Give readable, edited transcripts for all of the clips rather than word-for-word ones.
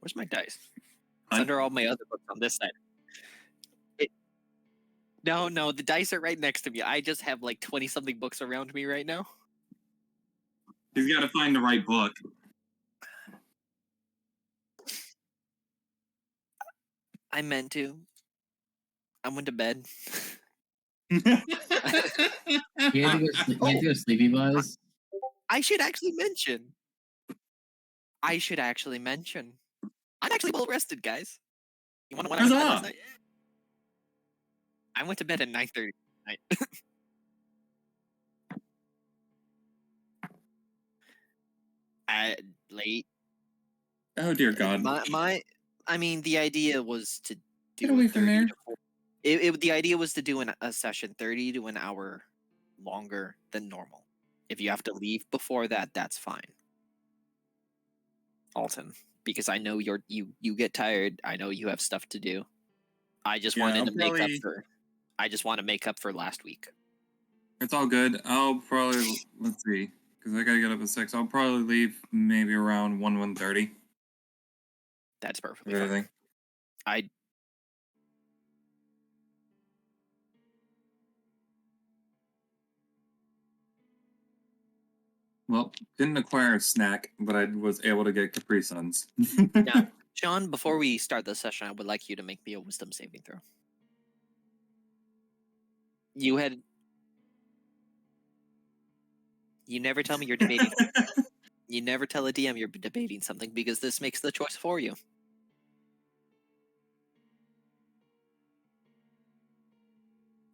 Where's my dice? It's under all my other books on this side. No, the dice are right next to me. I just have like 20-something books around me right now. He's got to find the right book. I meant to. I went to bed. You have to go sleepy, Buzz. I should actually mention. I'm actually well rested, guys. You want to know when I went to bed last night? I went to bed at 9:30 tonight. Late. Oh dear God! The idea was to do Get away from there. The idea was to do a session 30 to an hour longer than normal. If you have to leave before that, that's fine. Alton, because I know you get tired. I know you have stuff to do. I just wanted to make up for. I just want to make up for last week. It's all good. I'll probably let's see, because I gotta get up at 6. I'll probably leave maybe around 1:30. That's perfectly fine. Well, didn't acquire a snack, but I was able to get Capri Suns. Now, Sean, before we start the session, I would like you to make me a wisdom saving throw. You never tell me you're debating. You never tell a DM you're debating something because this makes the choice for you.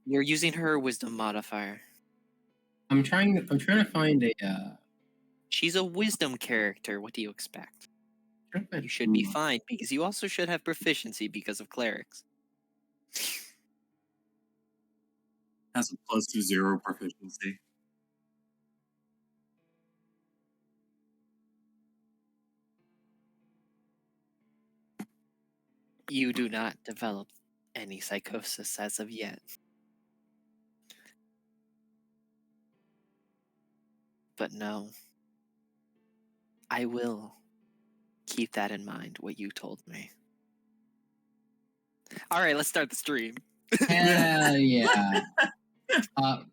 You're using her wisdom modifier. I'm trying to find a. She's a wisdom character. What do you expect? You should be fine because you also should have proficiency because of clerics. Has a +2/0 proficiency. You do not develop any psychosis as of yet. But no, I will keep that in mind, what you told me. All right, let's start the stream. Hell yeah.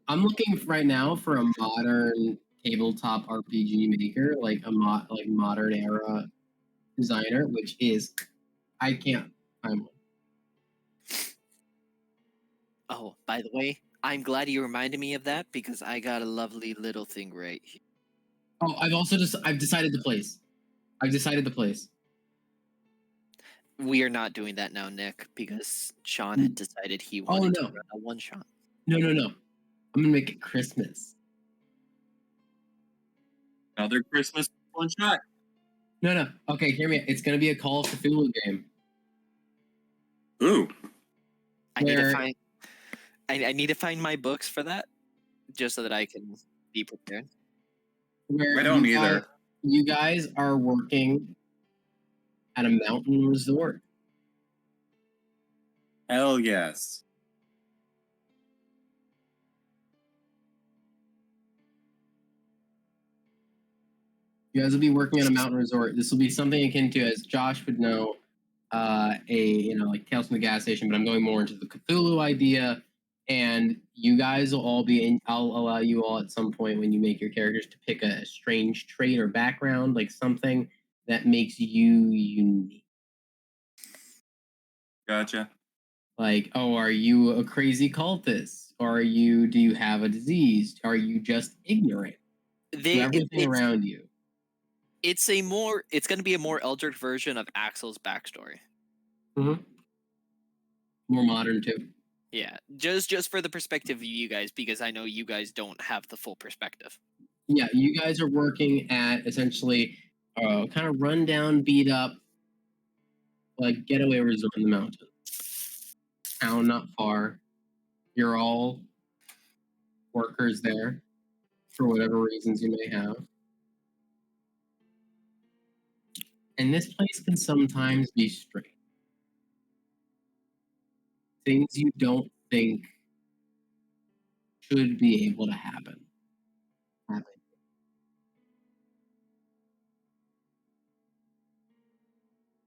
I'm looking right now for a modern tabletop RPG maker, like a modern era designer, which is I can't find one. Oh, by the way, I'm glad you reminded me of that because I got a lovely little thing right here. Oh, I've decided the place. We are not doing that now, Nick, because Sean had decided he wanted to run a one-shot. No. I'm gonna make it Christmas. Another Christmas one-shot. No. Okay, hear me. It's gonna be a Call of Cthulhu game. Ooh. I need to find my books for that, just so that I can be prepared. I don't either. You guys are working at a mountain resort. Hell yes. You guys will be working at a mountain resort. This will be something akin to, as Josh would know, like Tales from the Gas Station, but I'm going more into the Cthulhu idea. And you guys will all be in. I'll allow you all at some point when you make your characters to pick a strange trait or background, like something that makes you unique. Gotcha. Like, oh, are you a crazy cultist? Or do you have a disease? Are you just ignorant to everything around you? It's going to be a more Eldritch version of Axel's backstory. Mm-hmm. More modern too. Yeah, just for the perspective of you guys, because I know you guys don't have the full perspective. Yeah, you guys are working at essentially kind of run down, beat up, like getaway resort in the mountains. Town not far. You're all workers there for whatever reasons you may have. And this place can sometimes be strange. Things you don't think should be able to happen.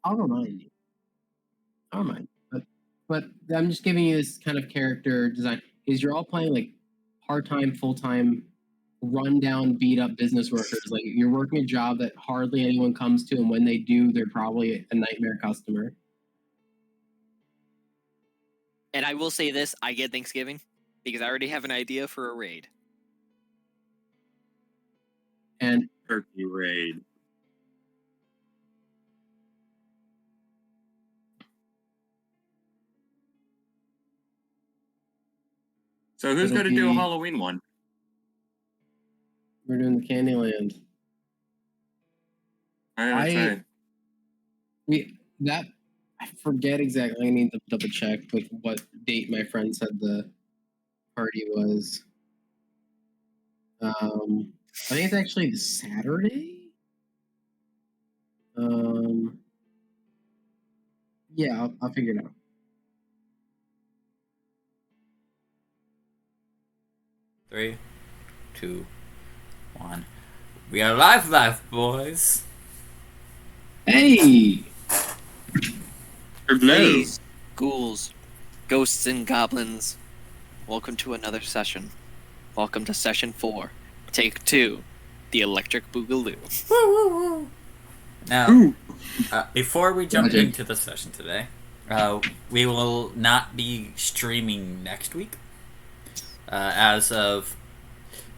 I'll remind you. I'll remind you. But I'm just giving you this kind of character design. Is you're all playing like part-time, full-time, run-down, beat-up business workers. Like you're working a job that hardly anyone comes to, and when they do, they're probably a nightmare customer. And I will say this: I get Thanksgiving because I already have an idea for a raid. And Turkey raid. So who's going to do a Halloween one? We're doing the Candyland. I forget exactly. I need to double check with what date my friend said the party was. I think it's actually the Saturday. Yeah, I'll figure it out. Three, 2, 1. We are live, boys. Hey! Hey, ghouls, ghosts, and goblins. Welcome to another session. Welcome to session 4. Take 2. The Electric Boogaloo. Now, before we jump into the session today, we will not be streaming next week. As of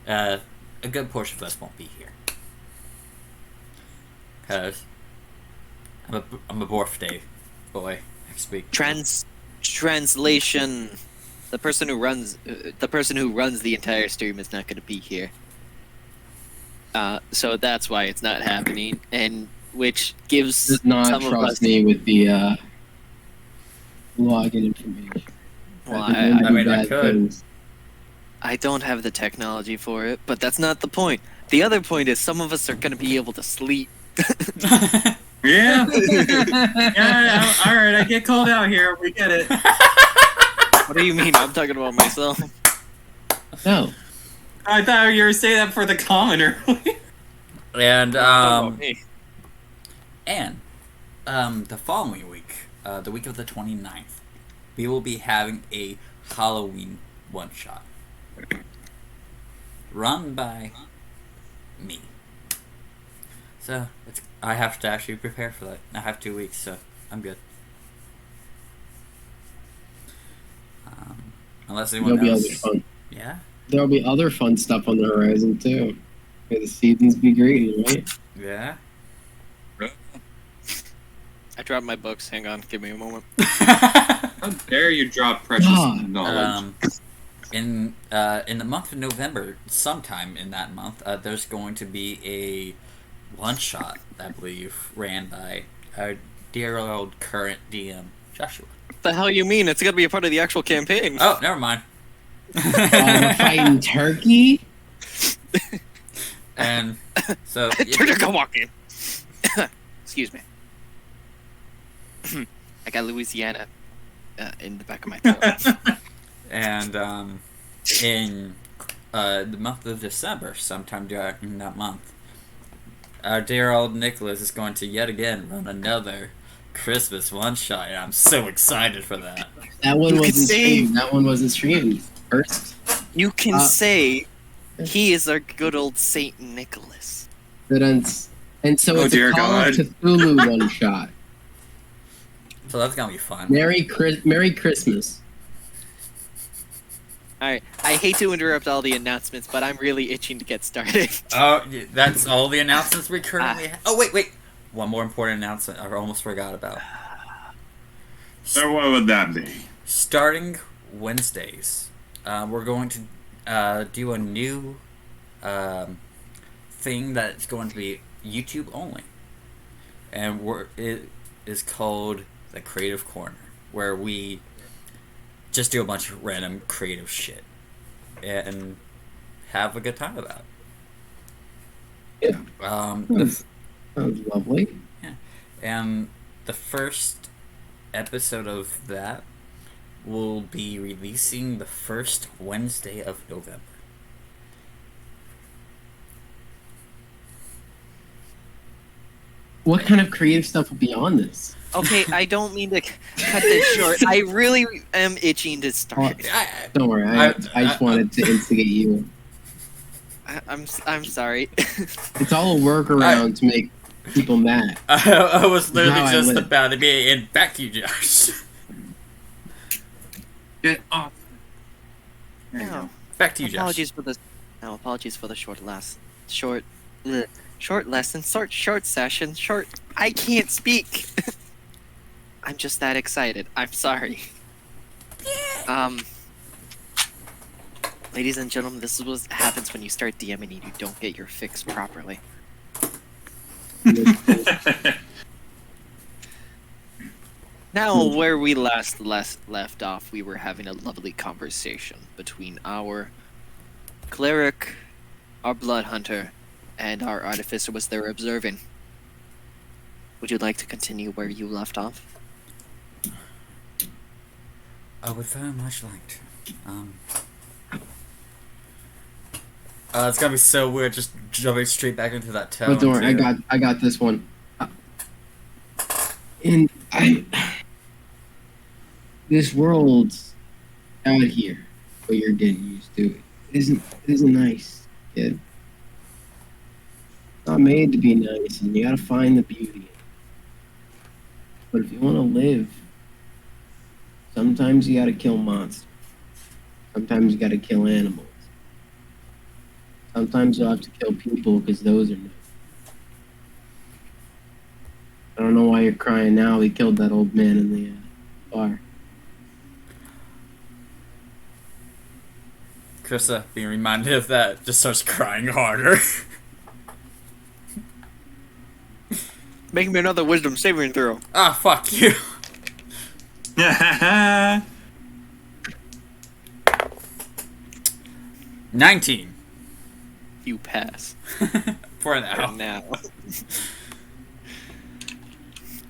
a good portion of us won't be here. Because I'm a birthday boy next week. Translation: the person who runs the entire stream is not going to be here. So that's why it's not happening, and which gives Does not some of trust us me with the login information. Well, I could. I don't have the technology for it, but that's not the point. The other point is some of us are going to be able to sleep. Yeah. Yeah. All right. I get called out here. We get it. What do you mean? I'm talking about myself. No. I thought you were saying that for the commoner. And me. The following week, the week of the 29th, we will be having a Halloween one-shot. Run by me. So, I have to actually prepare for that. I have 2 weeks, so I'm good. Unless anyone There'll else... be other fun. Yeah? There'll be other fun stuff on the horizon, too. May the seasons be great, right? Yeah? I dropped my books. Hang on. Give me a moment. How dare you drop precious knowledge? In the month of November, sometime in that month, there's going to be a one-shot, I believe, ran by our dear old current DM, Joshua. What the hell you mean? It's going to be a part of the actual campaign. Oh, never mind. We're fighting turkey? And so... Come walking. Excuse me. I got Louisiana in the back of my throat. And in the month of December, sometime during that month, our dear old Nicholas is going to yet again run another Christmas one-shot, and I'm so excited for that. That one wasn't streamed. That one wasn't streamed first. You can say he is our good old Saint Nicholas. And so it's a Call of Cthulhu one-shot. So that's gonna be fun. Merry Christmas. Alright, I hate to interrupt all the announcements, but I'm really itching to get started. Oh, that's all the announcements we currently have. Oh, wait. One more important announcement I almost forgot about. So what would that be? Starting Wednesdays, we're going to do a new thing that's going to be YouTube only. And it is called The Creative Corner, where we just do a bunch of random creative shit and have a good time about it. Yeah. Sounds lovely. Yeah. And the first episode of that will be releasing the first Wednesday of November. What kind of creative stuff will be on this? Okay, I don't mean to cut this short. I really am itching to start. Don't worry, I just wanted to instigate you. I'm sorry. It's all a workaround to make people mad. I was literally Now I just live. about to be in back to you, Josh. Get off. There you No. go. Back to you, Josh. Apologies for the short lesson, short session, short. I can't speak. I'm just that excited. I'm sorry. Ladies and gentlemen, this is what happens when you start DMing and you don't get your fix properly. Now, where we last left off, we were having a lovely conversation between our cleric, our blood hunter, and our artificer was there observing. Would you like to continue where you left off? I would very much like to. It's gonna be so weird just jumping straight back into that tone. But don't worry, too. I got this one. And this world's out here, what you're getting used to, isn't nice, kid. It's not made to be nice, and you gotta find the beauty in it. But if you want to live, sometimes you gotta kill monsters. Sometimes you gotta kill animals. Sometimes you'll have to kill people because those are nice. I don't know why you're crying now. We killed that old man in the bar. Krista, being reminded of that, just starts crying harder. Make me another wisdom saving throw. Ah, fuck you. 19. You pass. For now. For now.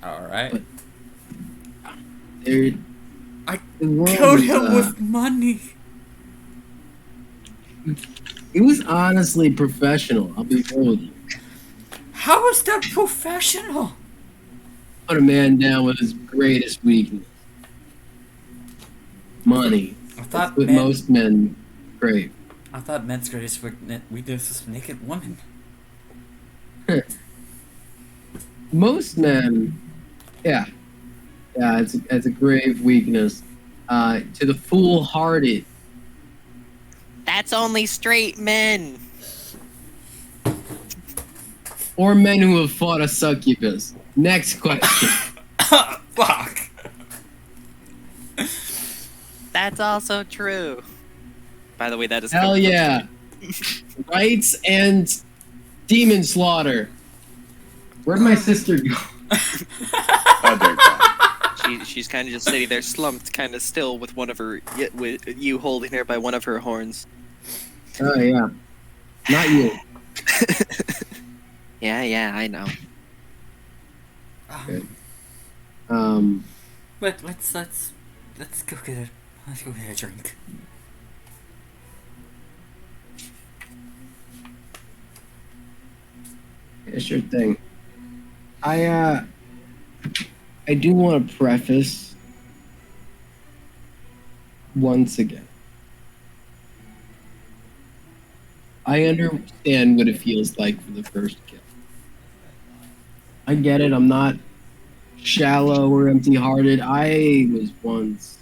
Alright. There, I the world Killed is, him with money. It was honestly professional. I'll be real with you. How is that professional? Put a man down with his greatest weakness. Money. I That's thought what most men crave. I thought men's greatest weakness was naked women. Most men, yeah, it's a grave weakness. To the foolhardy. That's only straight men. Or men who have fought a succubus. Next question. Fuck. That's also true. By the way, that is Hell yeah. Rights and demon slaughter. Where'd my sister go? Oh, dear God. She's kind of just sitting there, slumped, kind of still, with one of her, with you holding her by one of her horns. Oh yeah. Not you. Yeah, I know. Good. Let's go get a drink. Yeah, sure thing. I do want to preface once again. I understand what it feels like for the first kill. I get it. I'm not shallow or empty-hearted. I was once.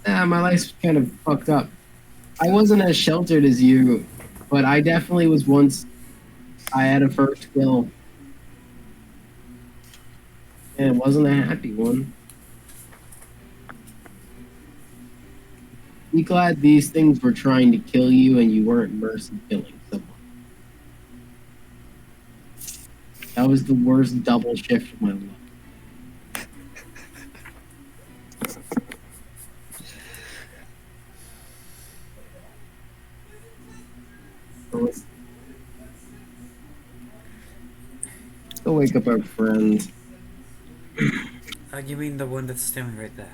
My life's kind of fucked up. I wasn't as sheltered as you, but I definitely was once. I had a first kill. And it wasn't a happy one. Be glad these things were trying to kill you and you weren't mercy killing someone. That was the worst double shift of my life. Let's go wake up our friend. You mean the one that's standing right there?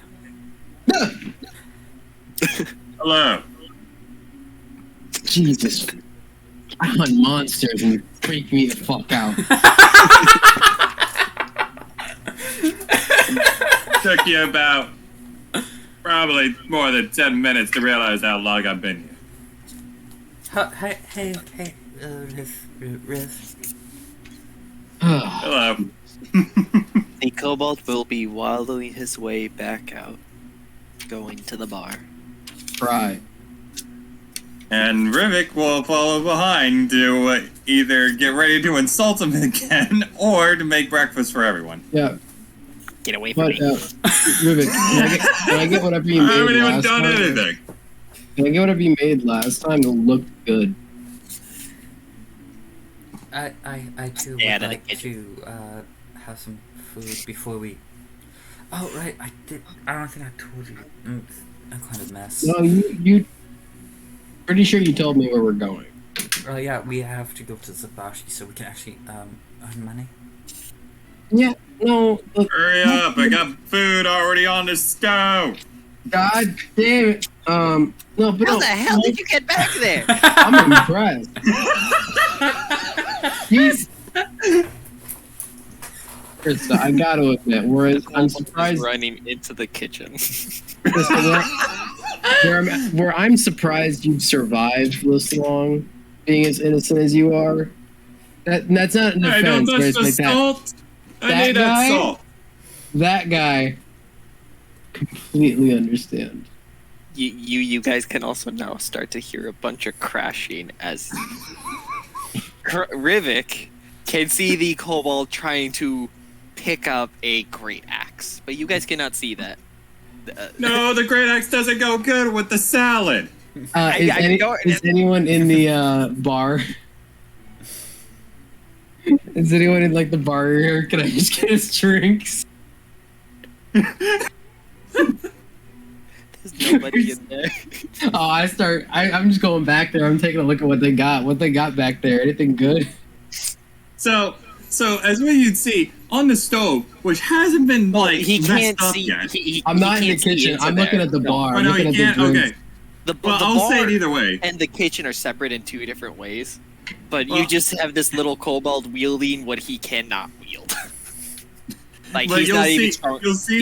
Hello. Jesus. I hunt monsters and you freak me the fuck out. took you about probably more than 10 minutes to realize how long I've been here. Hey, Riff. Hello. The kobold will be wilding his way back out, going to the bar. Right. And Rivik will follow behind to either get ready to insult him again or to make breakfast for everyone. Yeah. Get away from But, me. Rivik, can I get whatever you I made haven't even last done time? anything. Can I get whatever you made last time? It looked good. I too Yeah, would then like it- to have some food before we. Oh right, I don't think I told you. I'm kind of a mess. No, you. Pretty sure you told me where we're going. Yeah, we have to go to Zabashi so we can actually earn money. Yeah. No. Look, Hurry up, I got food already on the stove. God damn it. No, but How no, the hell did you get back there? I'm impressed. He's. Krista, I gotta admit, whereas I'm surprised. Running into the kitchen. Krista, where I'm surprised you've survived this long, being as innocent as you are. That's not an I don't offense. touch But it's the like that. salt. I that need that guy? salt. That guy. Completely understand. You guys can also now start to hear a bunch of crashing as Rivik can see the kobold trying to pick up a great axe, but you guys cannot see that. No, the great axe doesn't go good with the salad. Is anyone in the bar? Is anyone in like the bar here? Can I just get us drinks? There's nobody in there. Oh, I'm just going back there. I'm taking a look at what they got. What they got back there. Anything good? So as what you'd see on the stove, which hasn't been like He messed can't up see. yet. I'm not in the can't see kitchen. into I'm looking there. at the bar. Oh I'm no, looking you at can't. the drinks. Okay. The Well, the I'll say bar it either way. and the kitchen are separate in two different ways, but Well- you just have this little kobold wielding what he cannot wield. Like But he's you'll not see. even strong. You'll see.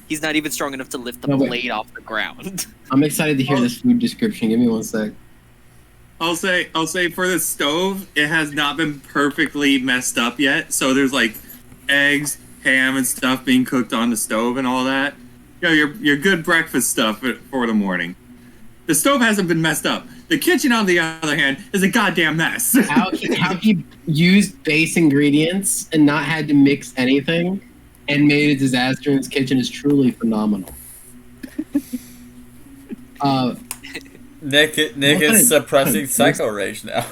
He's not even strong enough to lift the No, wait. blade off the ground. I'm excited to hear this food description. Give me 1 sec. I'll say for the stove, it has not been perfectly messed up yet. So there's like eggs, ham, and stuff being cooked on the stove and all that. You know, your good breakfast stuff for the morning. The stove hasn't been messed up. The kitchen, on the other hand, is a goddamn mess. How he used base ingredients and not had to mix anything and made a disaster in his kitchen is truly phenomenal. Nick What is a- suppressing what a- psycho rage now.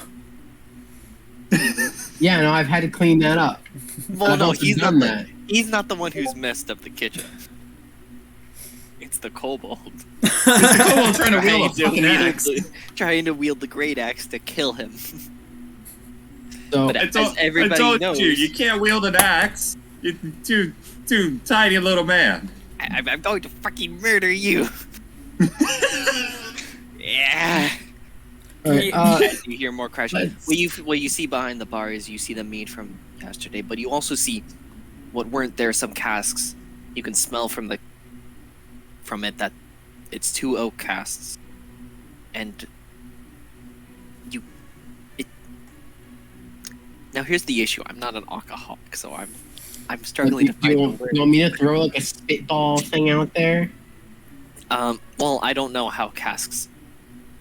Yeah, no, I've had to clean that up. Well, I've no, also he's done not. that. He's not the one who's messed up the kitchen. It's the kobold. It's the kobold trying to wield a fucking axe. Trying to wield the great axe to kill him. So But I told, everybody I told knows. you can't wield an axe. You're too tiny little man. I'm going to fucking murder you. Yeah. all right, You hear more crashing. let's- What you see behind the bar is you see the meat from yesterday, but you also see what weren't there. Some casks. You can smell from it that it's 2 oak casks, and Now here's the issue. I'm not an alcoholic, so I'm struggling to do find you the want, word. you want me to throw like a spitball thing out there? Well, I don't know how casks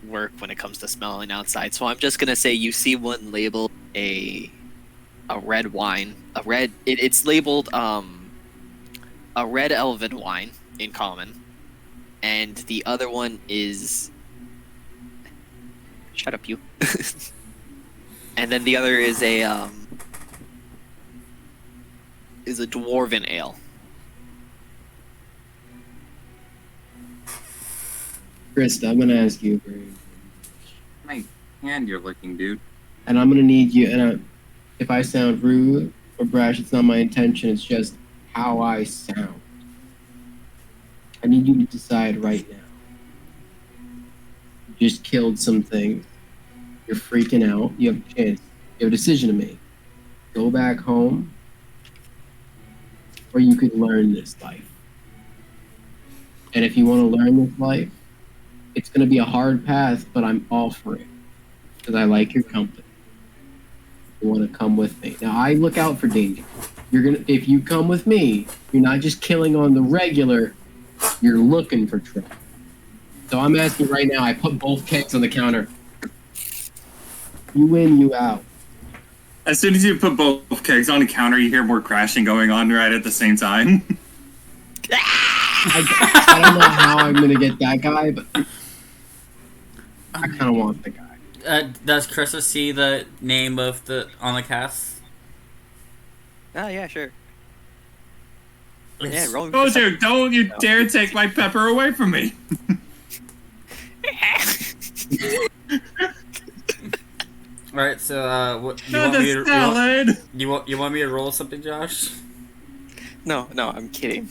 work when it comes to smelling outside, so I'm just gonna say you see one labeled a red wine, it's labeled a red elven wine in common, and the other one is shut up you, and then the other is a dwarven ale. Krista, I'm gonna ask you, My hand you're licking, dude. and I'm gonna need you. And if I sound rude or brash, it's not my intention. It's just how I sound. I need you to decide right now. You just killed some things. You're freaking out. You have a chance. You have a decision to make. Go back home, or you could learn this life. And if you want to learn this life, it's going to be a hard path, but I'm all for it because I like your company. You want to come with me? Now I look out for danger. If you come with me, you're not just killing on the regular. You're looking for trouble. So I'm asking right now. I put both kegs on the counter. You win, you out. As soon as you put both kegs on the counter, you hear more crashing going on right at the same time. I don't know how I'm gonna get that guy, but I kind of want the guy. Does Krista see the name of on the cast? Oh yeah, sure. Yeah, roll. Oh, dude, don't you dare take my pepper away from me. Alright, so what you Not want me the to salad. you want me to roll something, Josh? No, I'm kidding.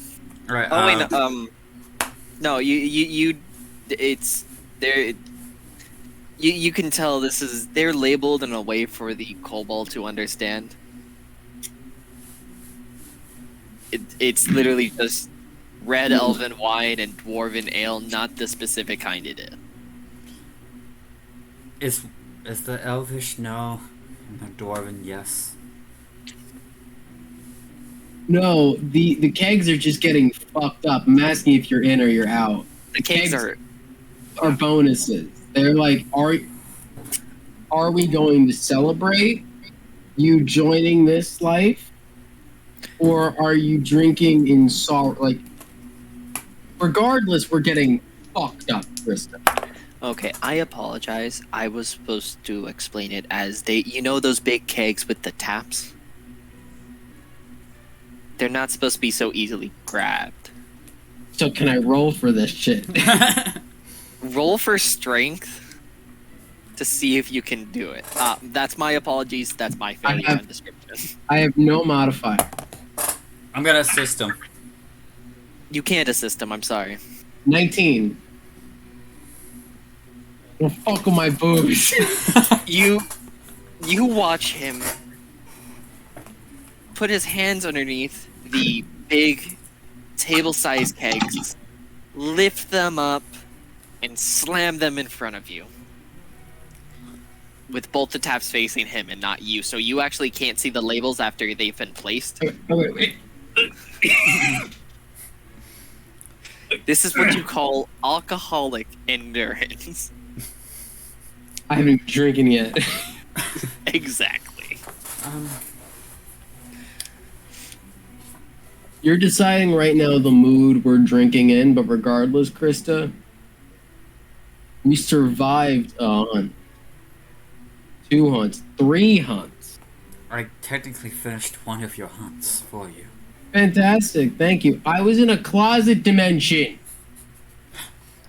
Alright. Oh wait, no, no, it's there. You can tell they're labeled in a way for the kobold to understand. It's literally just red elven wine and dwarven ale, not the specific kind it is. Is the elvish no, and the dwarven yes? No, the kegs are just getting fucked up. I'm asking if you're in or you're out. The kegs are bonuses. They're like, are we going to celebrate you joining this life, or are you drinking in sorrow? Like, regardless, we're getting fucked up, Krista. Okay, I apologize. I was supposed to explain it as those big kegs with the taps? They're not supposed to be so easily grabbed. So can I roll for this shit? Roll for strength to see if you can do it. That's my apologies. That's my failure on description. I have no modifier. I'm gonna assist him. You can't assist him, I'm sorry. 19. Well, fuck with my boobs. You watch him put his hands underneath the big table-sized kegs, lift them up, and slam them in front of you. With both the taps facing him and not you, so you actually can't see the labels after they've been placed. Wait. This is what you call alcoholic endurance. I haven't been drinking yet. Exactly. You're deciding right now the mood we're drinking in, but regardless, Krista, we survived a hunt. 2 hunts. 3 hunts. I technically finished one of your hunts for you. Fantastic, thank you. I was in a closet dimension.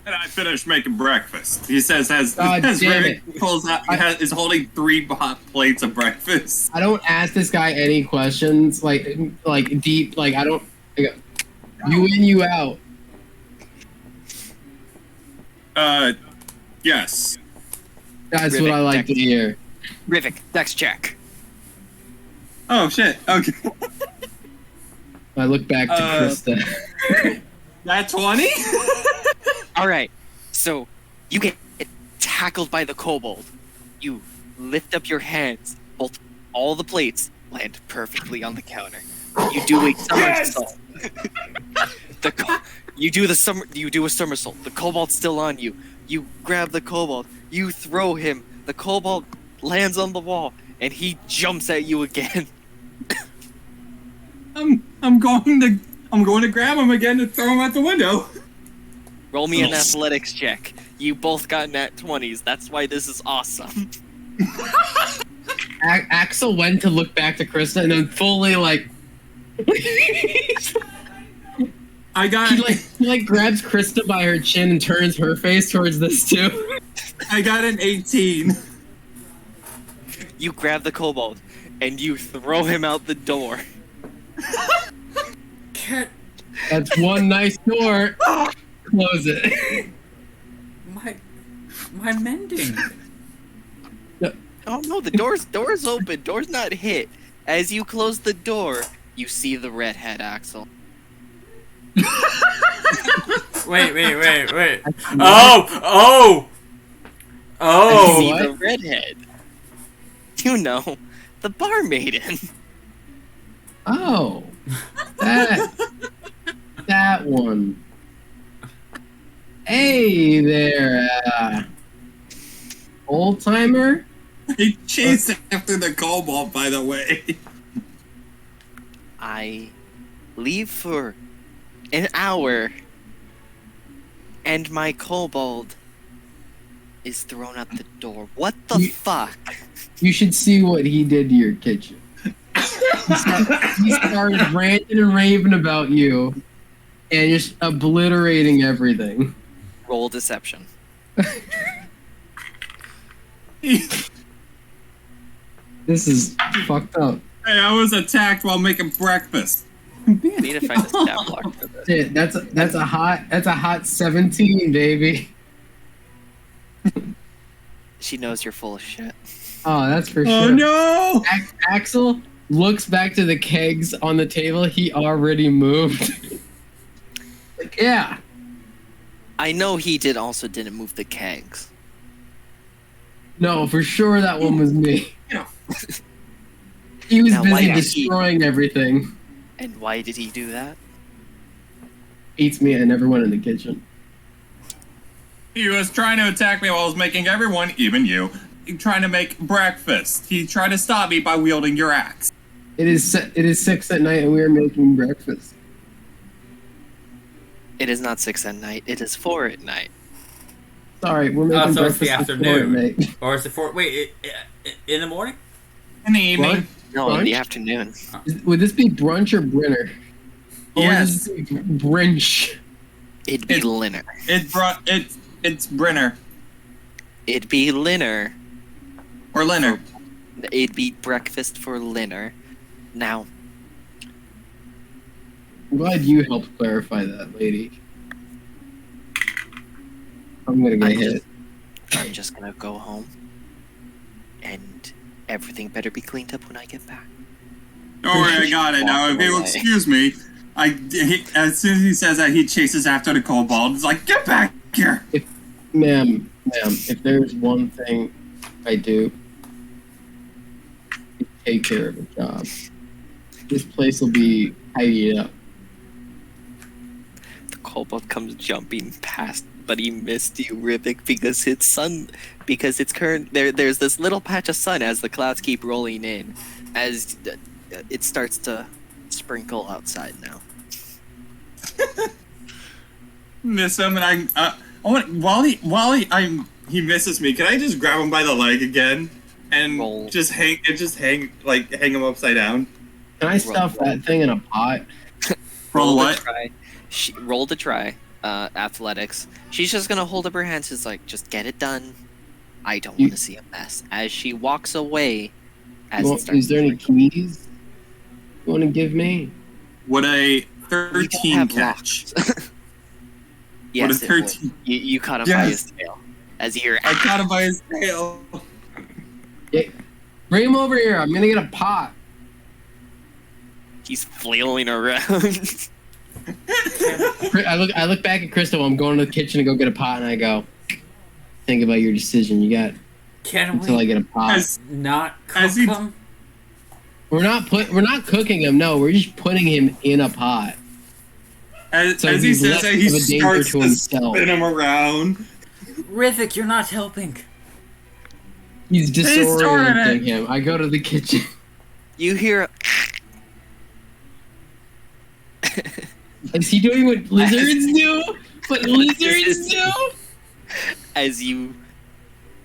And I finished making breakfast. He says God damn Rivik it. pulls out, is holding 3 hot plates of breakfast. I don't ask this guy any questions, like deep, like I go, you in, you out. Yes. That's Rivik, what I like next. to hear. Rivik, next check. Oh shit. Okay. I look back to Krista. That 20? Alright, so you get tackled by the kobold. You lift up your hands, all the plates land perfectly on the counter. You do a somersault. You do a somersault. The kobold's still on you. You grab the kobold. You throw him. The kobold lands on the wall, and he jumps at you again. I'm going to grab him again and throw him out the window. Roll me an athletics check. You both got nat 20s. That's why this is awesome. Axel went to look back to Krista and then fully like I got he grabs Krista by her chin and turns her face towards this too. I got an 18. You grab the kobold, and you throw him out the door. That's one nice door. Close it. My mending. Oh no, the door's open. Door's not hit. As you close the door, you see the redhead Axel. Wait. Oh! See What? the redhead. You know, the bar maiden. Oh, that one. Hey there, old timer. He chased after the cobalt, by the way. I leave for an hour, and my kobold is thrown out the door. What the fuck? You should see what he did to your kitchen. He started ranting and raving about you, and just obliterating everything. Roll deception. This is fucked up. Hey, I was attacked while making breakfast. We need to find a stat block for this. Shit, that's a hot 17, baby. She knows you're full of shit. Oh, that's for Oh sure. no! Axel looks back to the kegs on the table. He already moved. Like, yeah. I know he didn't move the kegs. No, for sure that one was me. He was Now, why busy did he- destroying everything. And why did he do that? Eats me and everyone in the kitchen. He was trying to attack me while I was making everyone, even you, trying to make breakfast. He tried to stop me by wielding your axe. It is 6 at night and we are making breakfast. It is not 6 at night. It is 4 at night. Sorry, we're making So it's breakfast the at 4 at afternoon. night. Or is it for... Wait, in the morning? In the evening. What? No, in the Brunch? afternoon. Would this be brunch or brinner? Or would Yes. this be brunch? It'd be Linner. It's Brenner. It'd be Linner. Or Leonard. It'd be breakfast for Linner. Now, I'm glad you helped clarify that, lady. I'm gonna get hit. I'm just gonna go home. And everything better be cleaned up when I get back. Don't worry, I got it. Now, if you'll excuse me, as soon as he says that, he chases after the kobold. He's like, get back here! Ma'am, if there's one thing I do, it's take care of a job. This place will be tidied up. The kobold comes jumping past, but he missed you, Rivik, because it's current. There's this little patch of sun as the clouds keep rolling in, as it starts to sprinkle outside now. Miss him, and he misses me. Can I just grab him by the leg again and Roll. just hang him upside down? Can I stuff that thing in a pot? Roll to what? try. Roll to try. Athletics. She's just gonna hold up her hands. Is like, just get it done. I don't want to see a mess. As she walks away, Is there any keys you want to give me? Would a We don't 13 have catch? locks. Yes, What a it would. 13. You caught him by Yes. his tail. As you're I caught him by his tail. Bring him over here. I'm gonna get a pot. he's flailing around. I look back at Crystal. I'm going to the kitchen to go get a pot, and I go, think about your decision. You got Can until I we get a pot. not as cook he- them? We're not cooking him. No, we're just putting him in a pot. As So he he's says less that, he of a danger starts to to himself. spin him around. Rivik, you're not helping. He's started disorienting it. him. I go to the kitchen. You hear Is he doing what lizards do? What lizards do? as you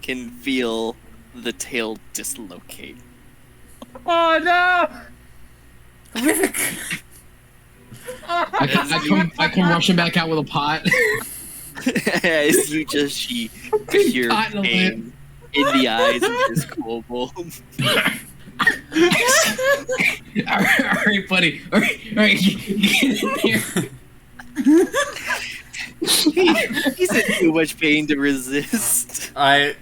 can feel the tail dislocate. Oh no! Rivik! I come rushing back out with a pot. As you just see Big pure pot in a pain in the eyes of this kobold. all right, buddy. All right, get in there. He's in too much pain to resist. I'm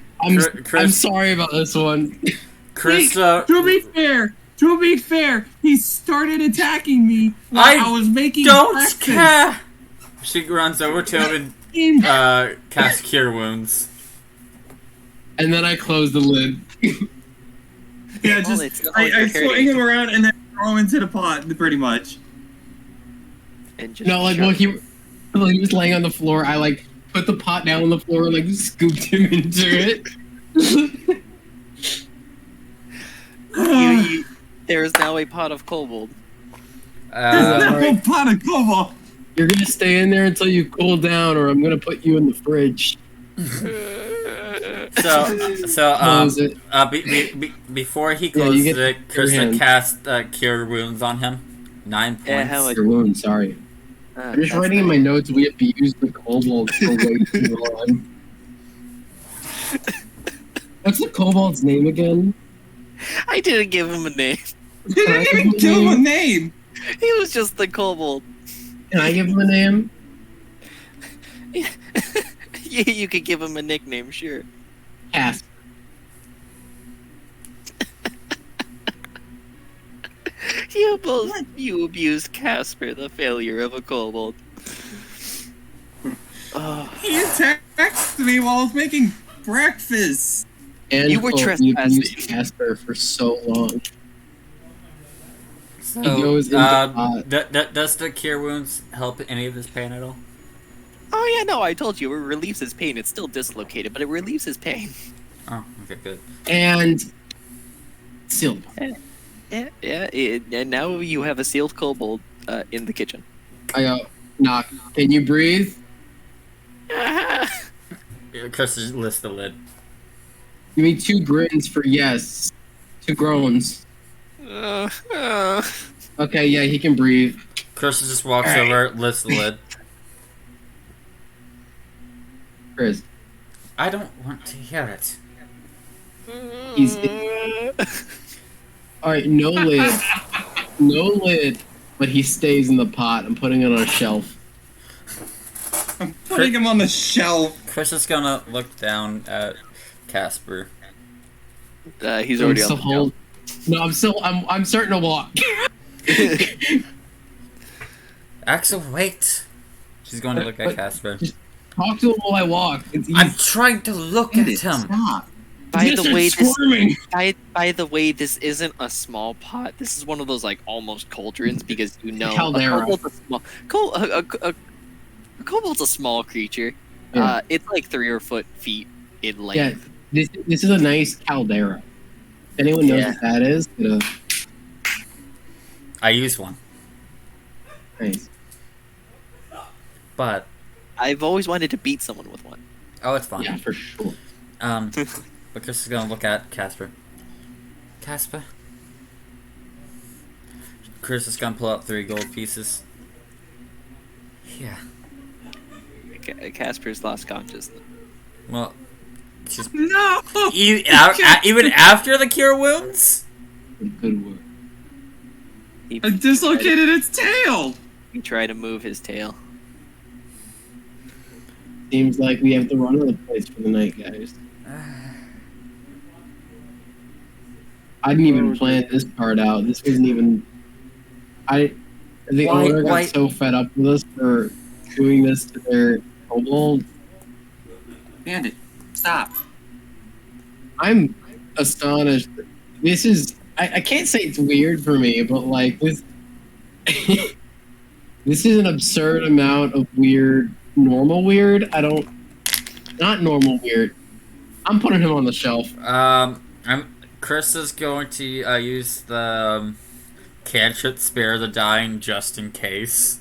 sorry about this one. Krista, To be fair, he started attacking me while I I was making don't breakfast. care. She runs over to him and casts Cure Wounds. And then I close the lid. Yeah, Well, just it's not I like you're swing hurting. him around and then throw him into the pot, pretty much. And just No, like shove he was laying on the floor. I like put the pot down on the floor and like scooped him into it. there is now a pot of kobold. There's no alright. pot of cobalt. You're gonna stay in there until you cool down, or I'm gonna put you in the fridge. So Close it. before he Yeah, closes you get it, your Krista hand. cast Cure Wounds on him. 9 points. Yeah, how much? Your wound, sorry. I'm just That's writing in not- my notes we have to use the kobold for way too long. What's the kobold's name again? I didn't give him a name. You didn't even give him a name. He was just the kobold. Can I give him a name? You could give him a nickname, sure. Casper. You abused Casper, the failure of a kobold. Oh, He attacked me while I was making breakfast. And You were you've trespassing. used Casper for so long. So, He goes into does the Cure Wounds help any of his pain at all? oh yeah, no, I told you, it relieves his pain. It's still dislocated, but it relieves his pain. Oh, okay, good. And sealed. And now you have a sealed kobold in the kitchen. I go, knock. Can you breathe? Krista lifts the lid. Give me 2 grins for yes. 2 groans. Okay, yeah, he can breathe. Krista just walks Alright. over, lifts the lid. Chris, I don't want to hear it. he's alright. No lid, no lid, but he stays in the pot. I'm putting it on a shelf. I'm putting him on the shelf. Krista's gonna look down at Casper. He's I'm already still on the hold. No, I'm starting to walk. Axel, wait. She's going to look at But- Casper. Talk to him while I walk. I'm trying to look at him. Stop. By He's the gonna way, start squirming. by the way, this isn't a small pot. This is one of those like almost cauldrons because you know Caldera. a kobold's a small a kobold's a small creature. Yeah. It's like 3 or 4 feet in Yeah, length. this is a nice caldera. If anyone knows Yeah. what that is, I use one, nice. but I've always wanted to beat someone with one. oh, it's fine. Yeah, for sure. But Chris is gonna look at Casper. Casper. Chris is gonna pull out 3 gold pieces. Yeah. Casper's lost consciousness. Well, she's No. even after the Cure Wounds. Good work. I dislocated its tail. He tried to move his tail. Seems like we have to run out of the place for the night, guys. I didn't even plan this part out. This wasn't even. The Why- owner got why- so fed up with us for doing this to their kobold. Bandit, stop. I'm astonished. This is. I can't say it's weird for me, but like this. This is an absurd amount of weird. Normal weird. Not normal weird. I'm putting him on the shelf. Chris is going to use the cantrip Spare the Dying just in case.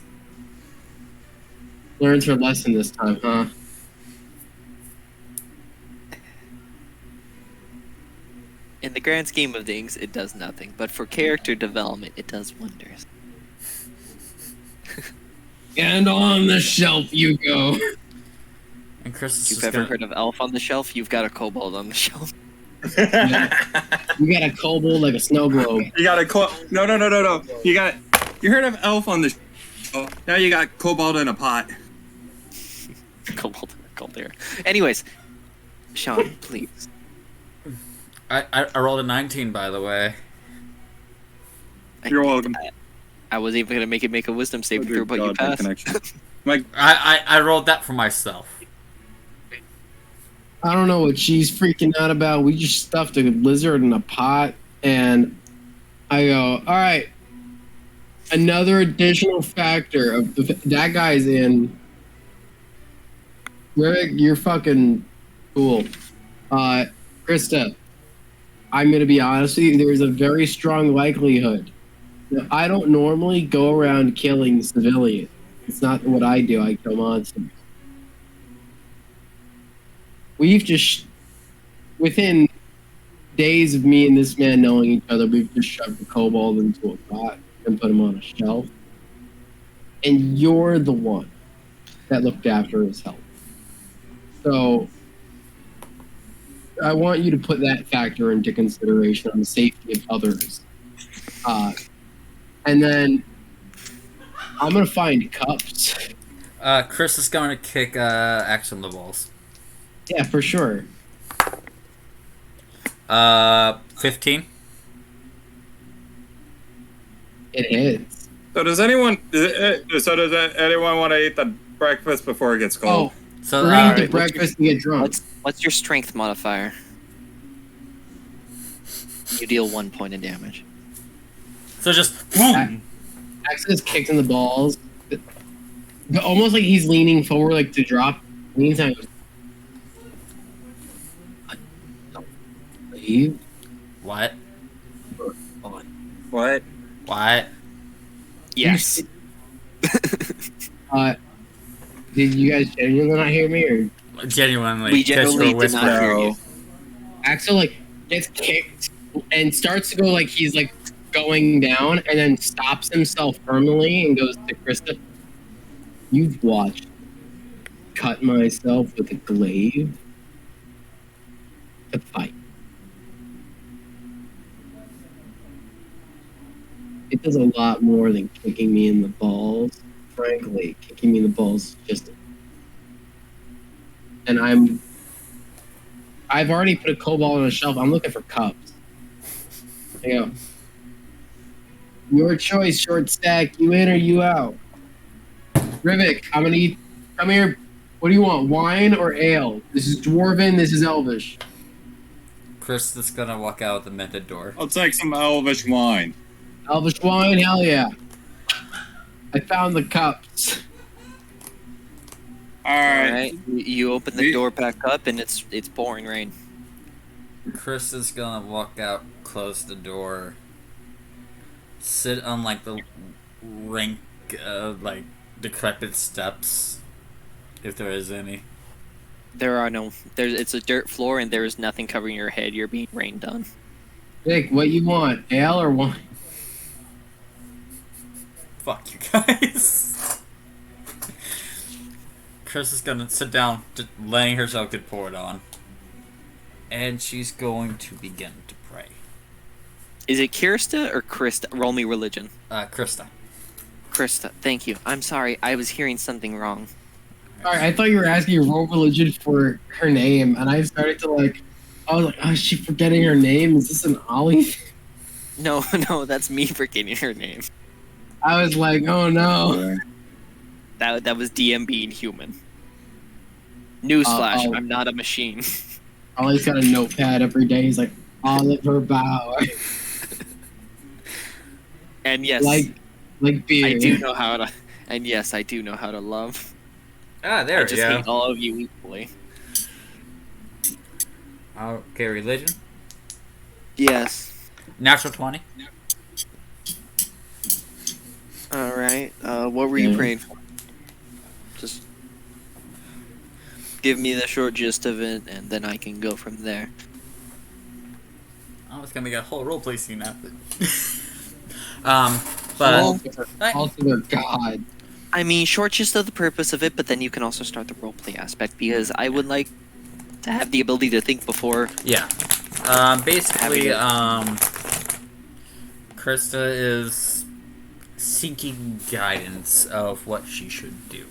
Learns her lesson this time, huh? In the grand scheme of things, it does nothing, but for character development, it does wonders. And on the shelf you go. And Chris is If you've just ever gonna... heard of elf on the shelf, you've got a kobold on the shelf. You got a kobold like a snow globe. You got a no. You heard of elf on the show. Now you got cobalt in a pot. Kobold caldera. Anyways, Sean, please. I rolled a 19, by the way. You're welcome. I was even gonna make a wisdom saving throw, but you passed. Like, I rolled that for myself. I don't know what she's freaking out about. We just stuffed a lizard in a pot, and I go, all right. Another additional factor of that guy's in. Rick, you're fucking cool. Krista, I'm gonna be honest with you. There's a very strong likelihood. Now, I don't normally go around killing civilians. It's not what I do. I kill monsters. We've just, within days of me and this man knowing each other, we've just shoved the kobold into a pot and put him on a shelf. And you're the one that looked after his health. So I want you to put that factor into consideration on the safety of others. And then I'm going to find cups. Chris is going to kick Axe in the balls. Yeah, for sure. 15. It hits. so does anyone want to eat the breakfast before it gets cold? Oh, So we're going to alright, eat breakfast and get drunk. What's your strength modifier? You deal 1 point of damage. so just Axis kicked in the balls. But almost like he's leaning forward, like to drop. Meantime, leave. what? What? What? Yes. Did you guys genuinely not hear me, or Genuinely, We 'cause genuinely you're did not hear whispering. you. Axel like gets kicked and starts to go like he's like going down, and then stops himself permanently and goes to Krista. You've watched cut myself with a glaive to fight. It does a lot more than kicking me in the balls. Frankly, kicking me in the balls just. And I've already put a cobalt on a shelf. I'm looking for cups. There you go. Your choice, short stack. You in or you out? Rivik, I'm gonna eat. Come here. What do you want? Wine or ale? This is dwarven. This is elvish. Chris is gonna walk out the method door. I'll take some elvish wine. Elvish wine. Hell yeah. I found the cups. All right. Alright. You open the door back up and it's pouring rain. Chris is gonna walk out, close the door, sit on like the rank, like decrepit steps, if there is any. There are no. It's a dirt floor and there is nothing covering your head. You're being rained on. Vic, what you want? Ale or wine? Fuck you guys. Chris is gonna sit down, letting herself get poured on, and she's going to begin to pray. Is it Kirsta or Krista? Roll me religion. Krista. Krista, thank you. I'm sorry. I was hearing something wrong. Alright, I thought you were asking roll religion for her name, and I started to like. I was like, oh, is she forgetting her name? Is this an Ollie? No, no, that's me forgetting her name. I was like, oh no. That was DM being human. Newsflash, oh. I'm not a machine. Ollie's got a notepad every day. He's like, Oliver Bauer. And yes, like beer. I do know how to. And yes, I do know how to love. Ah, there I we just go. hate all of you equally. Okay, religion. Yes. Natural 20. All right. What were you praying for? Just give me the short gist of it, and then I can go from there. Oh, it's gonna be a whole roleplay scene after. But Also, their god. I mean, short gist of the purpose of it, but then you can also start the roleplay aspect because I would like to have the ability to think before. yeah, basically, Krista is seeking guidance of what she should do.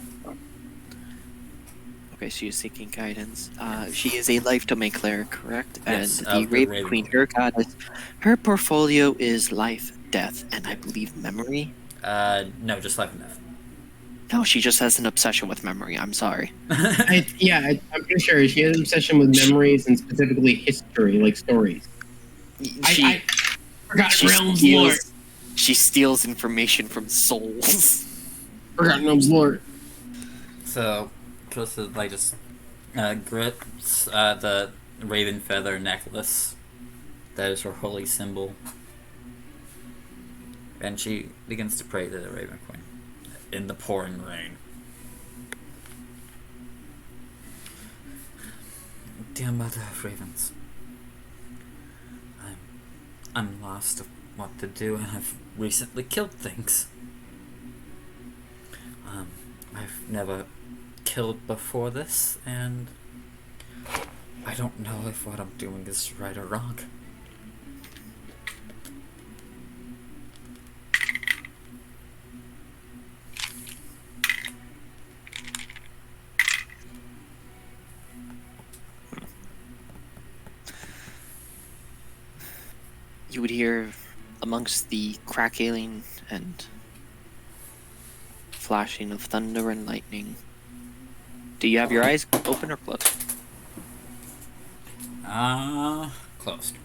Okay, she is seeking guidance. She is a life domain cleric, correct? Yes, and of the the Raven Raven Queen, Queen. her goddess, her portfolio is life, death, and I believe memory. No, just life and death. No, she just has an obsession with memory. I'm sorry. I'm pretty sure she has an obsession with memories and specifically history, like stories. She Forgotten Realms lore. She steals information from souls. Forgotten Realms lore. So, Calista like just grips the raven feather necklace that is her holy symbol, and she begins to pray to the Raven Queen in the pouring rain. Dear Mother of Ravens, I'm lost of what to do, and I've recently killed things. I've never killed before this, and I don't know if what I'm doing is right or wrong. You would hear amongst the crackling and flashing of thunder and lightning. Do you have your eyes open or closed? Closed.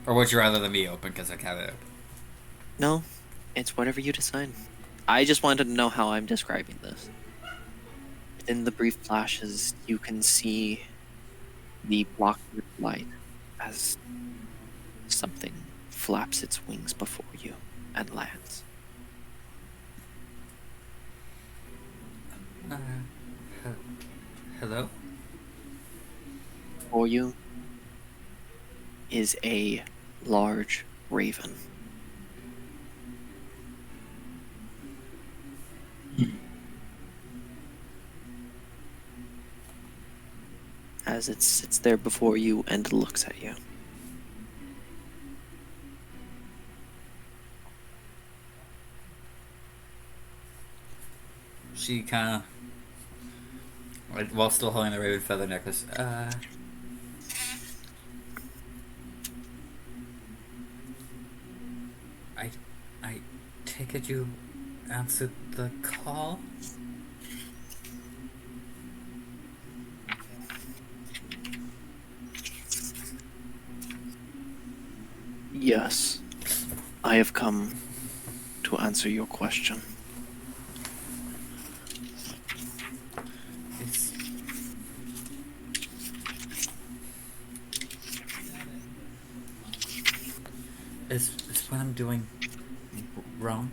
Or would you rather than be open because I have it open? No, it's whatever you decide. I just wanted to know how I'm describing this. Within the brief flashes, you can see the block of light as something flaps its wings before you and lands. Hello? For you is a large raven. As it sits there before you and looks at you. She kind of, while still holding the raven feather necklace, I take it you answered the call? Yes, I have come to answer your question. Is what I'm doing wrong?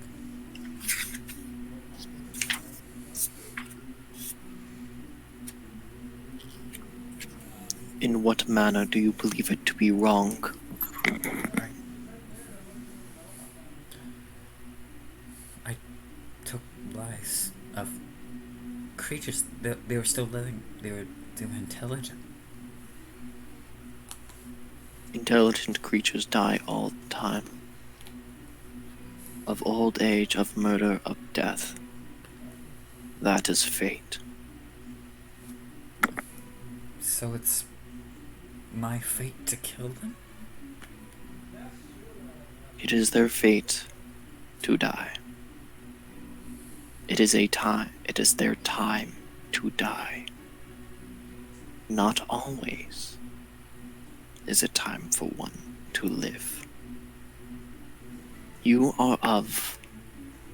In what manner do you believe it to be wrong? I took lives of creatures. They were still living. They were intelligent. Intelligent creatures die all the time. Of old age, of murder, of death. That is fate. So it's my fate to kill them? It is their fate to die. It is their time to die. Not always is it time for one to live. You are of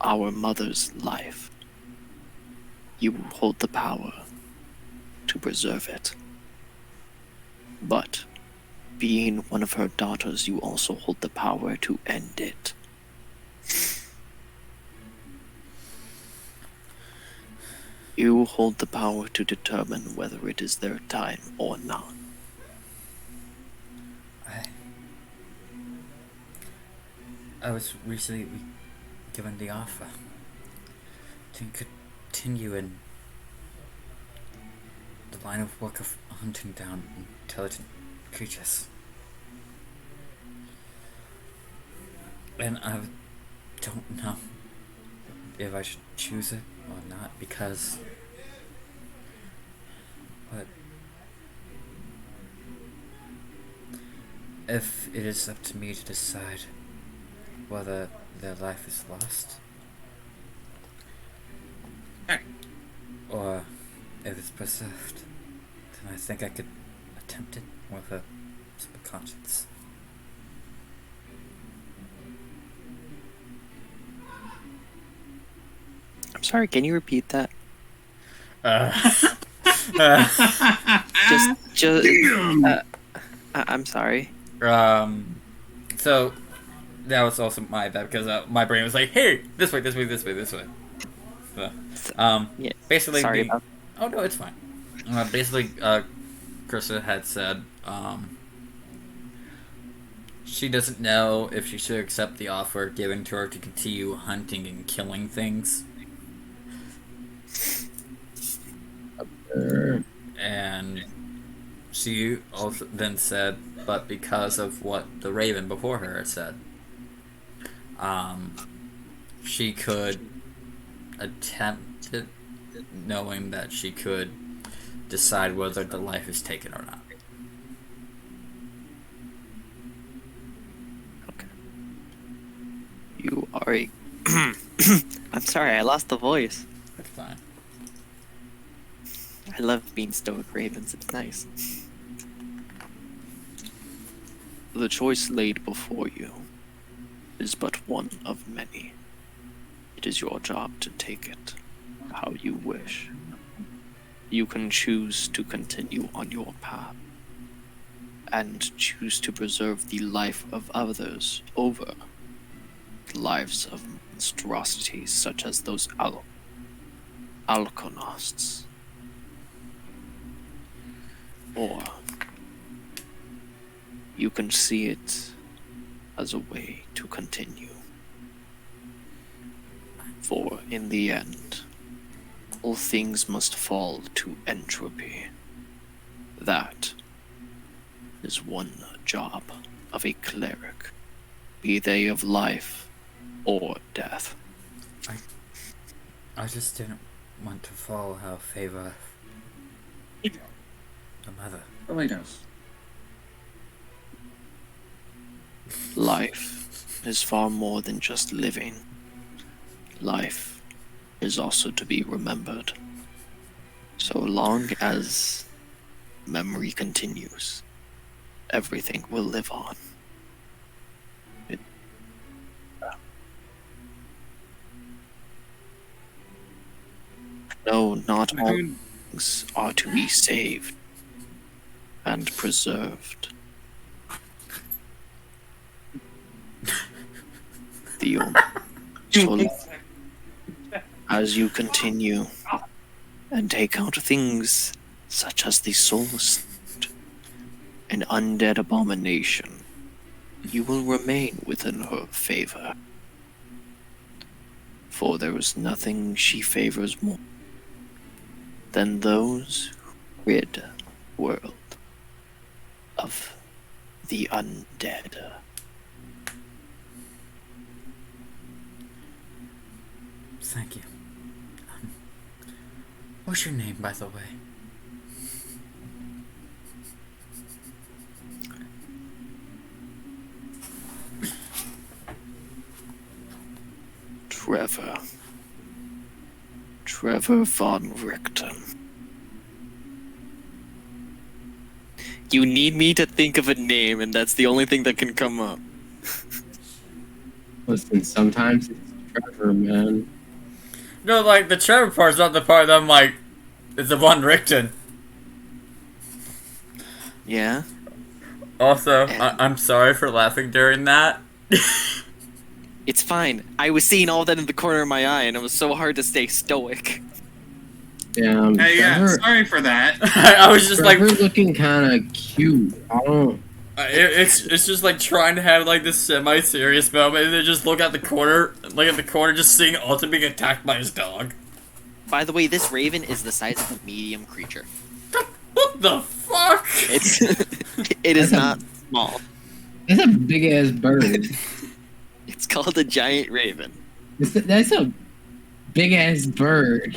our mother's life. You hold the power to preserve it. But being one of her daughters, you also hold the power to end it. You hold the power to determine whether it is their time or not. I was recently given the offer to continue in the line of work of hunting down intelligent creatures. And I don't know if I should choose it or not, because if it is up to me to decide whether their life is lost Or if it's preserved, then I think I could attempt it with a simple conscience. I'm sorry, can you repeat that? Uh, Just, Damn! I'm sorry. So that was also my bad because my brain was like, "Hey, this way, this way, this way, this way." So, Yeah, basically, sorry about. oh no, it's fine. Basically, Krista had said, she doesn't know if she should accept the offer given to her to continue hunting and killing things, and she also then said, but because of what the Raven before her had said, she could attempt it, knowing that she could decide whether the life is taken or not. Okay. You are a. I'm sorry, I lost the voice. That's fine. I love being stoic ravens. It's nice. The choice laid before you is but one of many. It is your job to take it how you wish. You can choose to continue on your path and choose to preserve the life of others over the lives of monstrosities such as those Alkonosts. Or you can see it as a way to continue. For in the end, all things must fall to entropy. That is one job of a cleric, be they of life or death. I just didn't want to fall out of favor of the mother. The lighthouse. Life is far more than just living. Life is also to be remembered. So long as memory continues, everything will live on. No, not all things are to be saved and preserved. The only choice, as you continue and take out things such as the soul's an undead abomination, you will remain within her favor. For there is nothing she favors more than those who rid the world of the undead. Thank you. What's your name, by the way? Trevor von Richten. You need me to think of a name, and that's the only thing that can come up. Listen, sometimes it's Trevor, man. No, like, the Trevor part's not the part that I'm like, it's the Von Richten. Yeah? Also, And- I'm sorry for laughing during that. It's fine. I was seeing all that in the corner of my eye, and it was so hard to stay stoic. Yeah, Hey, yeah, Trevor, sorry for that. I was just like, Trevor's looking kind of cute. I don't. it's just like trying to have like this semi-serious moment, and then just look at the corner, just seeing Alton being attacked by his dog. By the way, this raven is the size of a medium creature. What the fuck? It's it is That's a- not small. That's a big ass bird. It's called a giant raven. That's a big ass bird.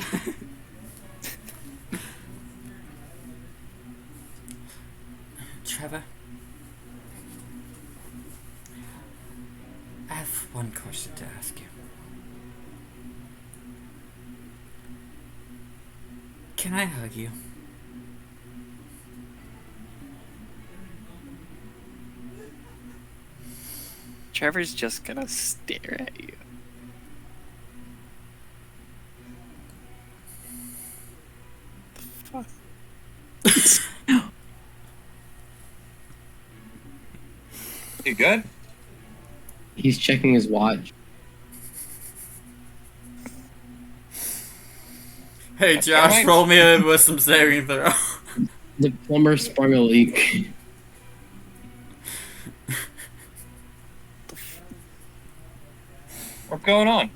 Trevor, I have one question to ask you. Can I hug you? Trevor's just gonna stare at you. The fuck? You good? He's checking his watch. Hey Josh, Alright. roll me a wisdom saving throw. The plumber sprung a leak. What's going on?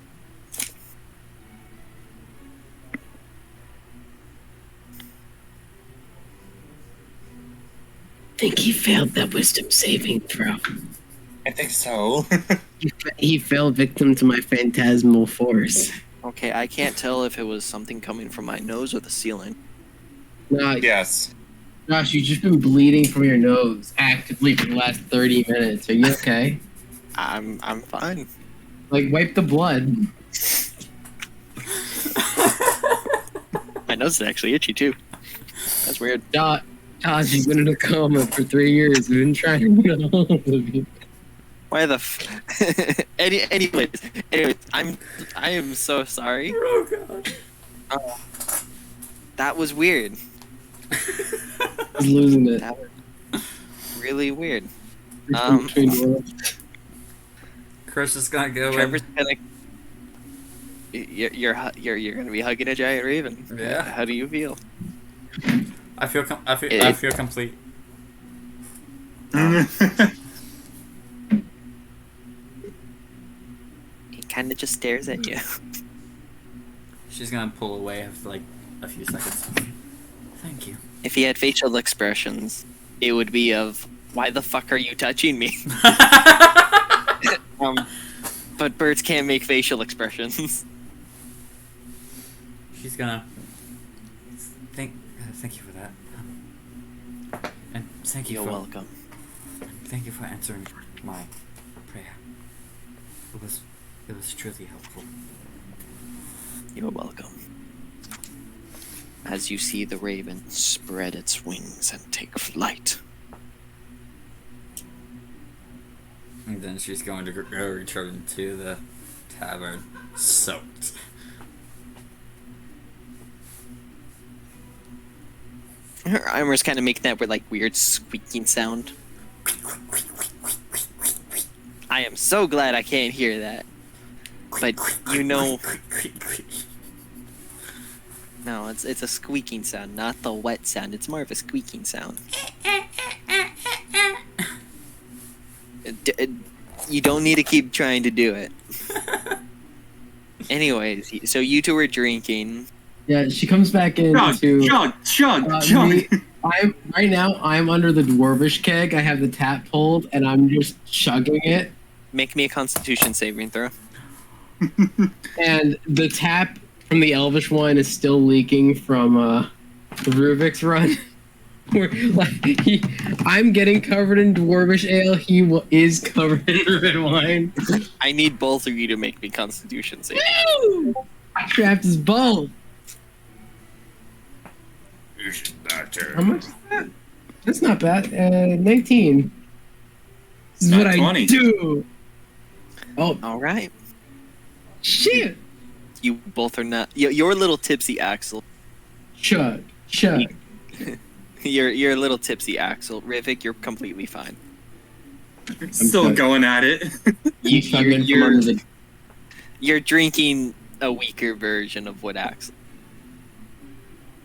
I think he failed that wisdom saving throw. I think so. He fell victim to my phantasmal force. Okay, I can't tell if it was something coming from my nose or the ceiling. Nah, Yes. Josh, you've just been bleeding from your nose actively for the last 30 minutes. Are you okay? I'm fine. Like, wipe the blood. My nose is actually itchy too. That's weird. Josh, you've been in a coma for 3 years. We've been trying to get a hold of you. Why the anyways, I am so sorry. Oh god. That was weird. He's losing it. That was really weird. Between worlds. Chris is gonna go Trevor's in. gonna. You're gonna be hugging a giant raven. Yeah. How do you feel? I feel complete. He kind of just stares at you. She's gonna pull away after like a few seconds. Thank you. If he had facial expressions, it would be of "Why the fuck are you touching me?" But birds can't make facial expressions. She's gonna thank you for that. And thank you You're for welcome. thank you for answering my prayer. It was truly helpful. You're welcome. As you see the raven spread its wings and take flight. And then she's going to go return to the tavern, soaked. Her armor's kind of making that with like weird squeaking sound. I am so glad I can't hear that. But you know, no, it's a squeaking sound, not the wet sound. It's more of a squeaking sound. You don't need to keep trying to do it. Anyways, so you two were drinking. Yeah, she comes back in Chug. I'm under the dwarvish keg. I have the tap pulled, and I'm just chugging it. Make me a Constitution saving throw. And the tap from the elvish one is still leaking from the Ruvik's run. Where, I'm getting covered in dwarvish ale. He is covered in red wine. I need both of you to make me Constitution saving. Woo! Trapped his both. How much is that? That's not bad. 19. This is Not what 20. I do. Oh, All right. shit. You both are not. You're a little tipsy, Axel. Chug. You're a little tipsy, Axel. Rivik, you're completely fine. Still going at it. You chug in from under the... You're drinking a weaker version of what Axel.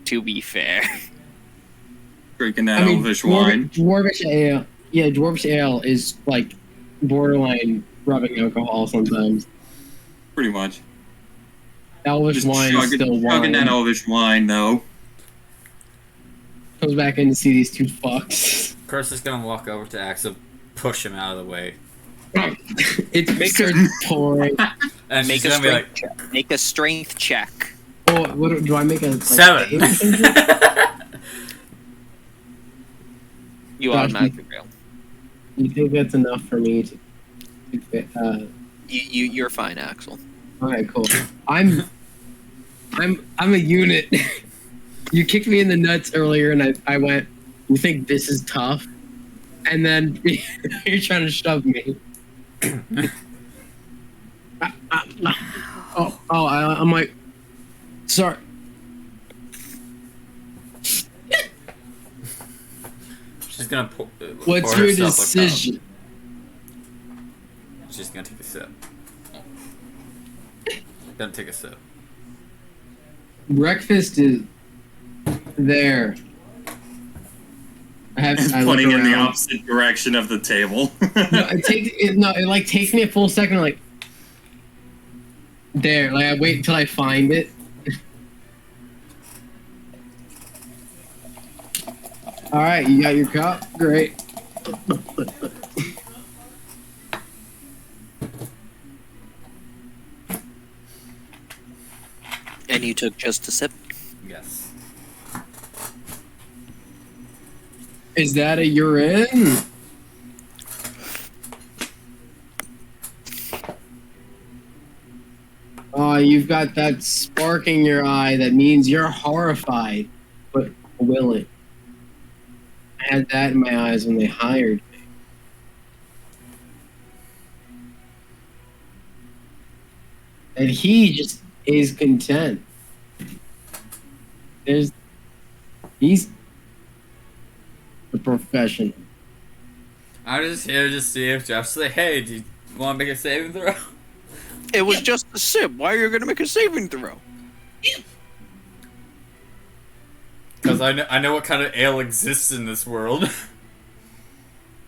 To be fair. Drinking that elvish wine. Dwarvish ale. Yeah, dwarvish ale is like borderline rubbing alcohol sometimes. Pretty much. Elvish Just wine is still chugging wine. that elvish wine, though. Comes back in to see these two fucks. Chris is gonna walk over to Axel, push him out of the way, It starts pouring. and Make she's a gonna be strength like, check. Make a strength check. Oh, what do I make a like, 7. save or something? You Josh, automatically fail. You think that's enough for me to You're fine, Axel. okay, cool. I'm a unit. You kicked me in the nuts earlier, and I went, "You think this is tough?" And then you're trying to shove me. I'm like, sorry. She's gonna What's pour your herself a cup. decision? She's gonna take a sip. Gonna take a sip. Breakfast is there. It's I look pointing in the around. opposite direction of the table. It like takes me a full second. Like there, like I wait until I find it. All right, you got your cup. Great. And you took just a sip? Yes. Is that a you're in? Oh, you've got that spark in your eye that means you're horrified, but willing. I had that in my eyes when they hired me. And he just is content. He's a professional. I'm just here to see if Jeff's like, hey, do you want to make a saving throw? It was just a sip. Why are you going to make a saving throw? Because I know what kind of ale exists in this world.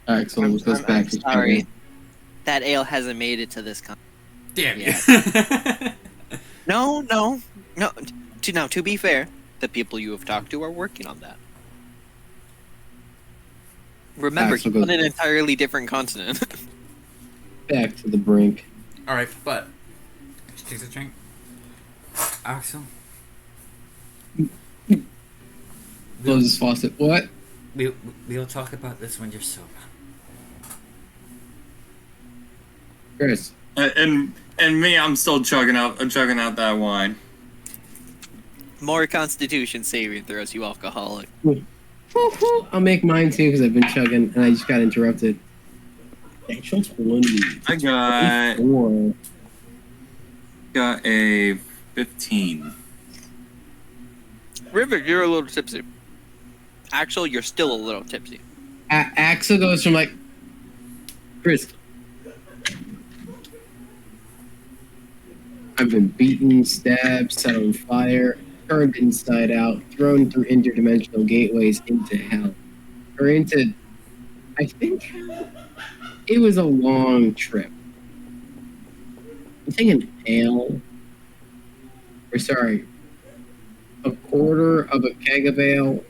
Alright, so let's go back to sorry. That ale hasn't made it to this country. Damn you. No. To be fair, the people you have talked to are working on that. Remember, Axel he's on goes- an entirely different continent. Back to the brink. Alright, but she takes a drink. Axel, Close his faucet. What? we'll talk about this when you're sober. Chris. and me, I'm still chugging out that wine. More Constitution saving throws, you alcoholic. I'll make mine too because I've been chugging and I just got interrupted. Actual 20. I 24. got a 15. River, you're a little tipsy. Axel, you're still a little tipsy. Axel goes from like, Chris, I've been beaten, stabbed, set on fire, turned inside out, thrown through interdimensional gateways into hell. Or into, I think, it was a long trip. I'm thinking ale. Or sorry, a quarter of a keg of ale.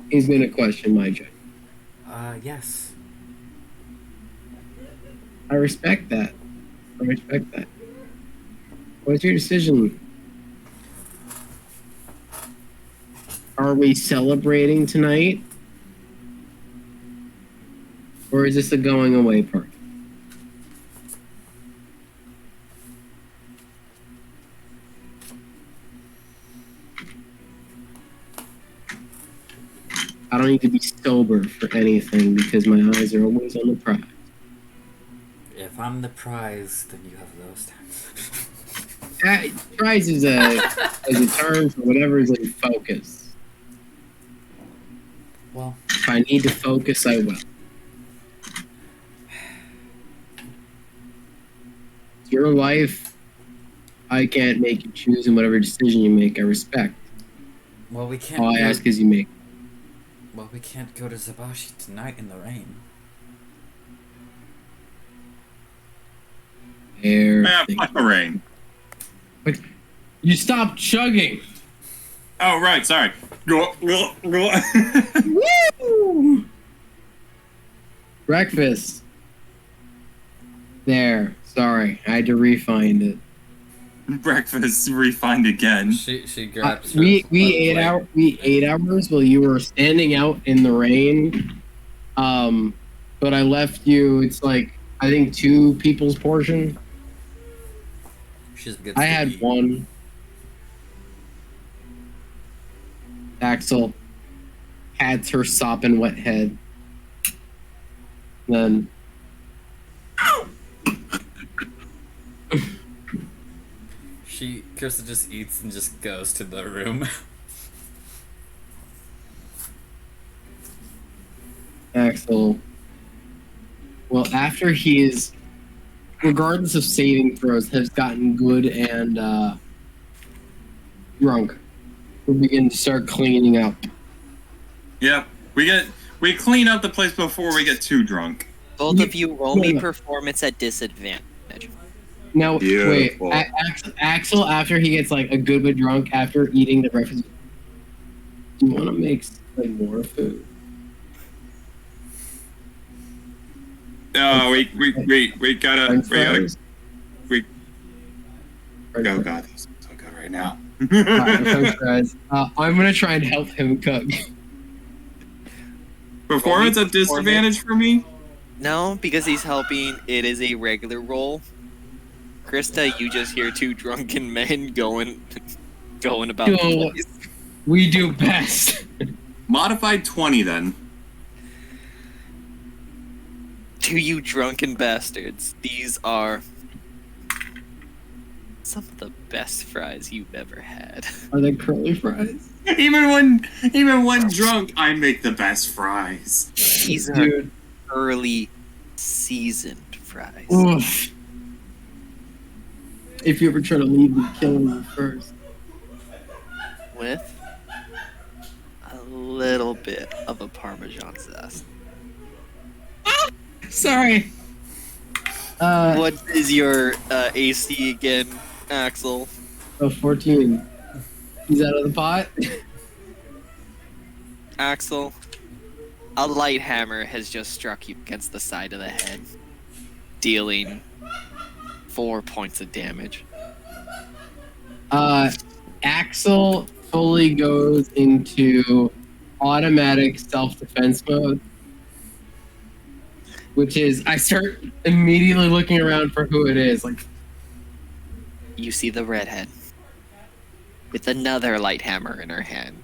He's gonna question my judgment. Yes. I respect that. What's your decision? Are we celebrating tonight? Or is this a going away party? I don't need to be sober for anything because my eyes are always on the prize. If I'm the prize, then you have those times. Prize is a term for whatever is in focus. Well, If I need to focus, I will. It's your life. I can't make you choose, and whatever decision you make, I respect. well, we can't. All I go- ask is you make. Well, we can't go to Zabashi tonight in the rain. Fuck the rain. You stop chugging. Oh, right, sorry. Go. Woo! Breakfast. There. Sorry, I had to refind it. Breakfast refined again. She grabs. We her ate plate. we ate hours while you were standing out in the rain. But I left you. It's like I think 2 people's portion. She's good. I had one. Axel pats her sopping wet head. Then Krista just eats and just goes to the room. Axel, well, after he is, regardless of saving throws, has gotten good and drunk, we'll begin to start cleaning up. Yep. We clean up the place before we get too drunk. Both of you roll me No. performance at disadvantage. Now, Beautiful. wait, Axel, after he gets like a good bit drunk after eating the breakfast, do you want to make like more food? No, we gotta French we gotta fries? we- French oh fries. god, this is so good right now. Alright, French fries. I'm gonna try and help him cook. Performance at disadvantage for me? No, because he's helping. It is a regular roll. Krista, you just hear two drunken men going about the Doing what place. we do best. Modified 20 then. To you drunken bastards, these are some of the best fries you've ever had. Are they curly fries? Even when drunk, I make the best fries. These are Dude. early seasoned fries. Oof. If you ever try to leave me, killing me first. With a little bit of a Parmesan zest. Sorry. What is your AC again, Axel? 14. He's out of the pot. Axel, a light hammer has just struck you against the side of the head, dealing 4 points of damage. Axel fully goes into automatic self-defense mode, which is I start immediately looking around for who it is. Like, You see the redhead with another light hammer in her hand.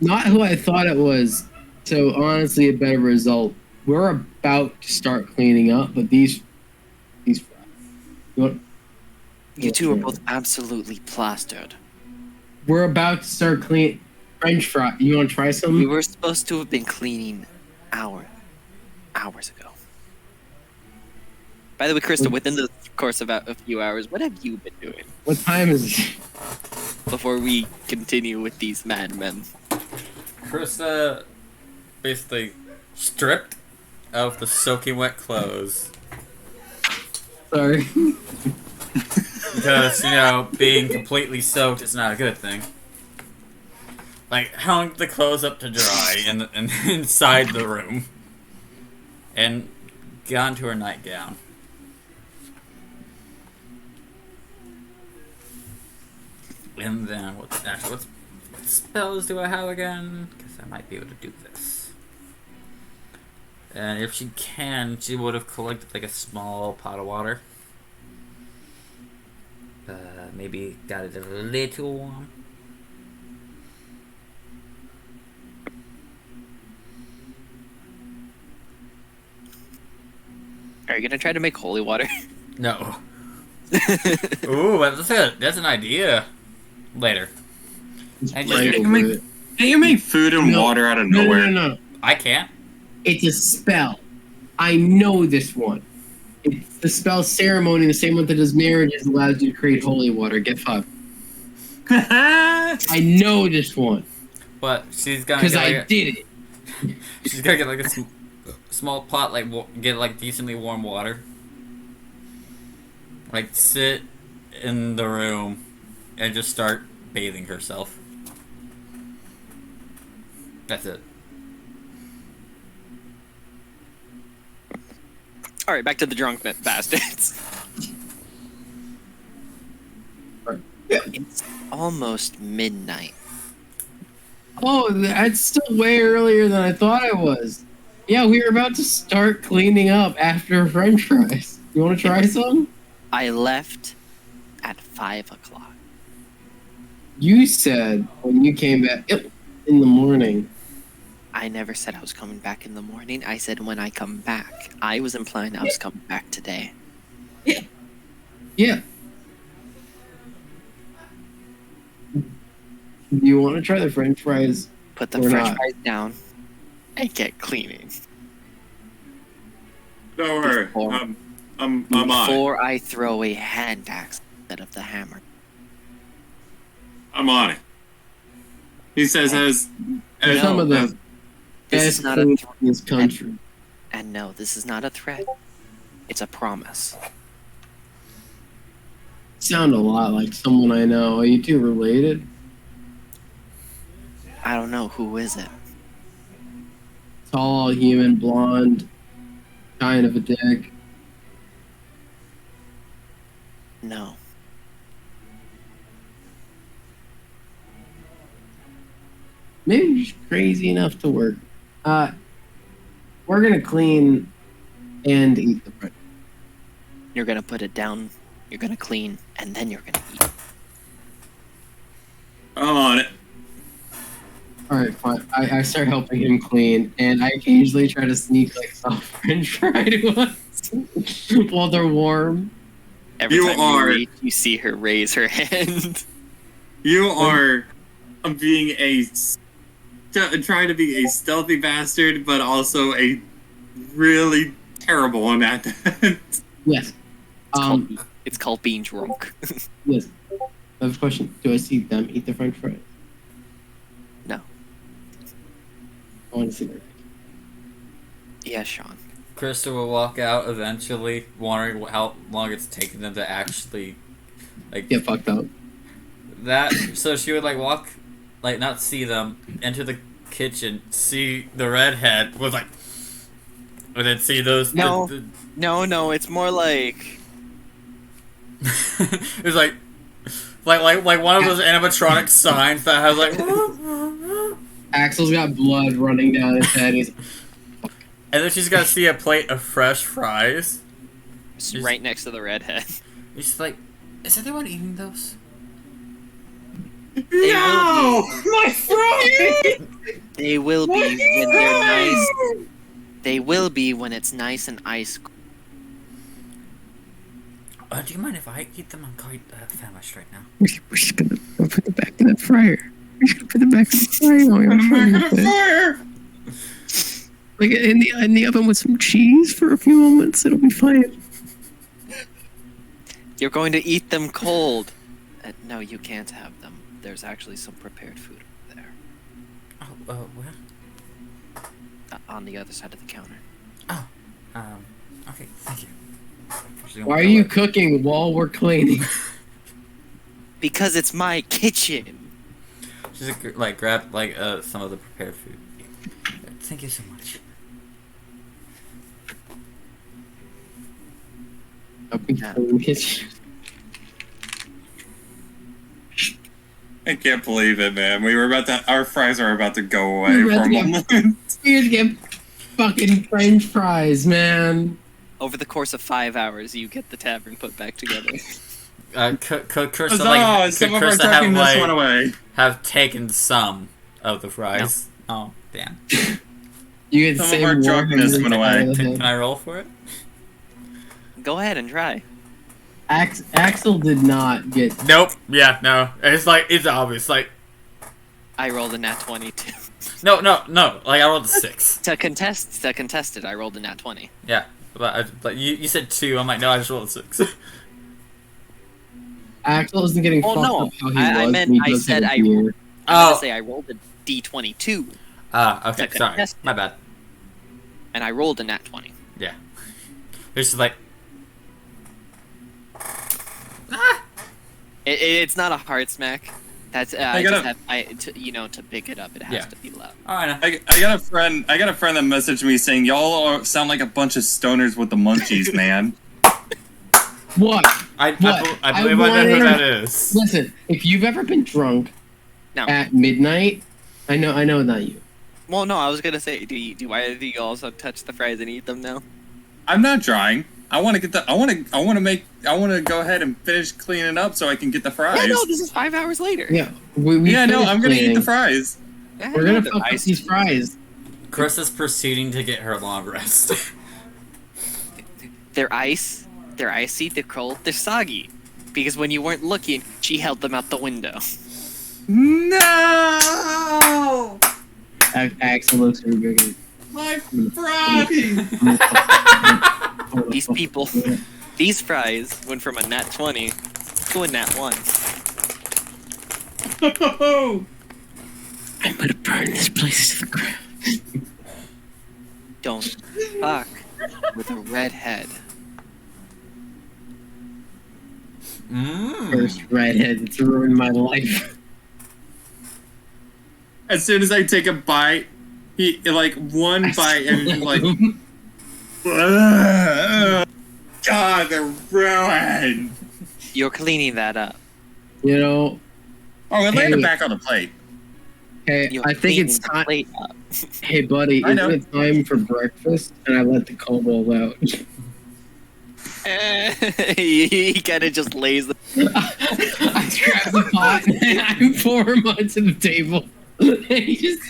not who I thought it was. So honestly, a better result. We're about to start cleaning up, but these fries. You two are both absolutely plastered. We're about to start clean French fry. You want to try some? We were supposed to have been cleaning hours ago. By the way, Krista, within the course of a few hours, what have you been doing What time is it? before we continue with these madmen? Krista basically stripped of the soaking wet clothes Sorry. because, you know, being completely soaked is not a good thing. Like, hung the clothes up to dry and inside the room and gone to her nightgown. And then, what spells do I have again? Because I might be able to do this. And if she can, she would have collected like a small pot of water. Maybe got it a little warm. Are you gonna try to make holy water? No. Ooh, that's an idea. Later. And just, Right Hey, over it. you make food and No, water out of No, nowhere. no. I can't. It's a spell. I know this one. It's the spell ceremony, the same one that does marriages, allows you to create holy water. Get fucked. I know this one But she's gonna because get I like did it. she's gonna get like a small pot, like get like decently warm water. Like sit in the room and just start bathing herself. That's it. All right, back to the drunk bastards. It's almost midnight. Oh, that's still way earlier than I thought I was. Yeah, we were about to start cleaning up after French fries. You want to try some? I left at 5 o'clock. You said when you came back in the morning. I never said I was coming back in the morning. I said when I come back. I was implying I was coming back today. Yeah. Do you want to try the French fries? Put the Or French not. fries down and get cleaning. Don't worry. Before- I'm on it. Before I throw a hand axe instead of the hammer. I'm on it. He says as Some of the This best is not a food in this country. And no, this is not a threat. It's a promise. Sound a lot like someone I know. Are you two related? I don't know, who is it? Tall, human, blonde, kind of a dick. No. Maybe just crazy enough to work. We're gonna clean and eat the bread. You're gonna put it down, you're gonna clean, and then you're gonna eat. I'm on it. All right, fine. I start helping him clean, and I occasionally try to sneak like a French fry to us while they're warm. Every You time are- you eat, you see her raise her hand. You are being trying to be a stealthy bastard, but also a really terrible one at that. Yes. It's called being drunk. Yes. I have a question. Do I see them eat the French fries? No. I want to see their. Yeah, Sean. Krista will walk out eventually, wondering how long it's taken them to actually, like, Get fucked up. that. So she would, like, walk, like, not see them, enter the kitchen, see the redhead, was like, and then see those. No. No, it's more like... It was like one of those animatronic signs that has, like, Axel's got blood running down his head. He's and then she's gonna see a plate of fresh fries. It's right next to the redhead. She's like, is anyone eating those? No! My fries! They will be when they're nice. They will be when it's nice and ice cold. Do you mind if I eat them? I'm quite famished right now. We're just gonna put them back in the fryer. We're just gonna put them back in the fryer. while we're frying it. Fire! Like in the oven with some cheese for a few moments. It'll be fine. You're going to eat them cold. No, you can't have them. There's actually some prepared food there. Oh, where? On the other side of the counter. Okay, thank you. Why are you cooking while we're cleaning? Because it's my kitchen. She's like grab like some of the prepared food. Thank you so much. I can't believe it, man. Our fries are about to go away We're about for a to get- moment. We just get fucking French fries, man. Over the course of 5 hours, you get the tavern put back together. Could Krista No, like could some of our Krista have tucking this one like away. have taken some of the fries? Oh damn! You get Some of save our drunkenness went 100 away. out of Can it. I roll for it? Go ahead and try. Axel did not get. Nope. Yeah, no. It's obvious. Like I rolled a nat 20 too. no. Like I rolled a 6. To contest it, I rolled a nat 20. Yeah, but you said 2. I'm like no, I just rolled a 6. Axel isn't getting Oh, fucked no. up how he I was. meant- when he I does said have a I- beer. I'm Oh. gonna say I rolled a d22, Okay. To Sorry. contest My bad. and I rolled a nat 20. Yeah. It's just like It's not a hard smack. That's I I gotta- just have to pick it up. It has Yeah. to be loud. I know. I got a friend that messaged me saying sound like a bunch of stoners with the munchies, man. What? I What? I believe I know who wanted- that is. Listen, if you've ever been drunk No. at midnight, I know not you. Well, no, I was gonna say, do you also touch the fries and eat them now? I'm not trying. I want to go ahead and finish cleaning up so I can get the fries. Yeah, no, this is 5 hours later. Yeah. We Yeah, no, finished I'm gonna eat the cleaning. fries. We're gonna fuck up these fries. Chris is proceeding to get her long rest. They're ice. They're icy. They're cold. They're soggy. Because when you weren't looking, she held them out the window. No! Axel looks really big. My fries! These people, these fries went from a nat 20 to a nat 1. Oh! I'm gonna burn this place to the ground. Don't fuck with a redhead. First redhead that's ruined my life. As soon as I take a bite, he like one bite and he's like, God, they're ruined. You're cleaning that up. You know, Oh, it landed Hey. back on the plate. hey, You're I think it's cleaning the time. plate up. Hey, buddy, I know. isn't it time for breakfast? And I let the kobold out. He kind of just lays the. I grab the pot and I pour him onto the table. And he just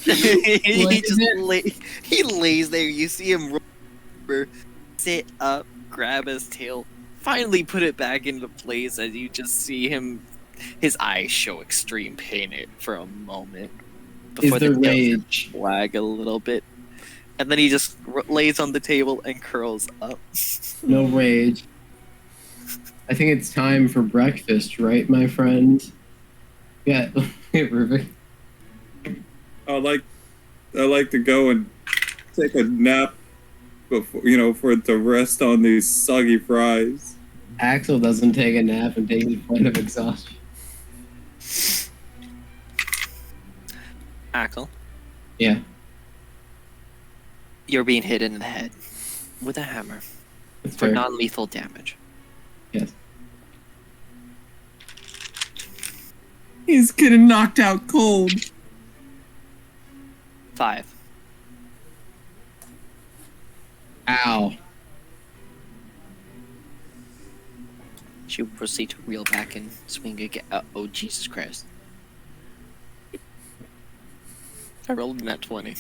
he lays there. You see him roll over, sit up, grab his tail, finally put it back into place as you just see him. His eyes show extreme pain for a moment is the tail rage. wag a little bit, and then he just lays on the table and curls up. No rage. I think it's time for breakfast, right, my friend? Yeah, Rubik. I like to go and take a nap before, for it to rest on these soggy fries. Axel doesn't take a nap and takes a point of exhaustion. Ackle, Yeah. you're being hit in the head with a hammer That's for fair. non-lethal damage. Yes. He's getting knocked out cold. 5. Ow. She will proceed to reel back and swing again. Oh, Jesus Christ. I rolled a nat 20.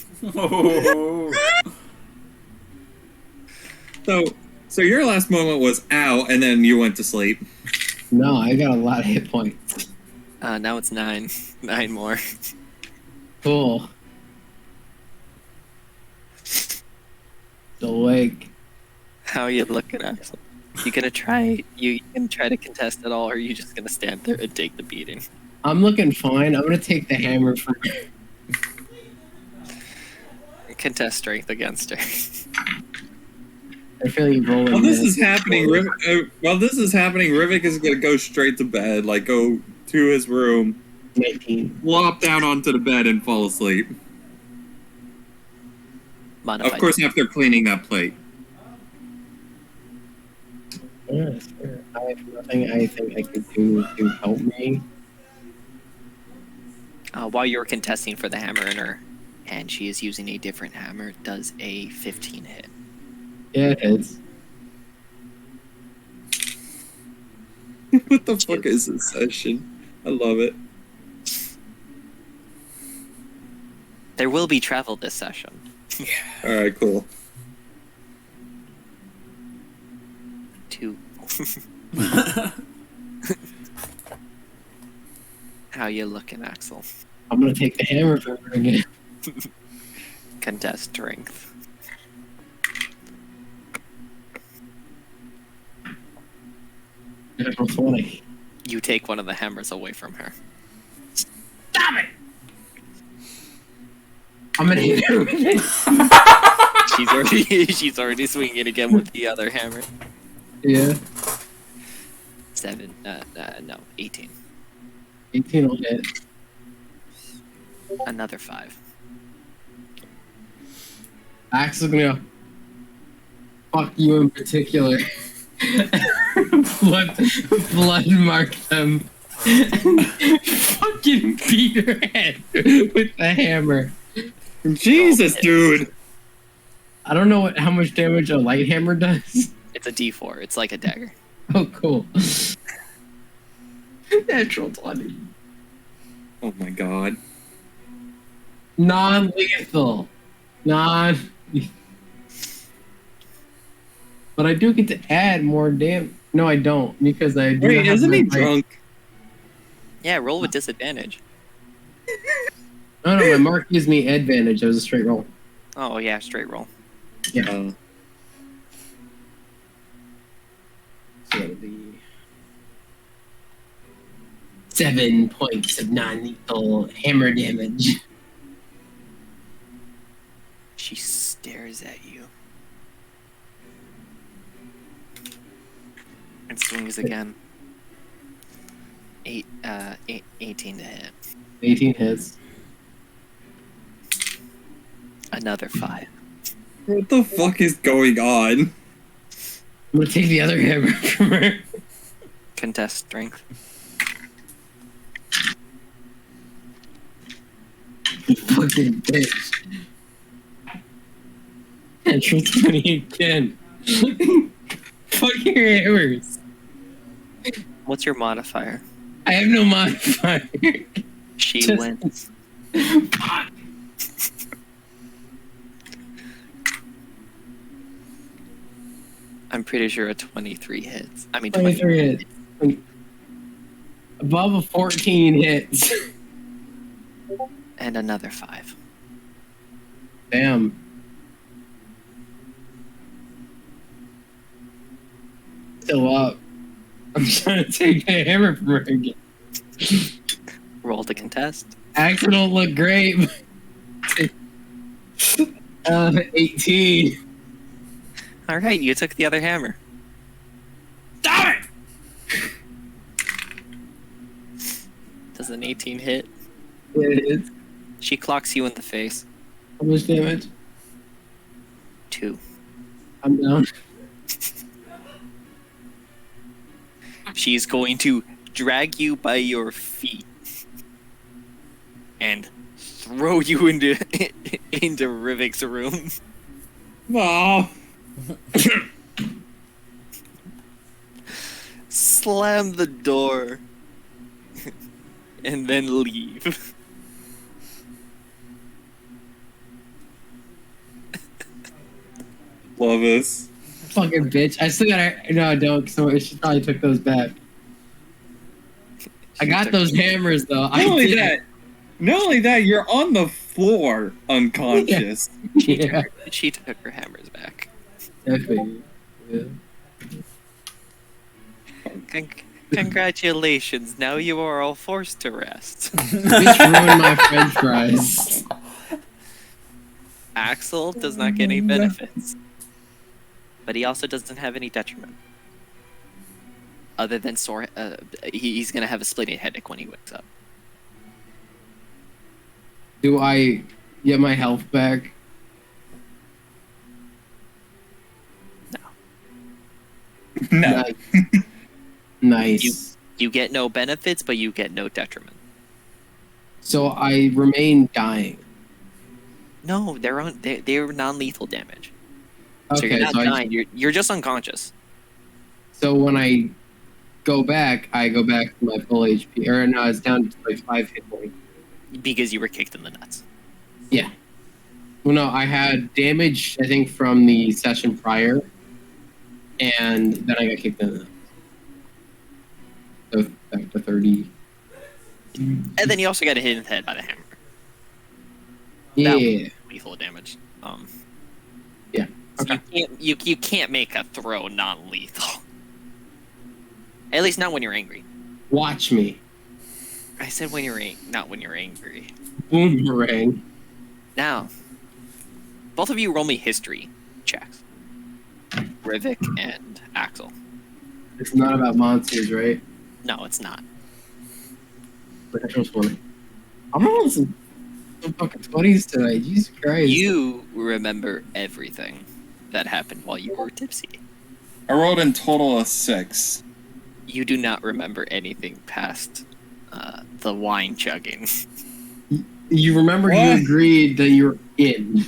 So your last moment was ow, and then you went to sleep. No, I got a lot of hit points. Now it's 9. 9 more. Cool. Still awake. How are you looking, Axel? You gonna try? You gonna try to contest at all, or are you just gonna stand there and take the beating? I'm looking fine. I'm gonna take the hammer for. Contest strength against her. I feel you rolling. While this minutes. is happening, Rivik is gonna go straight to bed, like go to his room, 19. flop down onto the bed, and fall asleep. Modified. Of course, after cleaning that plate. Yeah, that's fair. I have nothing I think I could do to help me. While you're contesting for the hammer in her hand, she is using a different hammer. Does a 15 hit? Yeah, it's. What the fuck is this session? I love it. There will be travel this session. Alright, cool. 2. How you looking, Axel? I'm gonna take the hammer for her again. Contest strength. Natural 20. You take one of the hammers away from her. Stop it! I'm gonna hit her with it. She's already swinging again with the other hammer. Yeah. 7. No, 18. 18 will hit. Another 5. Axel's gonna go. Fuck you in particular. blood mark them. Fucking beat her head with the hammer. Jesus, dude! I don't know how much damage a light hammer does. It's a D4. It's like a dagger. Oh, cool. Natural 20. Oh my god. Non-lethal. Non. But I do get to add more damage. No, I don't, because I do Wait, not have isn't he my- drunk? Yeah, roll with disadvantage. No, no, my mark gives me advantage. That was a straight roll. Oh yeah, straight roll. Yeah. Oh. So that'll be 7 points of non-lethal hammer damage. She stares at you and swings again. 18 to hit. 18 hits. Another 5. What the fuck is going on? I'm gonna take the other hammer from her. Contest strength. You fucking bitch. Natural 20 again. Fuck your hammers. What's your modifier? I have no modifier. She Just- wins. I'm pretty sure a 23 hits. I mean, 23 hits. Above a 14 hits. And another 5. Damn. Still up. I'm trying to take the hammer from her again. Roll to contest. Axel don't look great. 18. All right, you took the other hammer. Stop it! Does an 18 hit? Yeah, it is. She clocks you in the face. How much damage? 2. I'm down. She's going to drag you by your feet and throw you into Rivik's room. No. Slam the door and then leave. Love this. Fucking bitch. I still got her. No, I don't. So she probably took those back. I got those hammers though. Not only did. that, you're on the floor unconscious. Yeah. She took her hammers back. Definitely. Yeah. Congratulations, now you are all forced to rest. Bitch ruined my french fries. Axel does not get any benefits. But he also doesn't have any detriment. Other than sore, he's gonna have a splitting headache when he wakes up. Do I get my health back? No. Nice. You get no benefits, but you get no detriment. So I remain dying. No, they're non-lethal damage. So Okay, you're not so dying. You're just unconscious. so when I go back to my full HP. Or no, it's down to like 5 hit points. Because you were kicked in the nuts. Yeah. Well, no, I had damage, I think, from the session prior. And then I got kicked in the nuts. So back to 30. And then you also got hit in the head by the hammer. Yeah. Lethal damage. Yeah. So Okay. you can't make a throw non-lethal. At least not when you're angry. Watch me. I said when you're not when you're angry. Boomerang. Now, both of you roll me history checks. Rivik and Axel. It's not about monsters, right? No, it's not. Natural 20. I'm rolling some fucking 20s tonight. Jesus Christ. You remember everything that happened while you were tipsy. I rolled in total a 6. You do not remember anything past the wine chugging. You remember What? you agreed that you're in.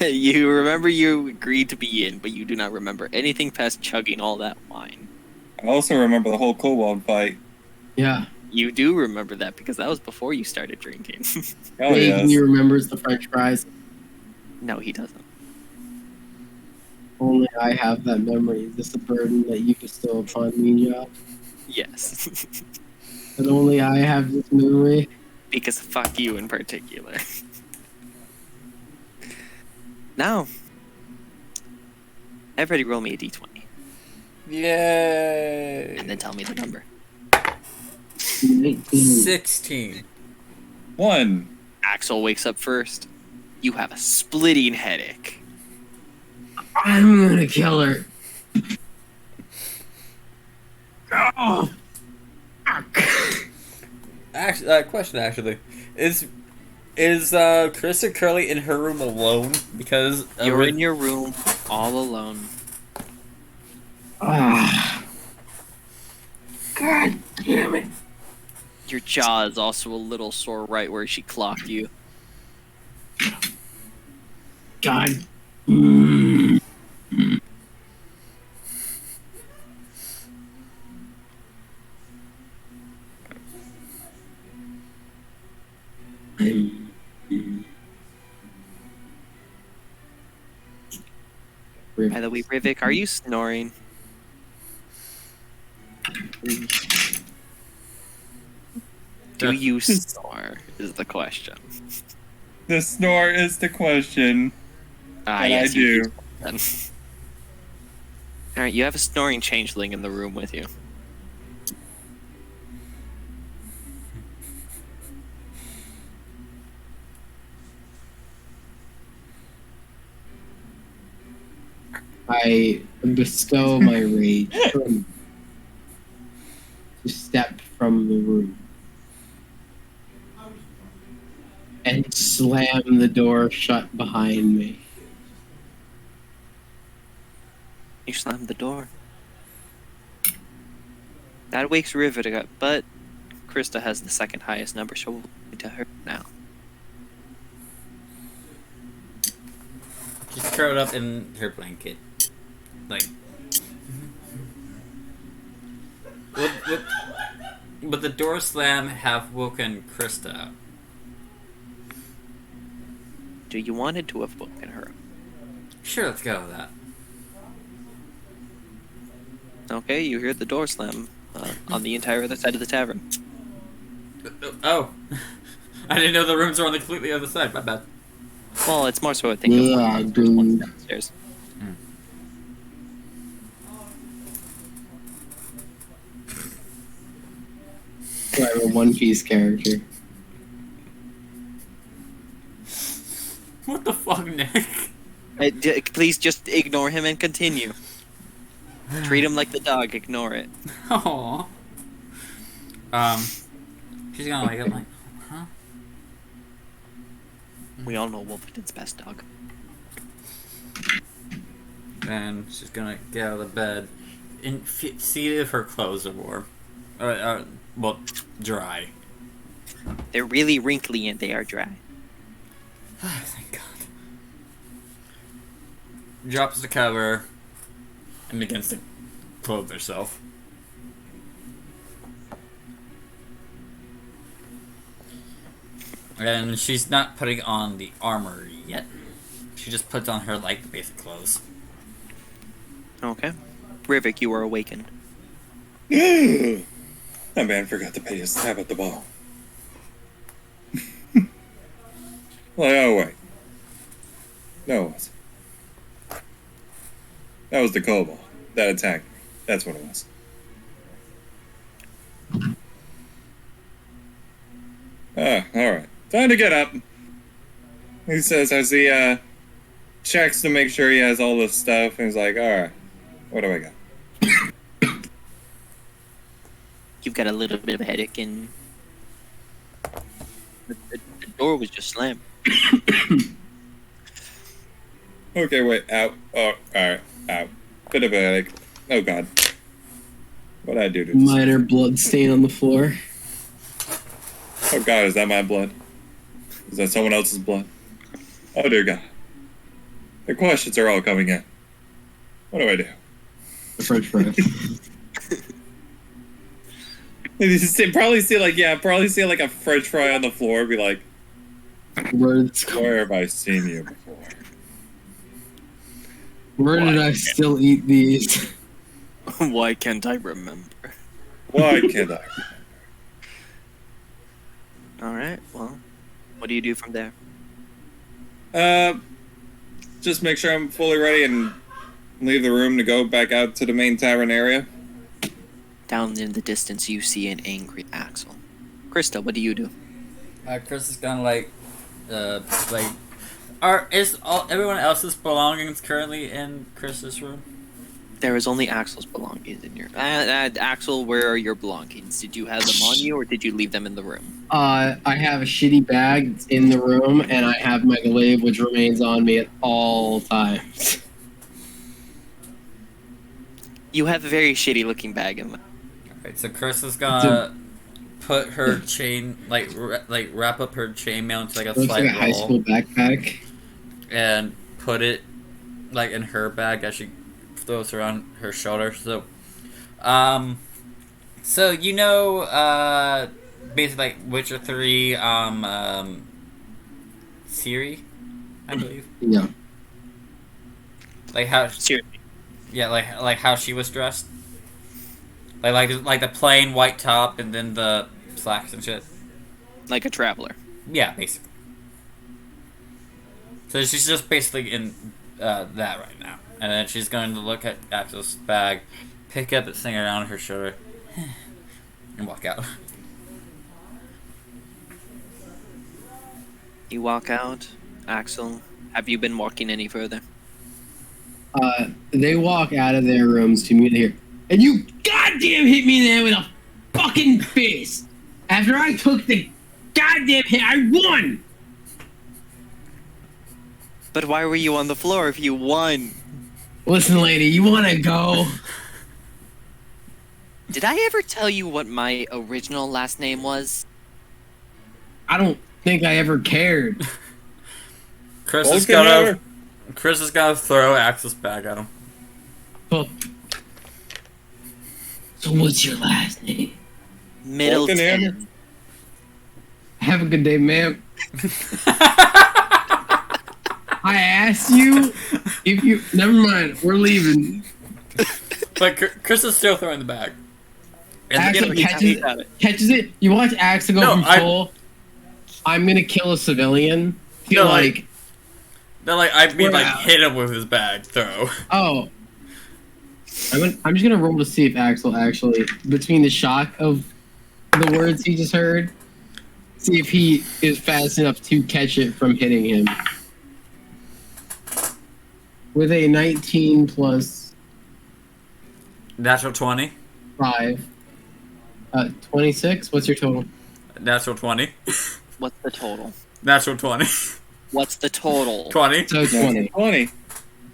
You remember you agreed to be in, but you do not remember anything past chugging all that wine. I also remember the whole kobold fight. Yeah. You do remember that because that was before you started drinking. Oh Vaguely yes. remembers the French fries. No, he doesn't. Only I have that memory. Is this a burden that you bestow upon me, Josh? Yes. But only I have this memory. Because fuck you in particular. Now, everybody roll me a d20 Yay! and then tell me the number. 19. 16. 1. Axel wakes up first. You have a splitting headache. I'm gonna kill her. Oh, fuck. Actually, question actually is Krista currently in her room alone because You're in your room all alone. Ah. God damn it. Your jaw is also a little sore right where she clocked you. God. Mm. By the way, Rivik, are you snoring? Do you snore? Is the question. The snore is the question. Ah, And yes, I you do. then. All right, you have a snoring changeling in the room with you. I bestow my rage to step from the room and slam the door shut behind me. You slam the door. That wakes Rivik up, but Krista has the second highest number, so we'll go to her now. She's curled up in her blanket, like. Would the door slam have woken Krista up? Do you wanted to have woken her up? Sure, let's go with that. Okay, you hear the door slam on the entire other side of the tavern. Oh, I didn't know the rooms were on the completely other side. My bad. Well, it's more so a thing of Yeah, one's dude. downstairs. So I'm a One Piece character. What the fuck, Nick? Please just ignore him and continue. Treat him like the dog. Ignore it. Aww. She's gonna wake up like, huh? We all know Wolverton's best dog. And she's gonna get out of bed and see if her clothes are warm. Well, dry. They're really wrinkly and they are dry. Thank God. Drops the cover and begins to clothe herself. And she's not putting on the armor yet. She just puts on her, like, basic clothes. Okay. Rivik, you are awakened. That man forgot to pay his tab at the ball. Like, oh wait. No, it wasn't. That was the kobold that attacked me. That's what it was. Ah, alright. Time to get up. He says as he checks to make sure he has all the stuff, and he's like, alright, what do I got? You've got a little bit of a headache and the door was just slammed. Okay, wait, out. Oh, alright, out. Bit of a headache. Oh god. What'd I do to this? Minor blood stain on the floor. Oh god, is that my blood? Is that someone else's blood? Oh dear god. The questions are all coming in. What do I do? The French fries. probably see like a French fry on the floor. Be like, Words. where have I seen you before? Where did I still eat these? Why can't I remember? Why can't I? All right. Well, what do you do from there? Just make sure I'm fully ready and leave the room to go back out to the main tavern area. Down in the distance, you see an angry Axel. Krista, what do you do? Chris is gonna is all everyone else's belongings currently in Chris's room? There is only Axel's belongings in your. Axel, where are your belongings? Did you have them on you, or did you leave them in the room? I have a shitty bag in the room, and I have my glaive, which remains on me at all times. You have a very shitty looking bag in. Alright, so Chris is gonna put her chain, wrap up her chainmail into like a Looks slight like a high roll school backpack. and put it like in her bag as she throws around her shoulder. So, basically like Witcher 3, Siri, I believe. Yeah. Like how, Seriously. yeah, like how she was dressed. Like the plain white top and then the slacks and shit. Like a traveler. Yeah, basically. So she's just basically in that right now. And then she's going to look at Axel's bag, pick up the thing around her shoulder, and walk out. You walk out. Axel, have you been walking any further? They walk out of their rooms to meet here. And you goddamn hit me in the head with a fucking fist! After I took the goddamn hit, I won! But why were you on the floor if you won? Listen, lady, you wanna go? Did I ever tell you what my original last name was? I don't think I ever cared. Chris Vulcan is gonna Hammer. throw Axel's bag at him. Oh. So what's your last name? Middleton. Hammer. Have a good day, ma'am. I asked you if you... Never mind, we're leaving. But Chris is still throwing the bag. And Axel the- catches it. You watch Axel go No, from full, I'm gonna kill a civilian. To No, like, I hit him with his bag throw. oh. I'm just gonna roll to see if Axel actually, between the shock of the words he just heard, see if he is fast enough to catch it from hitting him. With a 19 plus Natural 20. 5. 26? What's your total? Natural 20. What's the total? Natural 20. What's the total? 20. So 20. 20.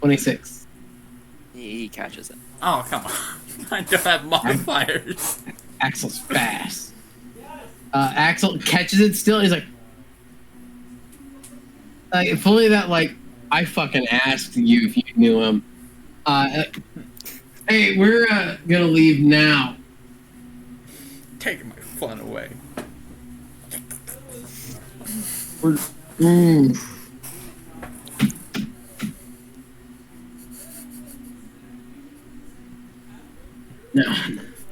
26. He catches it. Oh, come on. I don't have modifiers. Axel's fast. Axel catches it still. He's like, if only that, like, I fucking asked you if you knew him. Hey, we're gonna leave now. Taking my fun away. We're. No.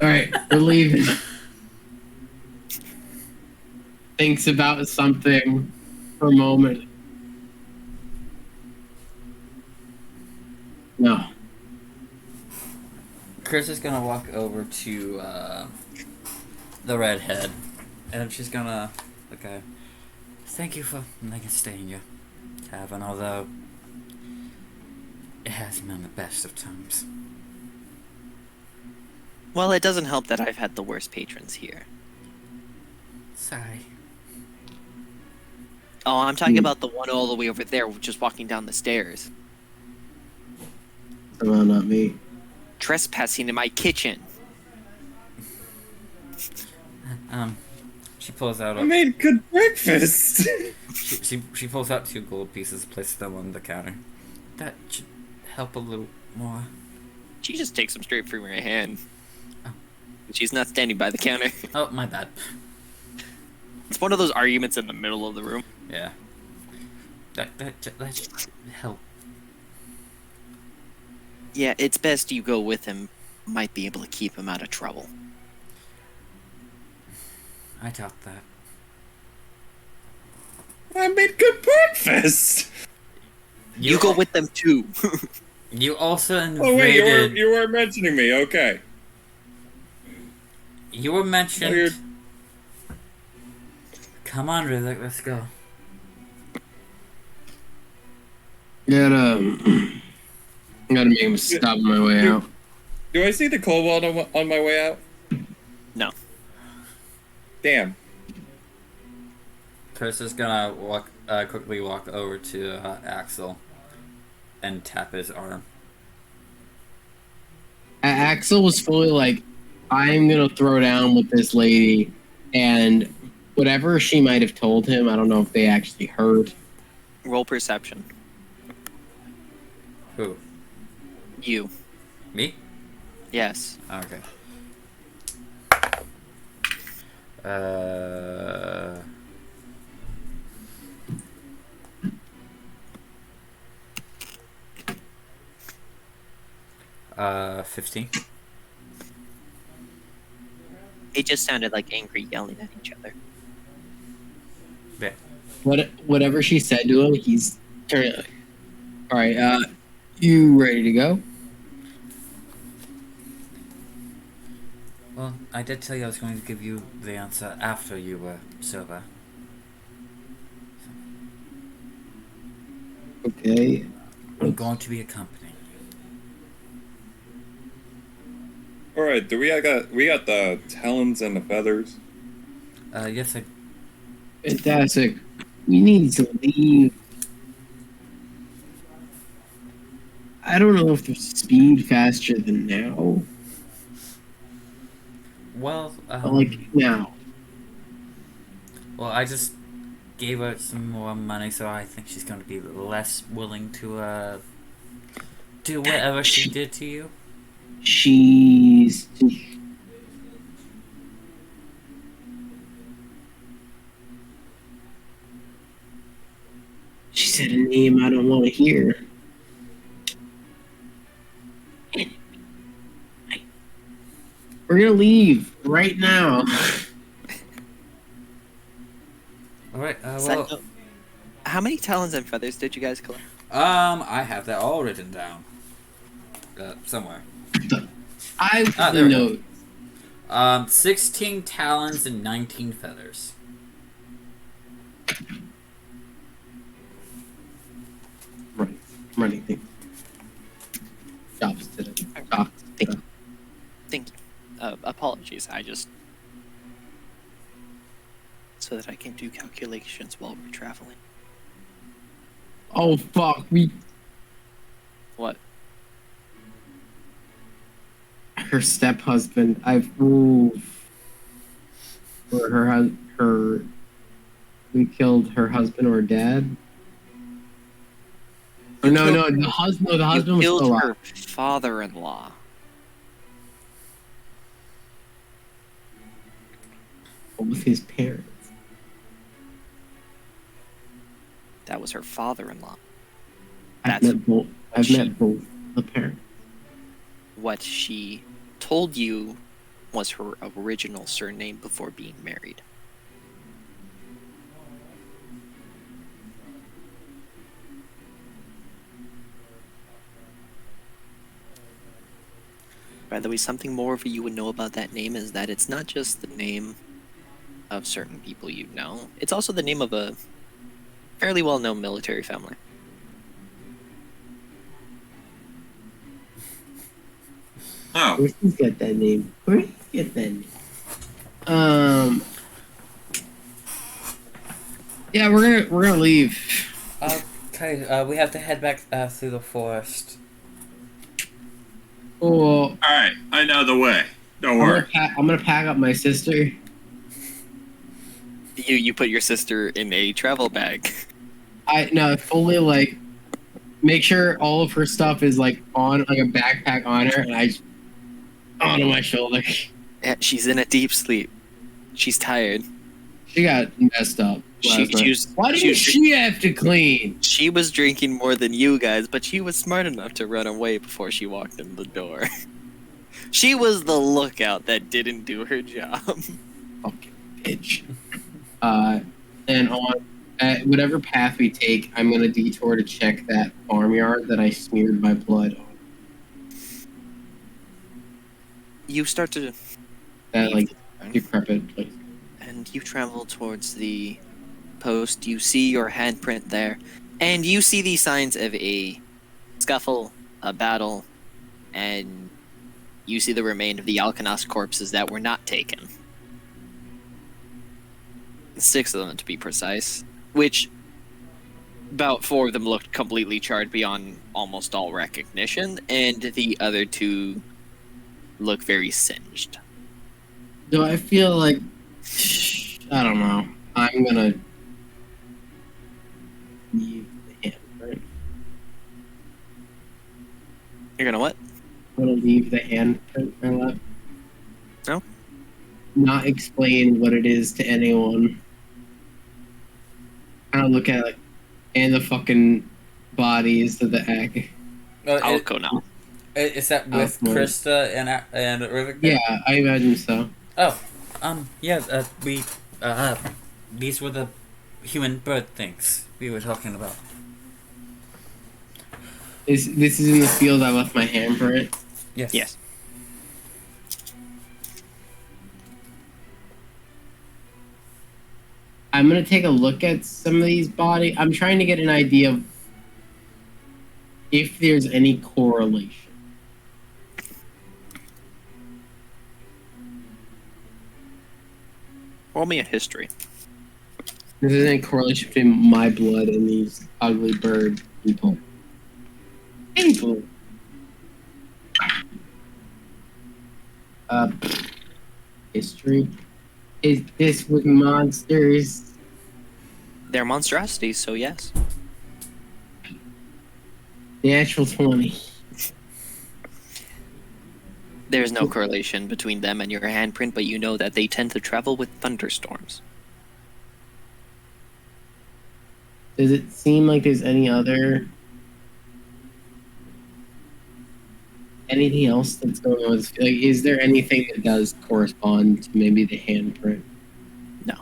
All right, we're leaving. Thinks about something for a moment. No. Chris is gonna walk over to the redhead, and she's gonna, okay, thank you for letting us stay in your tavern, although it hasn't been the best of times. Well, it doesn't help that I've had the worst patrons here. Sorry. Oh, I'm talking about the one all the way over there, just walking down the stairs. Somehow not me. Trespassing in my kitchen. She pulls out I made good breakfast. she pulls out 2 gold pieces, places them on the counter. That should help a little more. She just takes them straight from your hand. She's not standing by the counter. Oh, my bad. It's one of those arguments in the middle of the room. Yeah. That should help. Yeah, it's best you go with him. Might be able to keep him out of trouble. I doubt that. I made good breakfast. You go with them too. You also Oh wait, invaded. you were mentioning me. Okay. You were mentioned. Weird. Come on, Rizek, let's go. Gotta make him stop on my way out. Do I see the kobold on my way out? No. Damn. Chris is gonna quickly walk over to Axel and tap his arm. Axel was fully like, I'm gonna throw down with this lady, and whatever she might have told him, I don't know if they actually heard. Roll perception. Who? You. Me? Yes. Okay. 15. It just sounded like angry yelling at each other. Yeah. Whatever she said to him, he's turning. All right, you ready to go? Well, I did tell you I was going to give you the answer after you were sober. Okay. I'm going to be accompanying All right. We got the talons and the feathers. you. Yes, I. Fantastic. We need to leave. I don't know if there's speed faster than now. Well, But like now. well, I just gave her some more money, so I think she's going to be less willing to do whatever she did to you. She's. She said a name I don't want to hear. We're gonna leave right now. All right. Side Well, note, how many talons and feathers did you guys collect? I have that all written down. Somewhere. I there we know. go. 16 talons and 19 feathers. Running things. Jobs today. Jobs today. Thank you. Apologies, I just... So that I can do calculations while we're traveling. Oh fuck! What? Her step-husband. Or her. We killed her husband or dad. Oh, no, the husband. No, the husband was You still killed alive. her father-in-law. What was his parents? That was her father-in-law. I've That's met both the parents. what she told you was her original surname before being married. By the way, something more of you would know about that name is that it's not just the name of certain people you know, it's also the name of a fairly well-known military family. Oh, Where'd he get that name? Where did he get that name? Yeah, we're gonna leave. Okay, we have to head back through the forest. Oh, all right. I know the way. Don't worry. I'm gonna pack up my sister. You put your sister in a travel bag. Fully like make sure all of her stuff is like on like a backpack on her, and I just onto my shoulder. Yeah, she's in a deep sleep. She's tired. She got messed up. last night. Why didn't she have to clean? She was drinking more than you guys, but she was smart enough to run away before she walked in the door. She was the lookout that didn't do her job. Fucking bitch. And on whatever path we take, I'm gonna detour to check that farmyard that I smeared my blood on. You start to That like leave decrepit place. and you travel towards the post. You see your handprint there, and you see the signs of a scuffle, a battle, and you see the remain of the Alkanos corpses that were not taken. 6 of them, to be precise, which about 4 of them looked completely charred beyond almost all recognition, and the other 2 look very singed. Do I feel like I don't know? I'm gonna leave the handprint. You're gonna what? I'm gonna leave the handprint I left. No? Not explain what it is to anyone. Kind of look at it, and the fucking bodies of the egg. I'll go now. Is that with Krista and Rivik? Yeah, I imagine so. Oh, yeah. These were the human bird things we were talking about. This is in the field I left my handprint. Yes. Yes. I'm gonna take a look at some of these bodies. I'm trying to get an idea of if there's any correlation. Roll me a history. If there's any correlation between my blood and these ugly bird people. People. History. Is this with monsters? They're monstrosities, so yes. The actual 20. There's no correlation between them and your handprint, but you know that they tend to travel with thunderstorms. Does it seem like there's anything else that's going on? Like, is there anything that does correspond to maybe the handprint? No.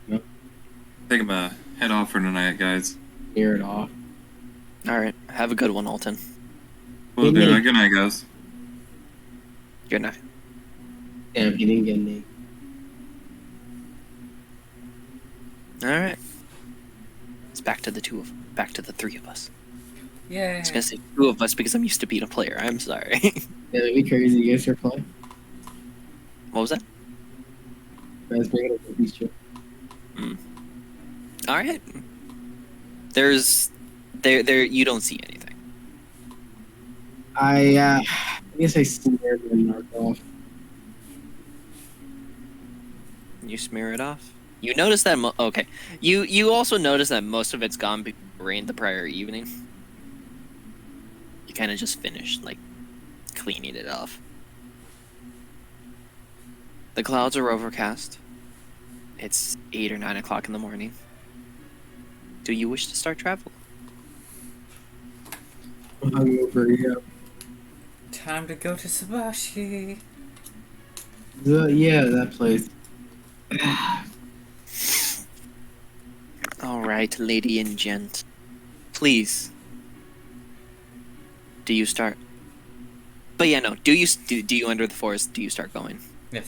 No? I think I'm gonna head off for tonight, guys. Near it off. Alright, have a good one, Alton. Will Good do. night. Good night, guys. Good night. Damn, he didn't get any. Alright. It's back to the three of us. Yeah. I was gonna say 2 of us because I'm used to being a player. I'm sorry. Yeah, that'd be crazy. You guys start playing. What was that? Guys, bring it up with these two. Alright. There you don't see anything. I guess I smeared and marked off. You smear it off. You notice that okay. You also notice that most of it's gone because it rained the prior evening. You kind of just finished like cleaning it off. The clouds are overcast. It's 8 or 9 o'clock in the morning. Do you wish to start travel? I'm hungover, yeah. Time to go to Sabashi. Yeah, that place. All right, lady and gent. Please. Do you start? But yeah, no. Do you enter the forest? Do you start going? Yes.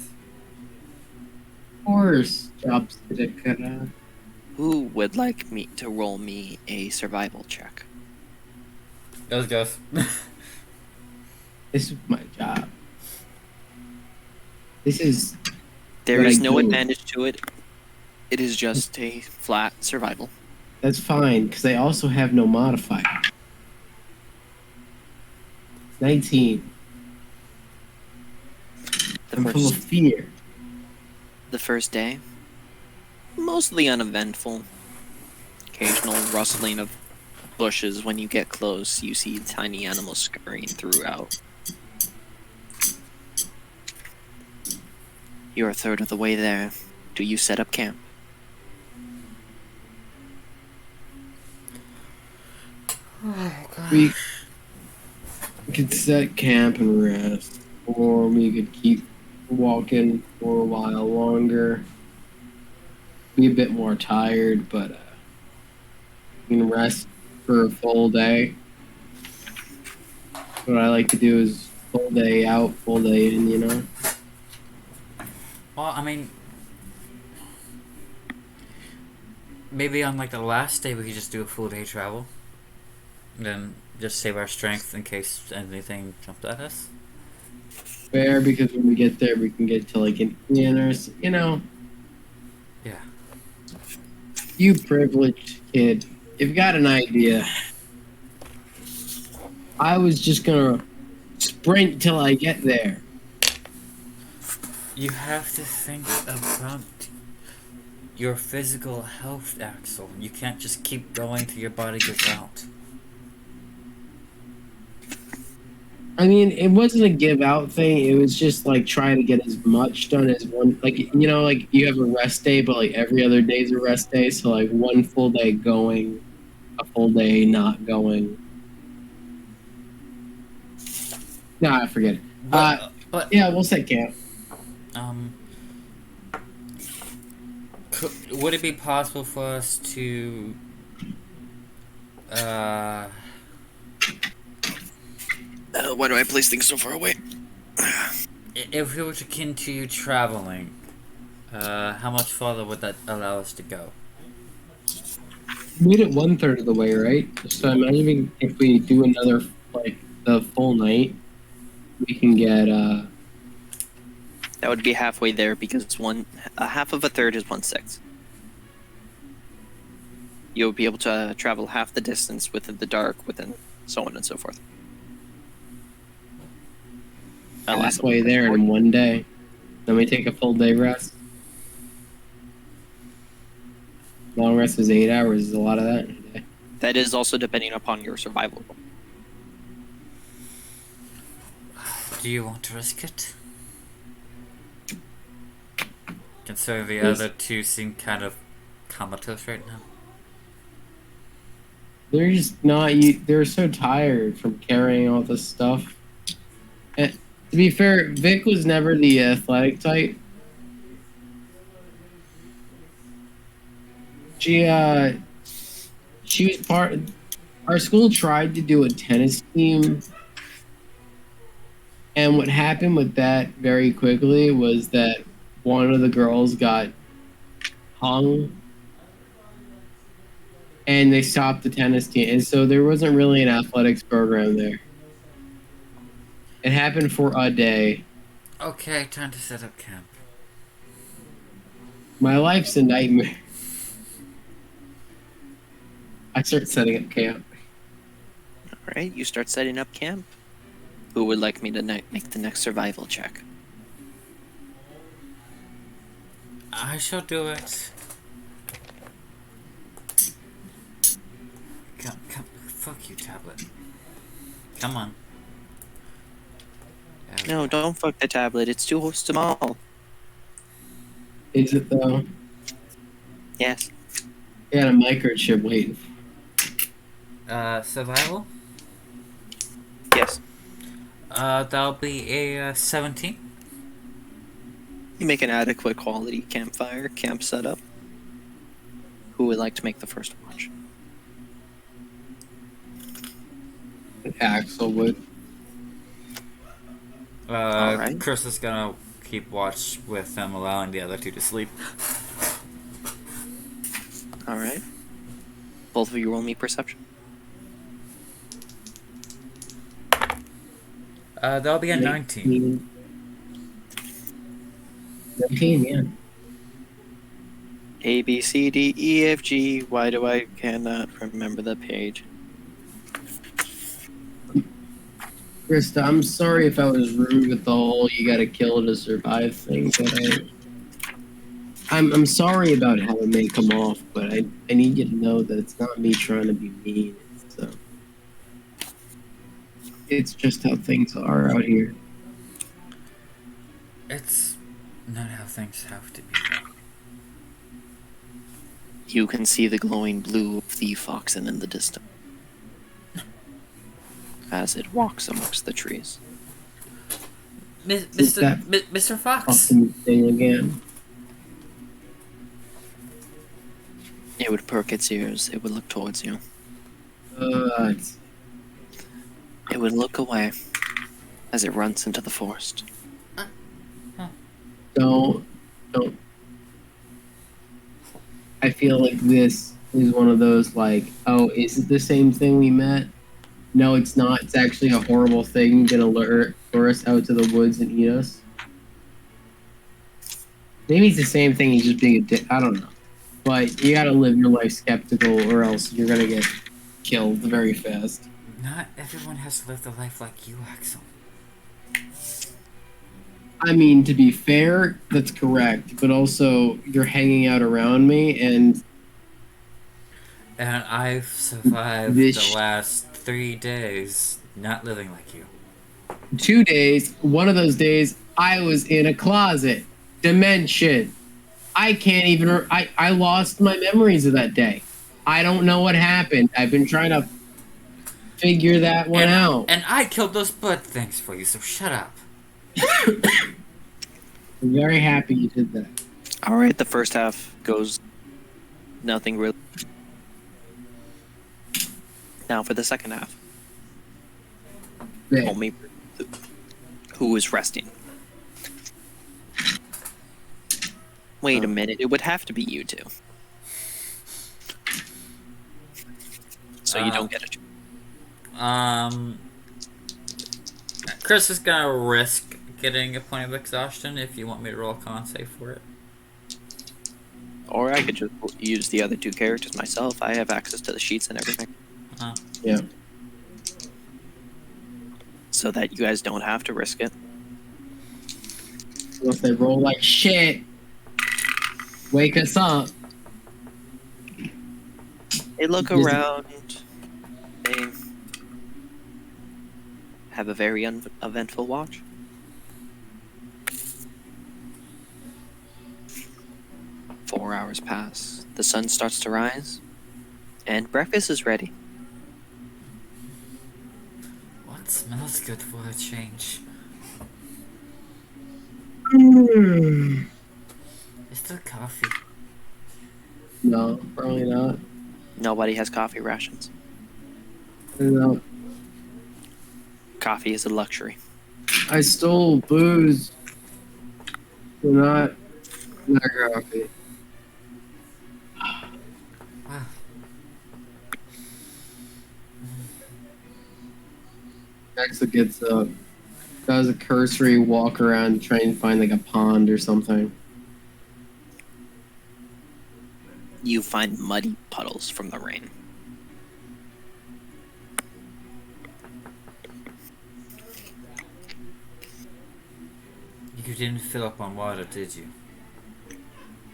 Of course, jobs to the Who would like me to roll me a survival check? Those goes. This is my job. This is There What is I no do. advantage to it. It is just a flat survival. that's fine because I also have no modifier. 19. I'm full of fear. The first day, mostly uneventful. Occasional rustling of bushes. When you get close, you see tiny animals scurrying throughout. You're a third of the way there. Do you set up camp? We could set camp and rest, or we could keep walking for a while longer. Be a bit more tired, but we can rest for a full day. What I like to do is full day out, full day in, you know? Well, I mean, maybe on like the last day we could just do a full day travel. And then just save our strength in case anything jumps at us. Fair, because when we get there, we can get to like an inn or, you know? Yeah. You privileged kid. You've got an idea. I was just gonna sprint till I get there. You have to think about your physical health, Axel. You can't just keep going till your body gives out. I mean, it wasn't a give out thing. It was just like trying to get as much done as one. Like, you know, like you have a rest day, but like every other day's a rest day. So like one full day going, a full day not going. Nah, I forget it. But Yeah, we'll set camp. Would it be possible for us to Why do I place things so far away? if we were to continue traveling, how much farther would that allow us to go? We made it 1/3 of the way, right? So imagine if we do another like the full night, we can get That would be halfway there because half of a third is 1/6. You'll be able to travel half the distance within the dark, within so on and so forth. halfway there in one day. Then we take a full day rest. Long rest is 8 hours. Is a lot of that in a day. That is also depending upon your survival. Do you want to risk it? Considering the Yes. other two seem kind of comatose right now. They're just not. They're so tired from carrying all this stuff. And to be fair, Vic was never the athletic type. She was part. Our school tried to do a tennis team, and what happened with that very quickly was that one of the girls got hung, and they stopped the tennis team, and so there wasn't really an athletics program there. It happened for a day. Okay, time to set up camp. My life's a nightmare. I start setting up camp. All right, you start setting up camp. Who would like me to make the next survival check? I shall do it. Come, fuck you, tablet. Come on. No, don't fuck the tablet. It's too small. Is it though? Yes. I got a microchip waiting. Survival? Yes. That'll be a 17. You make an adequate quality campfire, camp setup. Who would like to make the first watch? Axel would. Alright. Chris is gonna keep watch with them, allowing the other two to sleep. All right. Both of you roll me perception. That'll be a 19. 19, yeah. A, B, C, D, E, F, G. Why do I cannot remember the page? Krista, I'm sorry if I was rude with the whole "you gotta kill to survive" thing, but I'm sorry about how it may come off, but I need you to know that it's not me trying to be mean. It's just how things are out here. It's Not how things have to be. You can see the glowing blue of the Foxen in the distance as it walks amongst the trees. Is that Mr. Fox. fucking thing again? It would perk its ears. It would look towards you. It's- It would look away as it runs into the forest. don't. I feel like this is one of those like, oh, is it the same thing we met? No, it's not. It's actually a horrible thing gonna lure us out to the woods and eat us. Maybe it's the same thing. He's just being a dick. I don't know. But you gotta live your life skeptical, or else you're gonna get killed very fast. Not everyone has to live the life like you, Axel. I mean, to be fair, that's correct. But also, you're hanging out around me, and And I've survived This- the last 3 days not living like you. 2 days. One of those days, I was in a closet. Dimension. I can't even. I lost my memories of that day. I don't know what happened. I've been trying to figure that one out. And I killed those blood things for you, so shut up. I'm very happy you did that. All right, the first half goes nothing really. Now for the second half. Yeah. Homie, who is resting. Wait a minute, it would have to be you two. So you don't get it. Chris is gonna risk getting a point of exhaustion if you want me to roll a con save for it. Or I could just use the other two characters myself. I have access to the sheets and everything. Yeah. So that you guys don't have to risk it. Well, if they roll like shit, wake us up. They look Is it- around. They have a very eventful watch. Four hours pass. The sun starts to rise, and breakfast is ready. What smells good for a change? Is there coffee? No, probably not. Nobody has coffee rations. No. Coffee is a luxury. I stole booze. Not coffee. Wow. Axel gets up, does a cursory walk around, trying to find like a pond or something. You find muddy puddles from the rain. You didn't fill up on water, did you?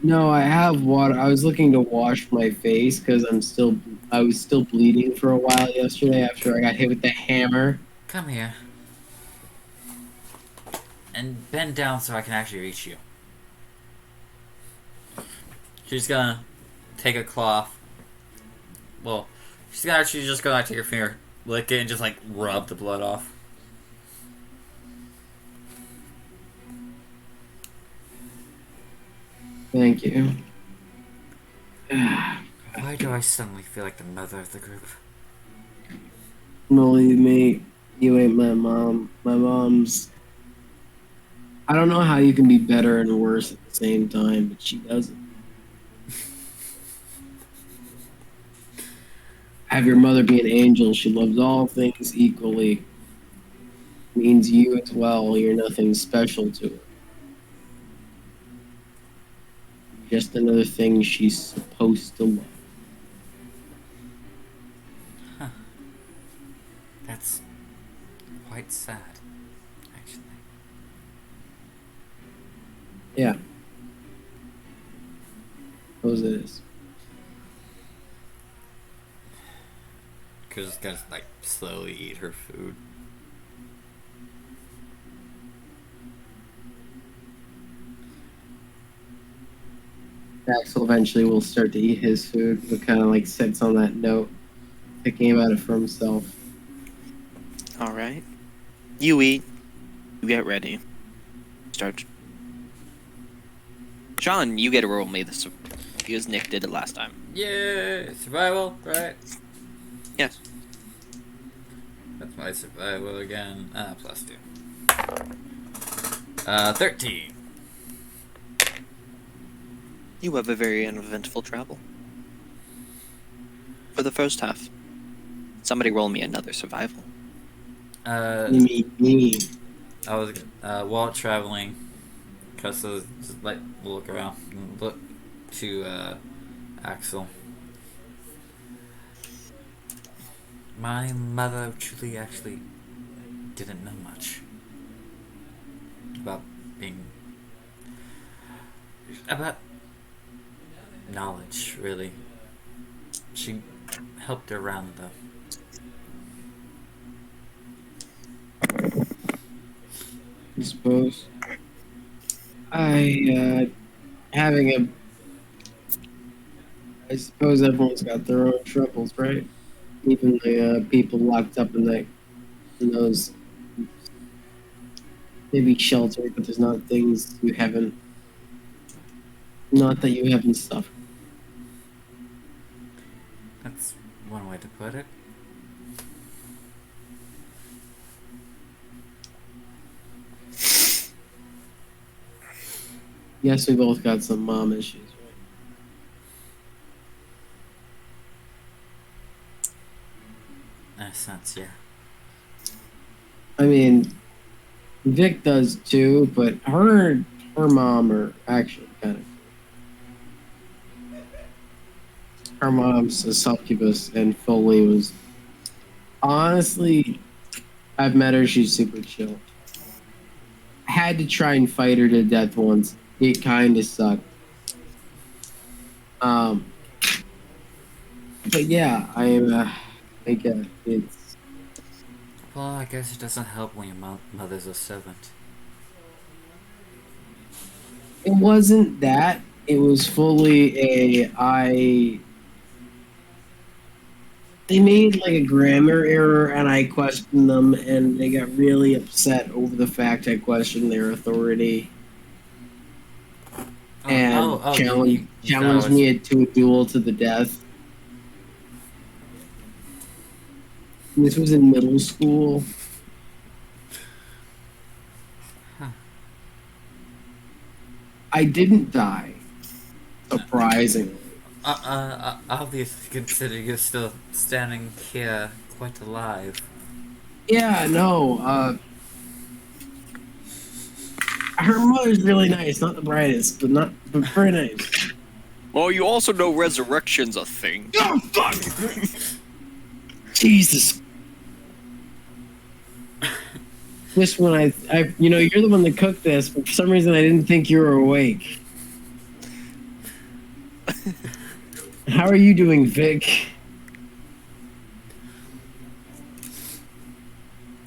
No, I have water. I was looking to wash my face because I was still bleeding for a while yesterday after I got hit with the hammer. Come here. And bend down so I can actually reach you. She's gonna take a cloth. Well, she's gonna actually just go take her finger, lick it, and just like rub the blood off. Thank you. Why do I suddenly feel like the mother of the group? Believe me, you ain't my mom. My mom's. I don't know how you can be better and worse at the same time, but she doesn't. Have your mother be an angel. She loves all things equally. Means you as well. You're nothing special to her. Just another thing she's supposed to love. That's quite sad, actually. Yeah. Suppose it is. Cause it's gonna like slowly eat her food. Axel eventually will start to eat his food, but kind of like sits on that note, thinking about it for himself. All right. You eat. You get ready. Start. Sean, you get to roll me this because Nick did it last time. Yeah, survival, right? Yes. That's my survival again. +2. 13. You have a very uneventful travel. For the first half. Somebody roll me another survival. Me. I was while traveling, cause I was just like look around, look to Axel. My mother truly actually didn't know much about knowledge, really. She helped her around though. I suppose. I suppose everyone's got their own troubles, right? Even the people locked up in those maybe sheltered, but there's not things you haven't, not that you haven't suffered. That's one way to put it. Yes, we both got some mom issues, right? In a sense, yeah. I mean, Vic does too, but her mom are actually kind of. Her mom's a succubus, and Foley was honestly. I've met her; she's super chill. I had to try and fight her to death once. It kind of sucked. But yeah, I am. I guess it's. Well, I guess it doesn't help when your mother's a servant. It wasn't that. It was fully a. They made like a grammar error, and I questioned them, and they got really upset over the fact I questioned their authority. And challenged me to a duel to the death. This was in middle school. Huh. I didn't die, surprisingly. Obviously, consider you're still standing here, quite alive. Yeah, no. Her mother's really nice, not the brightest, but very nice. Well, you also know resurrection's a thing. Oh fuck! Jesus. This one, you're the one that cooked this, but for some reason I didn't think you were awake. How are you doing, Vic?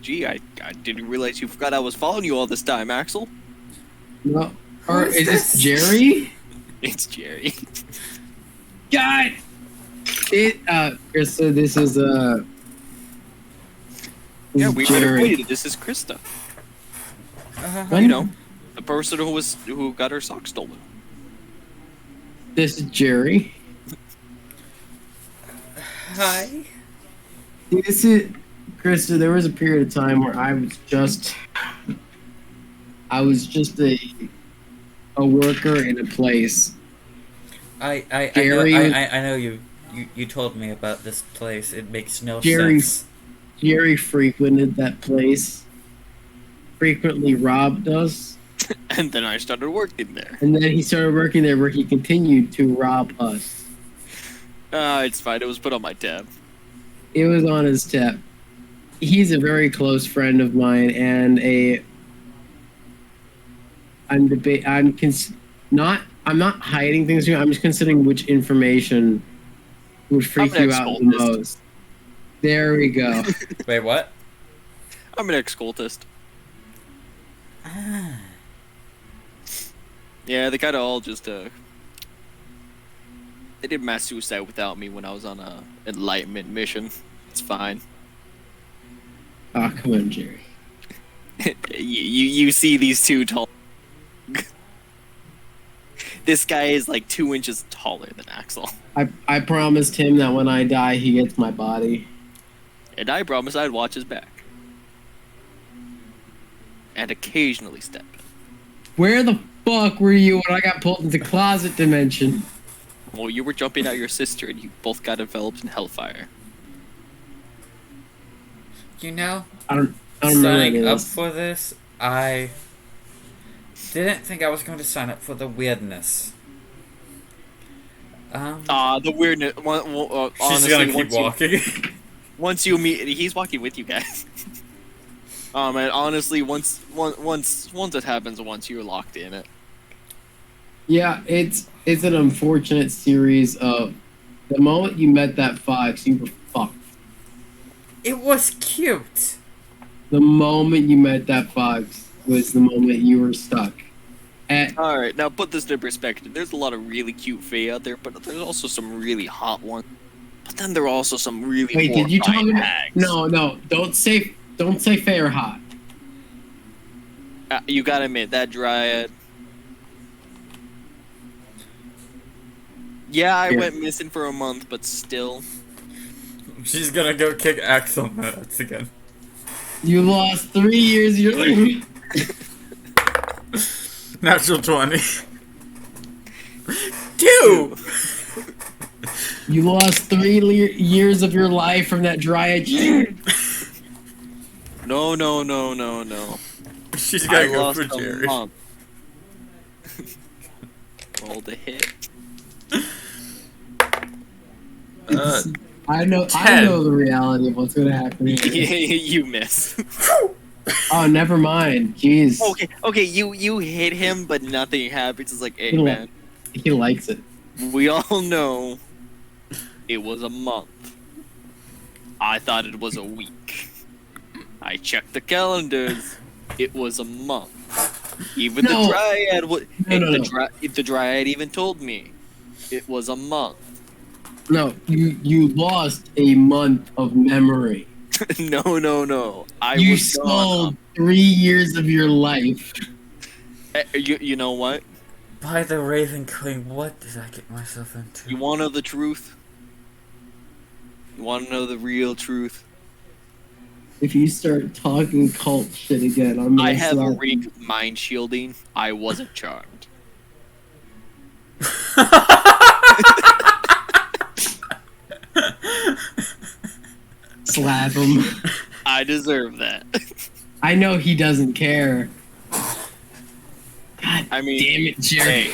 Gee, I didn't realize you forgot I was following you all this time, Axel. No. Or is this Jerry? It's Jerry. God! Krista, this is, Yeah, we could have Jerry. waited. This is Krista. When? You know, the person who got her socks stolen. This is Jerry. Hi. This is Krista. There was a period of time where I was just a worker in a place. I know you told me about this place. It makes no sense. Jerry frequented that place. Frequently robbed us. And then I started working there. And then he started working there where he continued to rob us. It's fine. It was put on my tab. It was on his tab. He's a very close friend of mine, and I'm not hiding things from you. I'm just considering which information would freak you out the most. There we go. Wait, what? I'm an ex-cultist. Yeah, they kind of all just They did mass suicide without me when I was on a enlightenment mission. It's fine. Oh, come on, Jerry. You see these two tall. This guy is like 2 inches taller than Axel. I promised him that when I die, he gets my body. And I promised I'd watch his back. And occasionally step in. Where the fuck were you when I got pulled into closet dimension? Well, you were jumping at your sister and you both got enveloped in hellfire. You know, I don't remember any signing of up this. for this, I didn't think I was going to sign up for the weirdness. The weirdness. She's Honestly, gonna keep walking. Once you meet, he's walking with you guys. And honestly, once it happens, once you're locked in it. Yeah, it's an unfortunate series of the moment you met that fox, you were fucked. It was cute. The moment you met that fox was the moment you were stuck. And All right, now put this into perspective. There's a lot of really cute fae out there, but there's also some really hot ones. But then there are also some really wait, did you talk horrifying about? hags. No, don't say fair or hot. You gotta admit that dryad. Yeah, I Here. went missing for a month, but still. She's gonna go kick Axel nuts again. You lost 3 years of your life. Natural 20. 2! You lost 3 years of your life from that dryad shit. No. She's I gonna go lost for a Jerry. month. Roll the hit. I know 10. the reality of what's gonna happen here. You miss. Oh, never mind. Jeez. Okay. You hit him, but nothing happens. It's like, hey He li- man, He likes it. we all know it was a month. I thought it was a week. I checked the calendars. It was a month. Even No. the dryad was. No. The dryad even told me it was a month. No, you lost a month of memory. No. I You was sold gone. 3 years of your life. You know what? By the Raven Queen, what did I get myself into? You want to know the truth? You want to know the real truth? If you start talking cult shit again, I'm gonna I have a slap ring of mind shielding. I wasn't charmed. slap him. I deserve that. I know he doesn't care. God I mean, damn it, Jerry.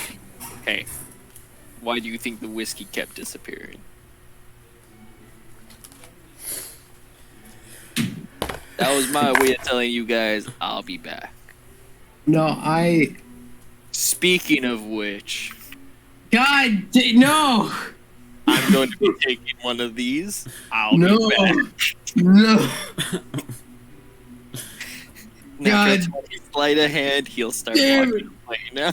Hey. Why do you think the whiskey kept disappearing? That was my way of telling you guys I'll be back. No, Speaking of which, no! I'm going to be taking one of these. I'll No! be back. No! Now, God. when he sleight of hand, he'll start Damn walking away now.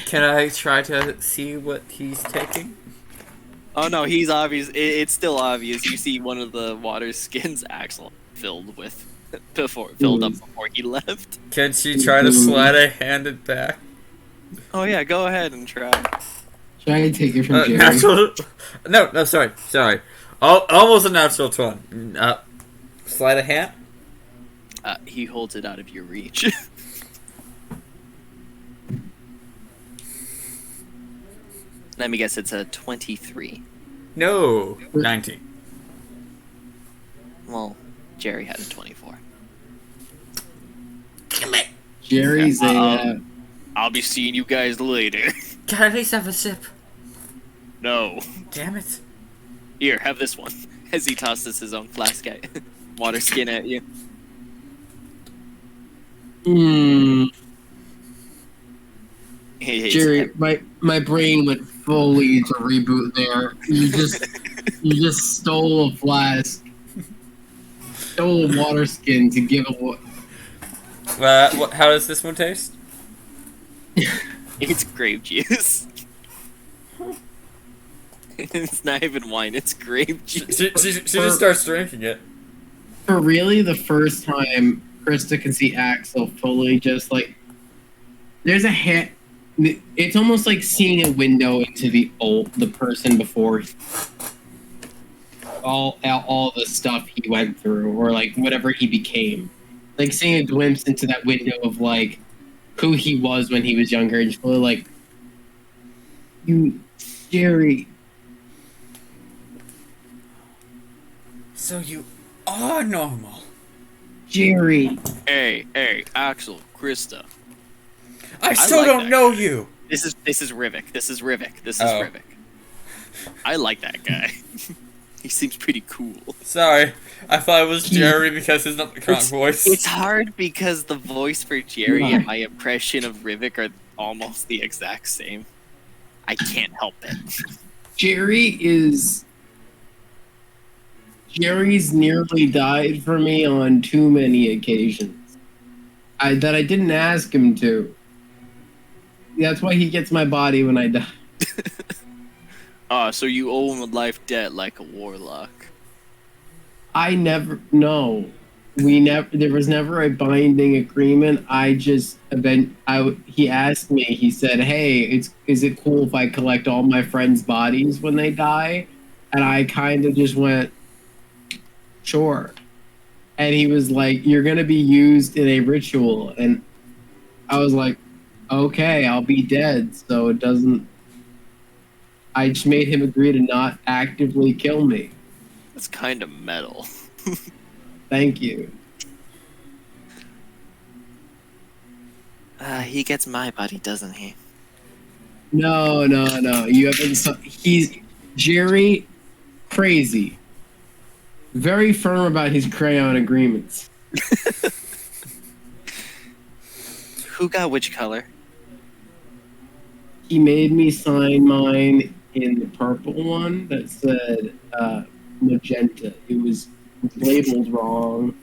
Can I try to see what he's taking? Oh no, he's obvious. It's still obvious. You see one of the water skins Axel filled up before he left. Can she try to slide a hand it back? Oh yeah, go ahead and try. Try and take it from Jerry. Natural. No, sorry. Almost a natural 20. Slide a hand. He holds it out of your reach. Let me guess, it's a 23. No, 19. Well, Jerry had a 24. Jerry's I'll be seeing you guys later. Can I at least have a sip? No. Damn it. Here, have this one. As he tosses his own flask at water skin at you. He hates Jerry, it. my brain went fully into reboot there. You just stole a flask, stole a water skin to give away. How does this one taste? It's grape juice. It's not even wine, it's grape juice. She just starts drinking it. For really the first time, Krista can see Axel fully. Just like there's a hit. It's almost like seeing a window into the person before all the stuff he went through, or like whatever he became. Like seeing a glimpse into that window of like who he was when he was younger, and just really like, you, Jerry. So you are normal. Jerry. Hey, Axel, Krista. I still like don't that know guy. you. This is Rivik. This is Oh. Rivik. I like that guy. He seems pretty cool. Sorry, I thought it was Jerry because it's not the current voice. It's hard because the voice for Jerry and my impression of Rivik are almost the exact same. I can't help it. Jerry's nearly died for me on too many occasions. That I didn't ask him to. That's why he gets my body when I die. So you owe him a life debt like a warlock. I never. No, we never. There was never a binding agreement. He asked me. He said, "Hey, is it cool if I collect all my friends' bodies when they die?" And I kind of just went, "Sure." And he was like, "You're gonna be used in a ritual," and I was like, "Okay, I'll be dead, so it doesn't." I just made him agree to not actively kill me. That's kind of metal. Thank you. He gets my body, doesn't he? No. You haven't. He's Jerry, crazy. Very firm about his crayon agreements. Who got which color? He made me sign mine in the purple one that said magenta. It was labeled wrong.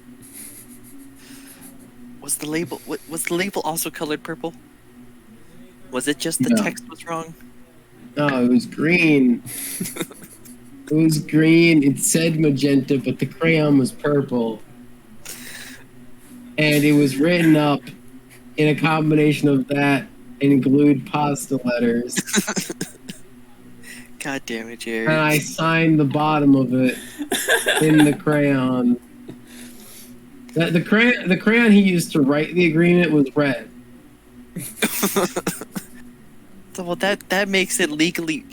Was the label also colored purple? Was it just the No. text was wrong? No, it was green. It was green. It said magenta, but the crayon was purple. And it was written up in a combination of that and glued pasta letters. God damn it, Jerry. And I signed the bottom of it in the crayon. The crayon he used to write the agreement was red. So, well, that makes it legally.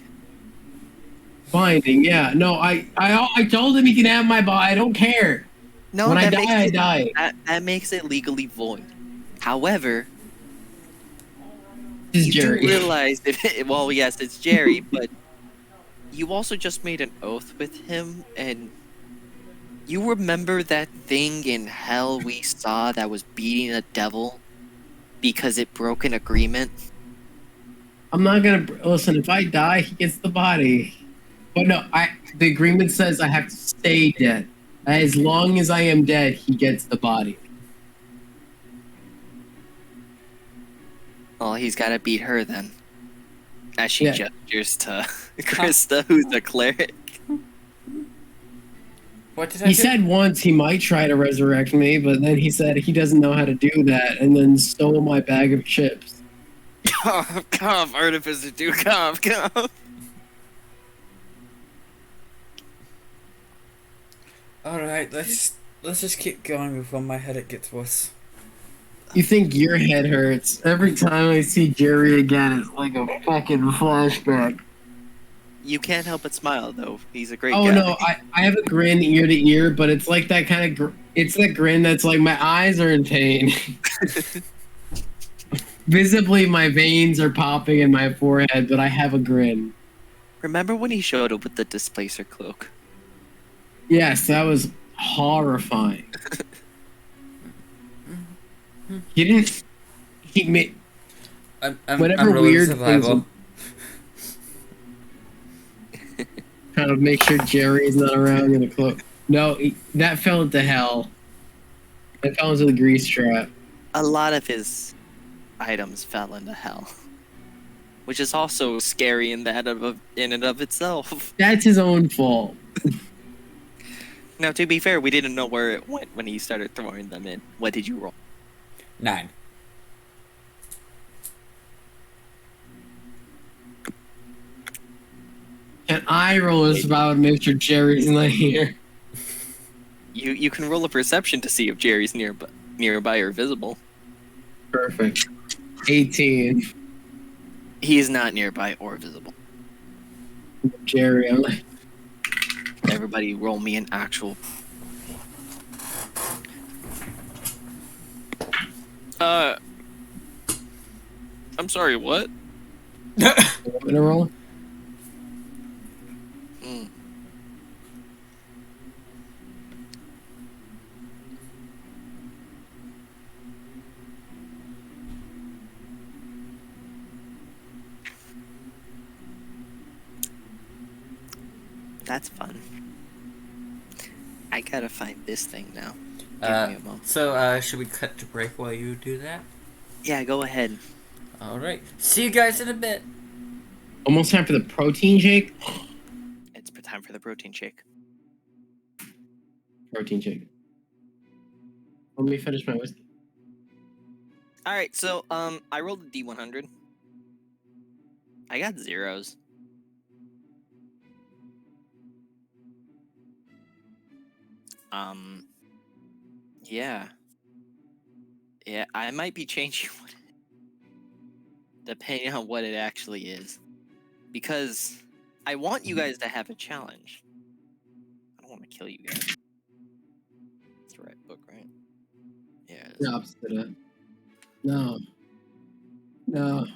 Binding, yeah. No, I told him he can have my body. I don't care. No, When I that die, I makes die. that makes it legally void. However, This is you Jerry. do realize that. Well, yes, it's Jerry, but you also just made an oath with him, and you remember that thing in hell we saw that was beating a devil because it broke an agreement? I'm not gonna listen. If I die, he gets the body. But no, the agreement says I have to stay dead. As long as I am dead, he gets the body. Well, he's got to beat her then. As she Yeah. gestures to Krista, who's a cleric. What did I He do? said once he might try to resurrect me, but then he said he doesn't know how to do that, and then stole my bag of chips. Cough, Artificer, do cough. Alright, let's just keep going before my headache gets worse. You think your head hurts every time I see Jerry again? It's like a fucking flashback. You can't help but smile, though. He's a great Oh guy. no, I have a grin ear to ear, but it's like that kind of. It's that grin that's like my eyes are in pain. Visibly, my veins are popping in my forehead, but I have a grin. Remember when he showed up with the displacer cloak? Yes, that was horrifying. He didn't. He made I'm whatever really weird survival. things. Trying to make sure Jerry's not around in a cloak. No, that fell into hell. It fell into the grease trap. A lot of his items fell into hell. which is also scary in and of itself. That's his own fault. Now, to be fair, we didn't know where it went when he started throwing them in. What did you roll? 9. And I roll this about to make sure Jerry's not here. You can roll a perception to see if Jerry's nearby or visible. Perfect. 18. He is not nearby or visible. Jerry, I'm like, Everybody, roll me an actual. I'm sorry. What? I'm gonna roll. Mm. That's fun. I gotta find this thing now. Give me a moment. So, should we cut to break while you do that? Yeah, go ahead. Alright. See you guys in a bit. Almost time for the protein shake. It's time for the protein shake. Protein shake. Let me finish my whiskey. All right, so I rolled a D100. I got zeros. Yeah. Yeah, I might be changing what depending on what it actually is. Because I want you guys to have a challenge. I don't want to kill you guys. It's the right book, right? Yeah. it is. The opposite of that. No. No.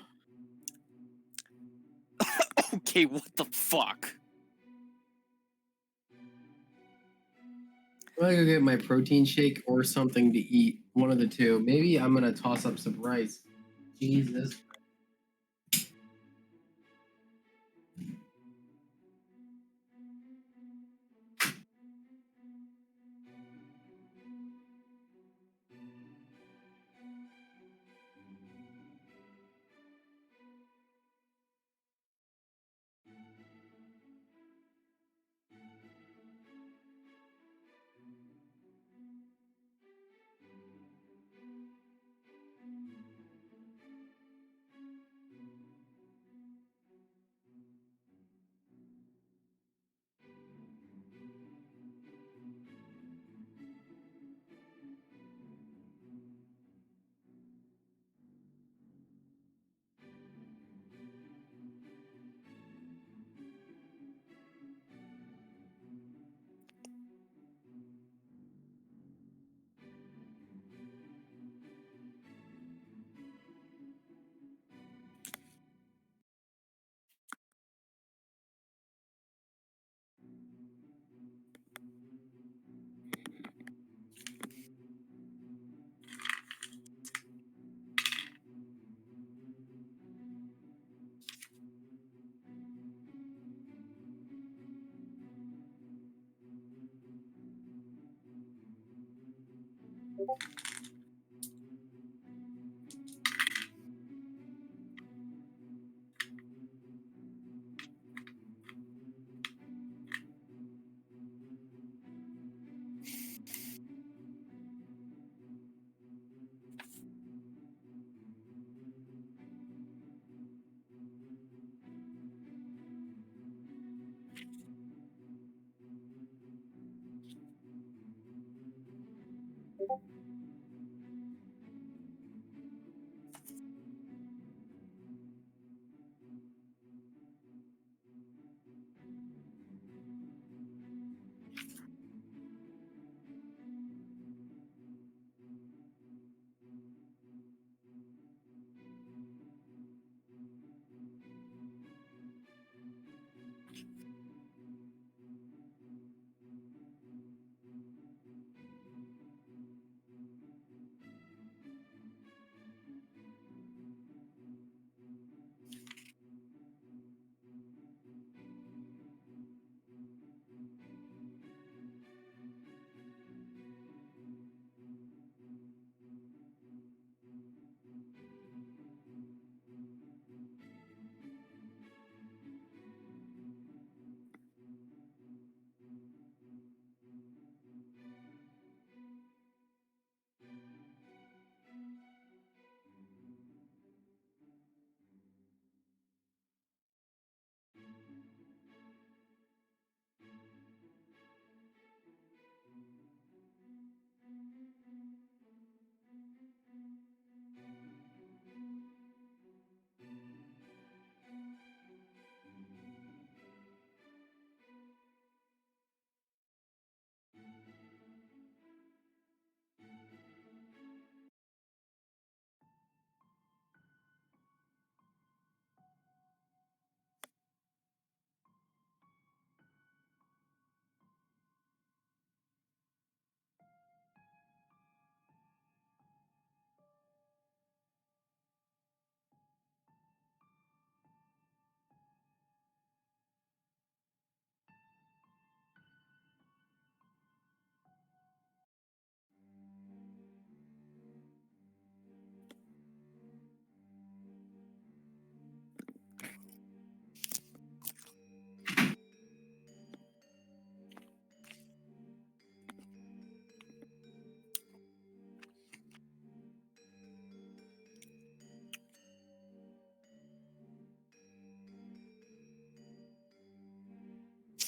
Okay, what the fuck? I'm gonna go get my protein shake or something to eat. One of the two. Maybe I'm gonna toss up some rice. Jesus.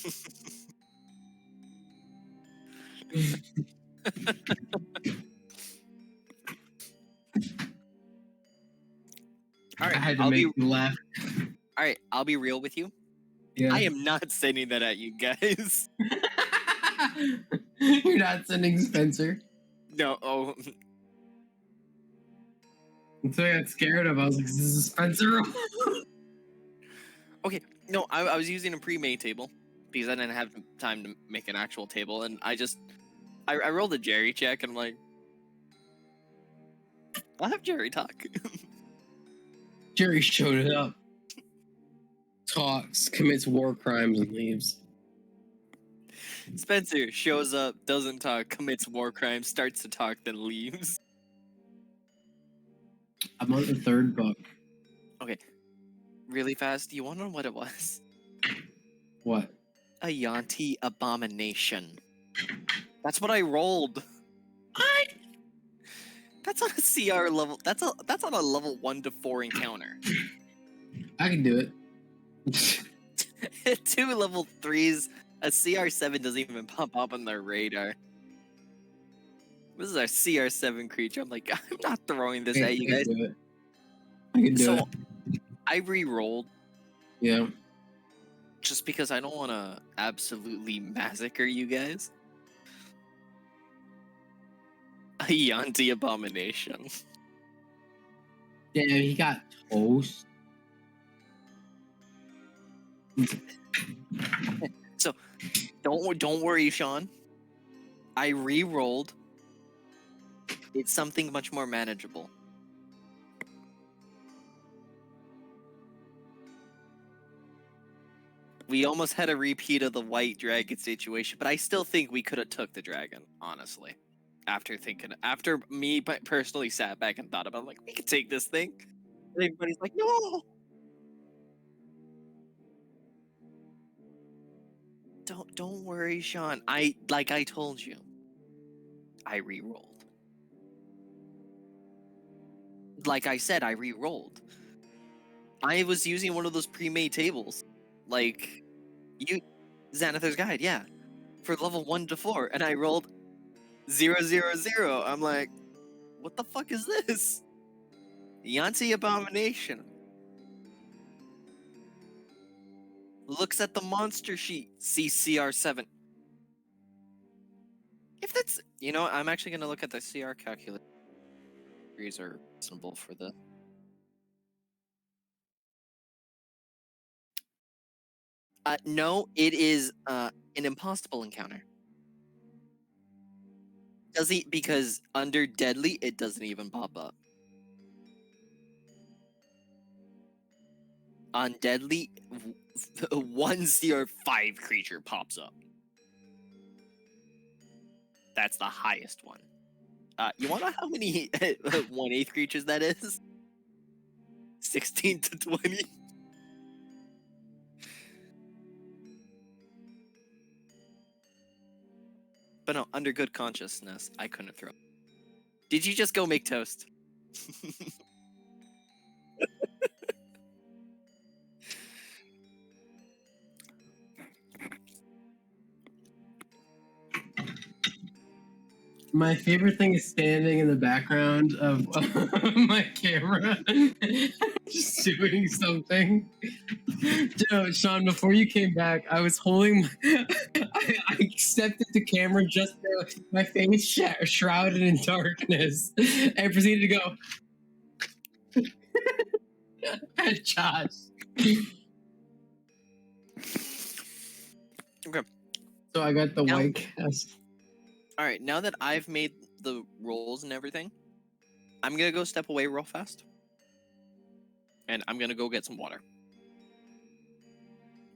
All I right, had to make you laugh. all right. I'll be real with you. Yeah. I am not sending that at you guys. You're not sending Spencer. No. Oh, That's why I got scared of. I was like, "Is this Spencer?" okay. No, I was using a pre-made table because I didn't have time to make an actual table, and I rolled a Jerry check, and I'm like, I'll have Jerry talk. Jerry showed up, talks, commits war crimes, and leaves. Spencer shows up, doesn't talk, commits war crimes, starts to talk, then leaves. I'm on the third book. Really fast. Do you want to know what it was? What? A Yanti abomination. That's what I rolled. What? That's on a CR level. That's on a level 1 to 4 encounter. I can do it. 2 level 3s. A CR7 doesn't even pop up on their radar. This is our CR7 creature. I'm like, I'm not throwing this at you guys. I can do it. I can do So it. I re-rolled Yeah. just because I don't want to absolutely massacre you guys. A Yanti abomination. Damn, he got toast. Don't worry, Sean. I re-rolled. It's something much more manageable. We almost had a repeat of the white dragon situation, but I still think we could have took the dragon, honestly. After me personally sat back and thought about it, I'm like, we could take this thing. And everybody's like, no! Don't worry, Sean. Like I told you, I re-rolled. Like I said, I re-rolled. I was using one of those pre-made tables. Like Xanathar's Guide, yeah. For level 1 to 4, and I rolled 0, 0, 0. I'm like, what the fuck is this? Yanti Abomination. Looks at the monster sheet, CCR7. If that's, I'm actually gonna look at the CR calculator. These are reasonable for the. No, it is an impossible encounter. Does he? Because under deadly, it doesn't even pop up. On deadly, 1 CR5 creature pops up. That's the highest one. You want to know how many 1/8 creatures that is? 16 to 20. But no, under good consciousness, I couldn't throw. Did you just go make toast? My favorite thing is standing in the background of my camera, just doing something. Sean, before you came back, I was holding. I accepted the camera just there, my face shrouded in darkness, and proceeded to go at Josh. Okay. So I got the Now- white cast. All right, now that I've made the rolls and everything, I'm gonna go step away real fast, and I'm gonna go get some water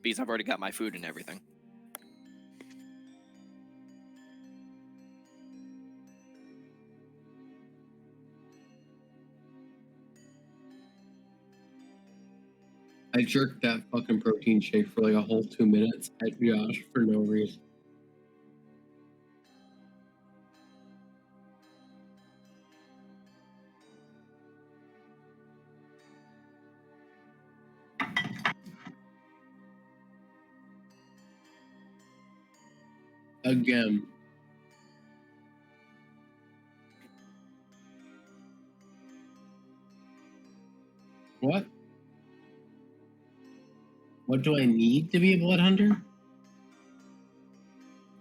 because I've already got my food and everything. I jerked that fucking protein shake for like a whole 2 minutes at Josh for no reason. again. What? What do I need to be a blood hunter?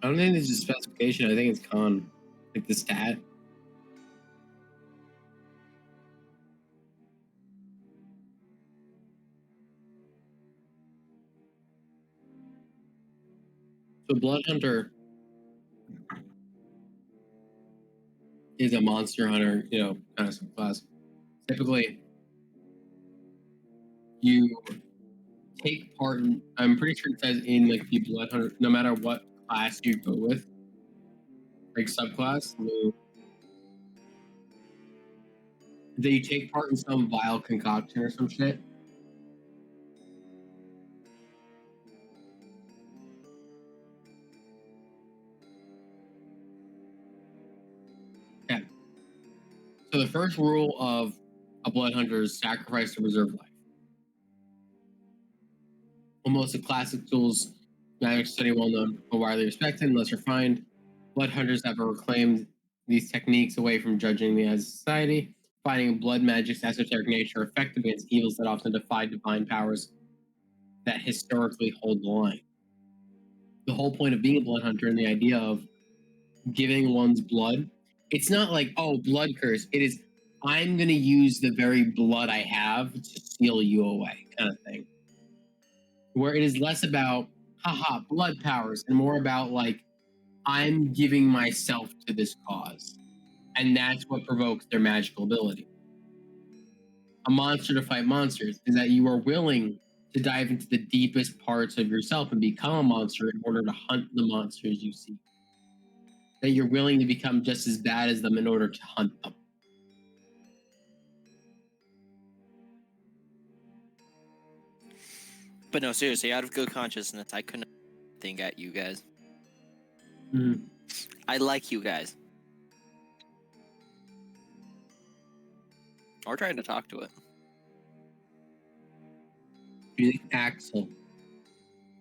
I don't think there's a specification. I think it's con, like the stat. So blood hunter is a monster hunter, kind of subclass. Typically, you take part in. I'm pretty sure it says in like the blood hunter, no matter what class you go with, like subclass, that you take part in some vile concoction or some shit. Yeah. So the first rule of a blood hunter is sacrifice to preserve life. Almost the classic tools magic study well known but widely respected unless refined. Blood hunters have reclaimed these techniques away from judging the as society, finding blood magic's esoteric nature effective against evils that often defy divine powers that historically hold the line. The whole point of being a blood hunter and the idea of giving one's blood, it's not like, oh, blood curse. It is, I'm going to use the very blood I have to steal you away, kind of thing. Where it is less about, haha, blood powers, and more about, like, I'm giving myself to this cause. And that's what provokes their magical ability. A monster to fight monsters is that you are willing to dive into the deepest parts of yourself and become a monster in order to hunt the monsters you see. That you're willing to become just as bad as them in order to hunt them. But no, seriously, out of good consciousness, I couldn't think at you guys. Mm. I like you guys. Or trying to talk to it. You think Axel?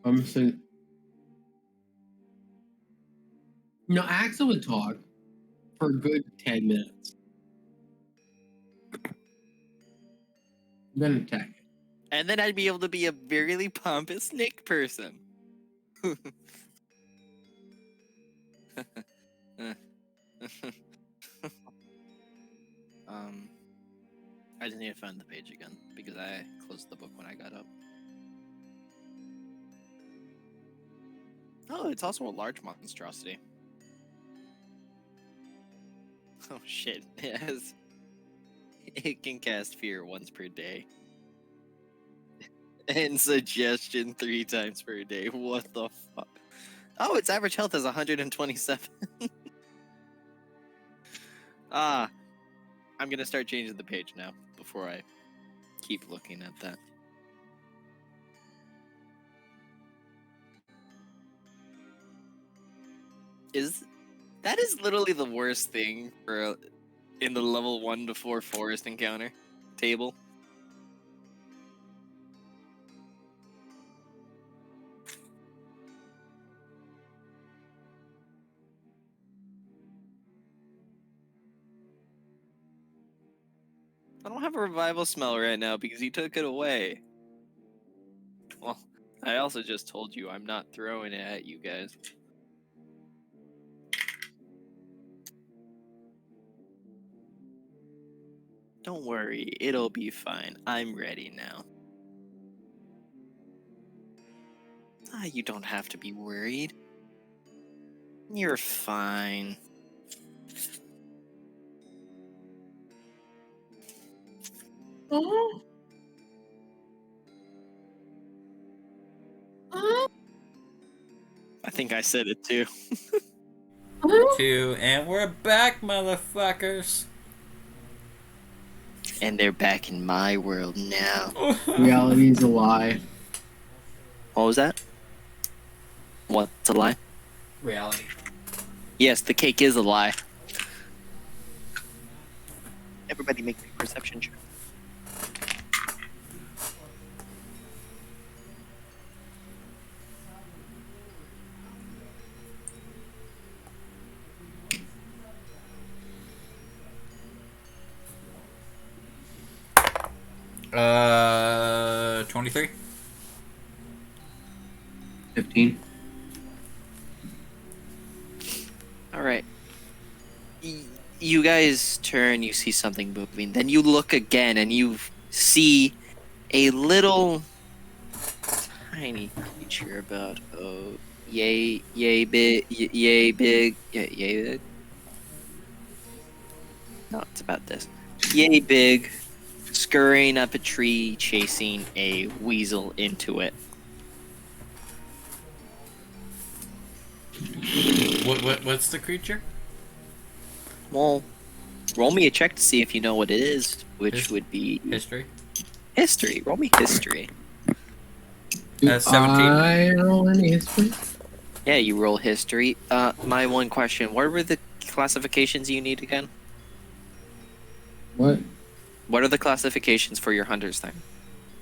I'm saying. No, Axel would talk for a good 10 minutes. Then attack it. And then I'd be able to be a really pompous Nick person. I just need to find the page again because I closed the book when I got up. Oh, it's also a large monstrosity. Oh shit, yes. It can cast fear once per day. And suggestion 3 times per day. What the fuck? Oh, its average health is 127. I'm gonna start changing the page now before I keep looking at that. That is literally the worst thing for in the level 1 to 4 forest encounter table. I don't have a revival smell right now because he took it away. Well, I also just told you I'm not throwing it at you guys. Don't worry, it'll be fine. I'm ready now. You don't have to be worried. You're fine. Oh. Oh. I think I said it too. And we're back, motherfuckers. And they're back in my world now. Reality is a lie. What was that? What's a lie? Reality. Yes, the cake is a lie. Everybody make a perception check. 23. 15. All right. You guys turn, you see something moving. Then you look again and you see a little tiny creature about yay big, yay big, yay big. No, it's about this. Yay big, scurrying up a tree, chasing a weasel into it. What's the creature? Well, roll me a check to see if you know what it is, which would be History. history. Roll me history. Do 17. I roll any history? Yeah, you roll history. My one question: what were the classifications you need again? What? What are the classifications for your hunter's thing?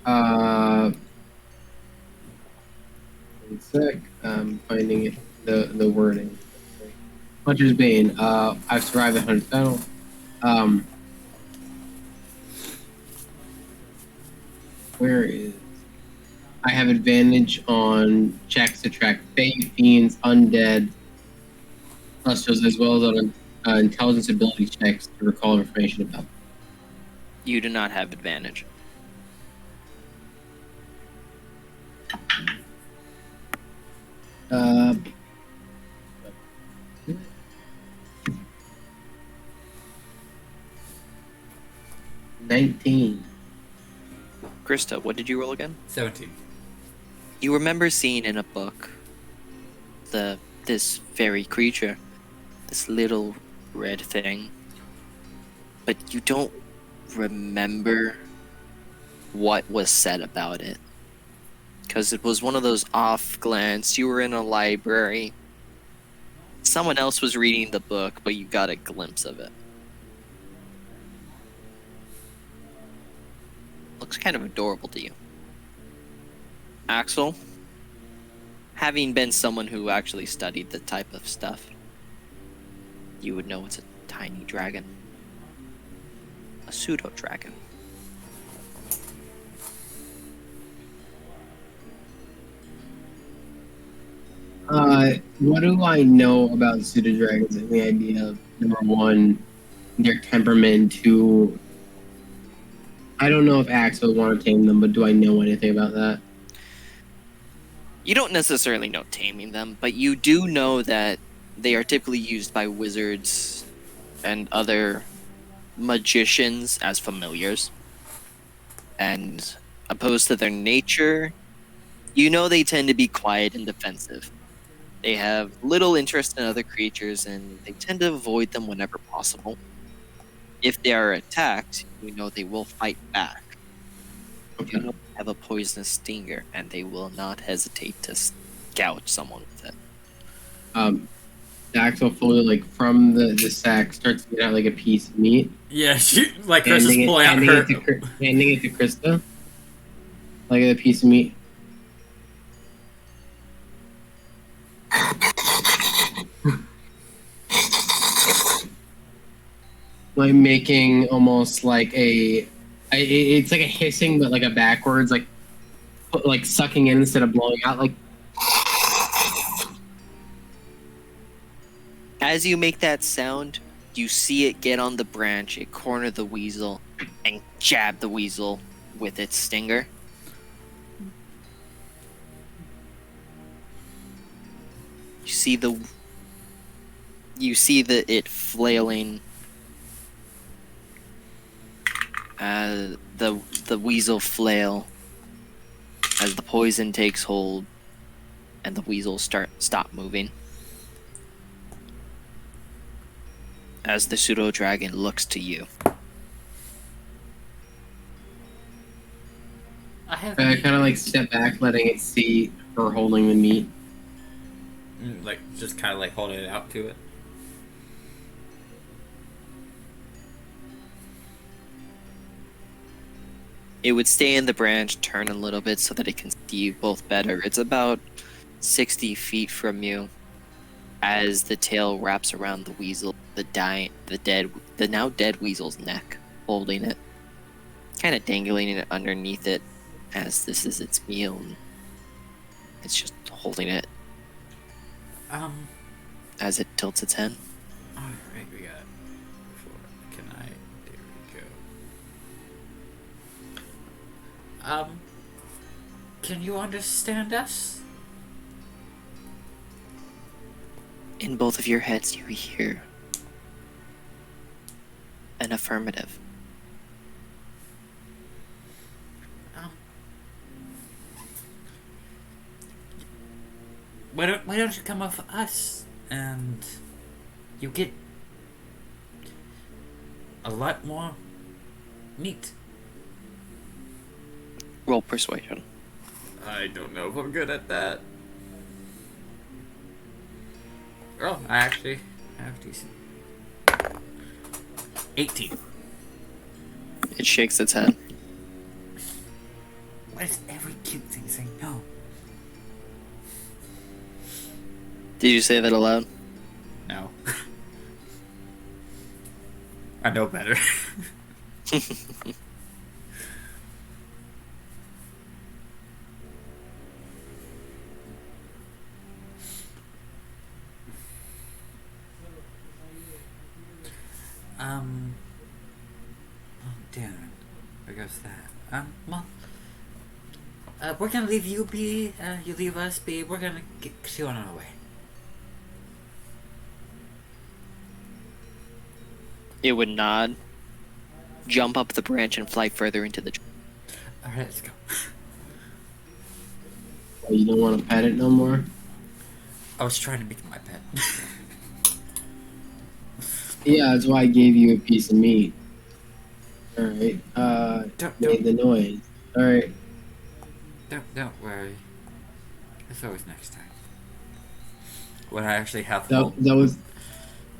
One sec. I'm finding it. The wording. Hunter's Bane. I've survived the hunter's battle. Where is? I have advantage on checks to track fate, fiends, undead, celestials, as well as on intelligence ability checks to recall information about them. You do not have advantage. Uh, 19. Krista, what did you roll again? 17. You remember seeing in a book this fairy creature, this little red thing, but you don't remember what was said about it. Because it was one of those off glance, you were in a library, someone else was reading the book, but you got a glimpse of it. Looks kind of adorable to you. Axel, having been someone who actually studied the type of stuff, you would know it's a tiny dragon. A pseudo-dragon. What do I know about pseudo dragons and the idea of, number one, their temperament, two, I don't know if Axel would want to tame them, but do I know anything about that? You don't necessarily know taming them, but you do know that they are typically used by wizards and other magicians as familiars. And opposed to their nature, you know they tend to be quiet and defensive. They have little interest in other creatures and they tend to avoid them whenever possible. If they are attacked, you know they will fight back. You know they have a poisonous stinger and they will not hesitate to gouge someone with it. Axel fully, like, from the sack starts to get out like a piece of meat, Yeah, like Chris is pulling out handing her. handing it to Krista, like a piece of meat. Like making almost like it's like a hissing, but like a backwards, like sucking in instead of blowing out. Like, As you make that sound, you see it get on the branch, it corner the weasel, and jab the weasel with its stinger. You see it flailing. The weasel flail as the poison takes hold, and the weasel stop moving. As the pseudo dragon looks to you. I have I kind of like step back, letting it see her holding the meat. like just kind of like holding it out to it. It would stay in the branch, turn a little bit so that it can see you both better. It's about 60 feet from you. As the tail wraps around the weasel, the now dead weasel's neck, holding it. kind of dangling it underneath it as this is its meal. And it's just holding it as it tilts its head. Alright, we got 4. Can I? There we go. Can you understand us? In both of your heads, you hear an affirmative. Why don't you come with us and you get a lot more meat? Roll persuasion. I don't know if I'm good at that. Oh, I actually have decent. 18. It shakes its head. Why does every cute thing say no? Did you say that aloud? No. I know better. Oh, damn it. Where goes that? Well, we're gonna leave you be, you leave us be, we're gonna get you on our way. It would nod, jump up the branch, and fly further into the tree. Alright, let's go. Oh, you don't want to pet it no more? I was trying to make it my pet. Yeah, that's why I gave you a piece of meat. Alright, Don't- made the noise. Alright, Don't worry. It's always next time. When I actually have that hold. was...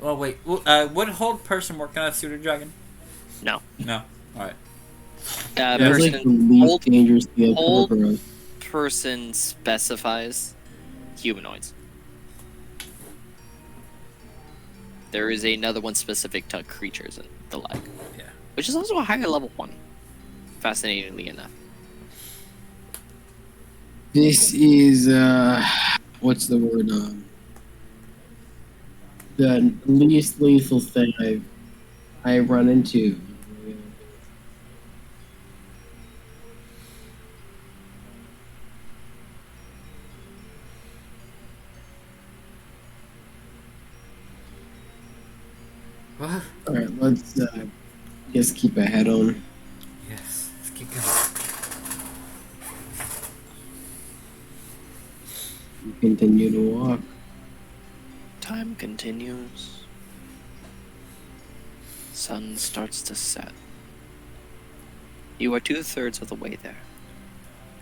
Oh wait, would hold person work on a pseudo dragon? No. No. Alright. That was like the Person, least hold, dangerous thing I've hold- come across. person specifies humanoids. There is another one specific to creatures and the like. Yeah. Which is also a higher level one. Fascinatingly enough. This is, what's the word, the least lethal thing I run into. What? Alright, let's, just keep a head on. Yes. Let's keep going. Continue to walk. Time continues. Sun starts to set. You are 2/3 of the way there.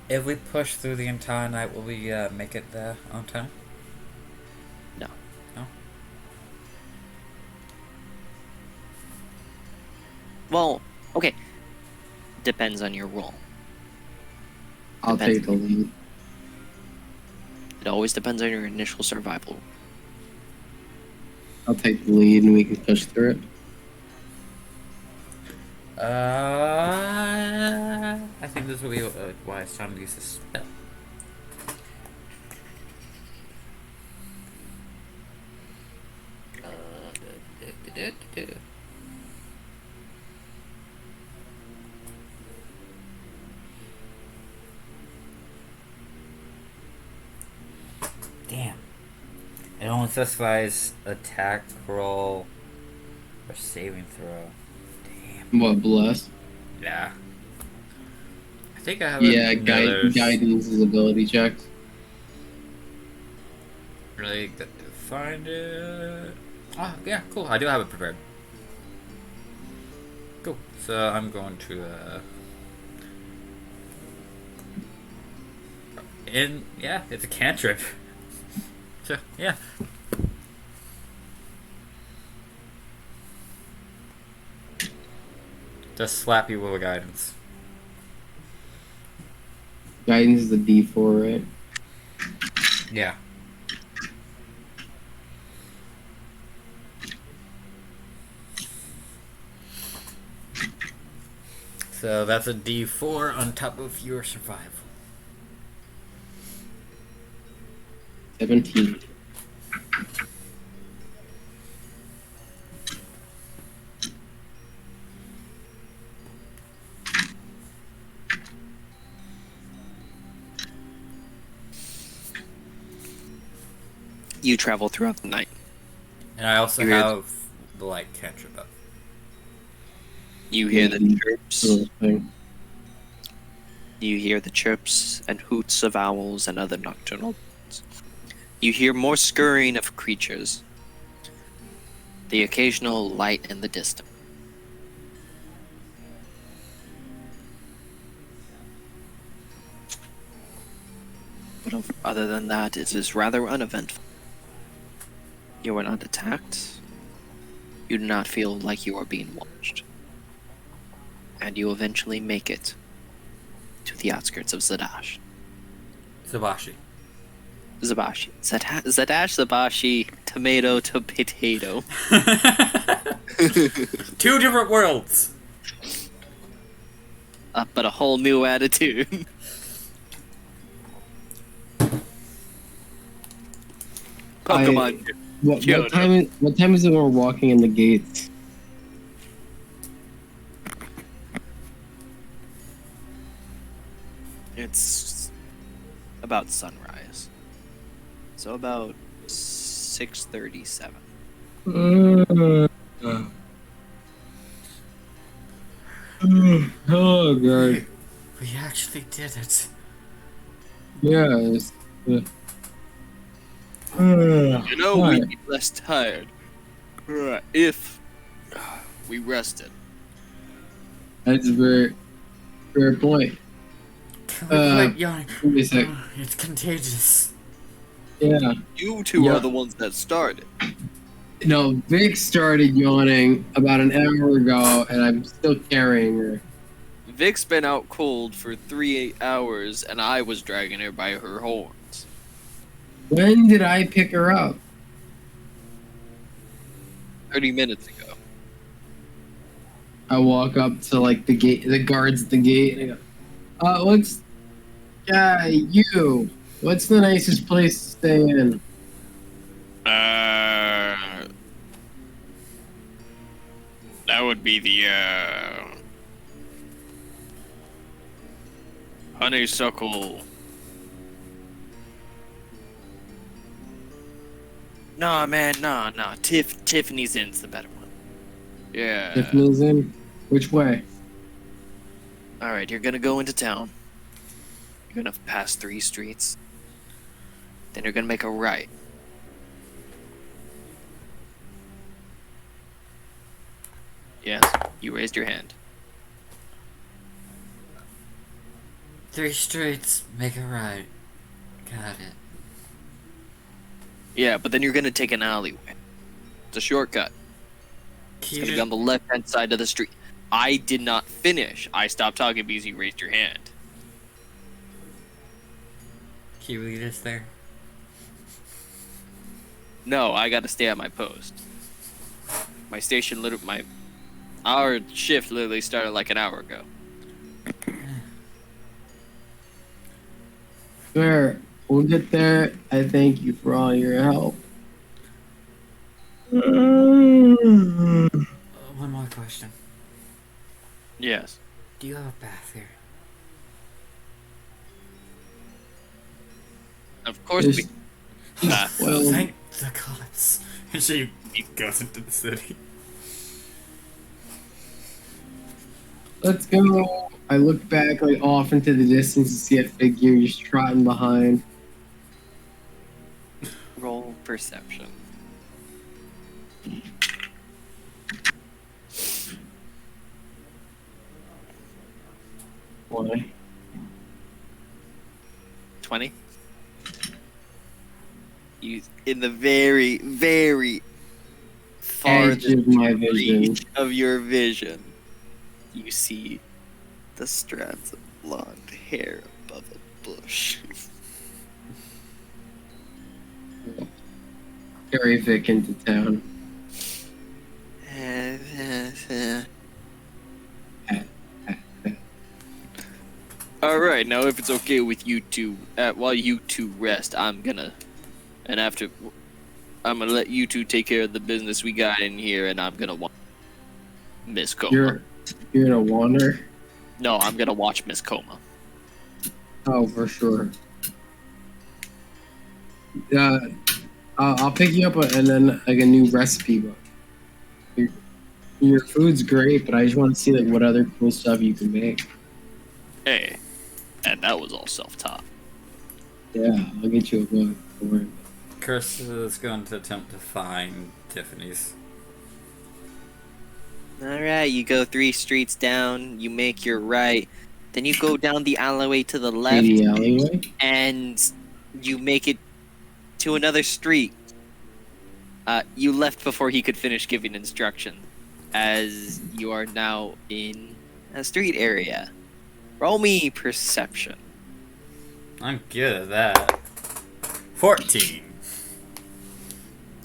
If we push through the entire night, will we make it there on time? No. No? Well, okay. Depends on your role. I'll Depends. take the lead. It always depends on your initial survival. I'll take the lead and we can push through it. I think this will be a wise time to use this spell. Damn. It only specifies attack roll or saving throw. Damn. What, bless? Yeah. I think I have Yeah, another guidance is ability checks. really good to find it. Oh, yeah, cool. I do have it prepared. Cool. So I'm going to yeah, it's a cantrip. So yeah. Just slap you with a guidance. Guidance is a D4, right? Yeah. So that's a D4 on top of your survival. 17. You travel throughout the night. And I also You hear- have the light cantrip up. You hear the chirps. Sort of thing. You hear the chirps and hoots of owls and other nocturnal birds. You hear more scurrying of creatures. The occasional light in the distance. But other than that, it is rather uneventful. You are not attacked. You do not feel like you are being watched. And you eventually make it to the outskirts of Zadash. Zabashi. Zabashi. Zadash, Zabashi, tomato to potato. 2 different worlds. But a whole new attitude. Pokemon. Kyoto. What time is it when we're walking in the gates? It's about sunrise. So about 6:37. Oh god. We actually did it. Yes. You know, we'd be less tired if we rested. That's a very fair point. Can we quit yawning? Give me a sec. It's contagious. Yeah. You two Yeah. are the ones that started. No, Vic started yawning about an hour ago, and I'm still carrying her. Vic's been out cold for 3 hours, and I was dragging her by her horns. When did I pick her up? 30 minutes ago. I walk up to like the gate, the guards at the gate, and I go, what's the nicest place to stay in? That would be the, honeysuckle. Nah, man, nah. Tiffany's Inn's the better one. Yeah. Tiffany's in? Which way? Alright, you're gonna go into town. You're gonna pass 3 streets. Then you're gonna make a right. Yes, you raised your hand. 3 streets, make it right. Got it. Yeah, but then you're gonna take an alleyway. It's a shortcut. It's gonna be on the left-hand side of the street. I did not finish. I stopped talking because you raised your hand. Can you lead us there? No, I gotta stay at my post. Our shift literally started like an hour ago. Fair. We'll get there. I thank you for all your help. One more question. Yes. Do you have a bath here? Of course Just- we... Well, Thank the gods. And she goes into the city. let's go. I look back like off into the distance and see a figure just trotting behind. Roll perception. Why? 20. You in the very, very Edge farthest of my vision. reach of your vision, you see the strands of blonde hair above a bush. Carry Vic into town. All right, now if it's okay with you two, while you two rest, I'm gonna let you two take care of the business we got in here, and I'm gonna watch Miss Coma. You're gonna wander? No, I'm gonna watch Miss Coma. Oh, for sure. I'll pick you up and then like a new recipe book. Your food's great, but I just want to see like what other cool stuff you can make. Hey, and that was all self-taught. Yeah, I'll get you a book. Don't worry. Chris is going to attempt to find Tiffany's. Alright, you go 3 streets down, you make your right, then you go down the alleyway to the left, The alleyway? and you make it to another street. You left before he could finish giving instruction, as you are now in a street area. Roll me perception. I'm good at that. 14.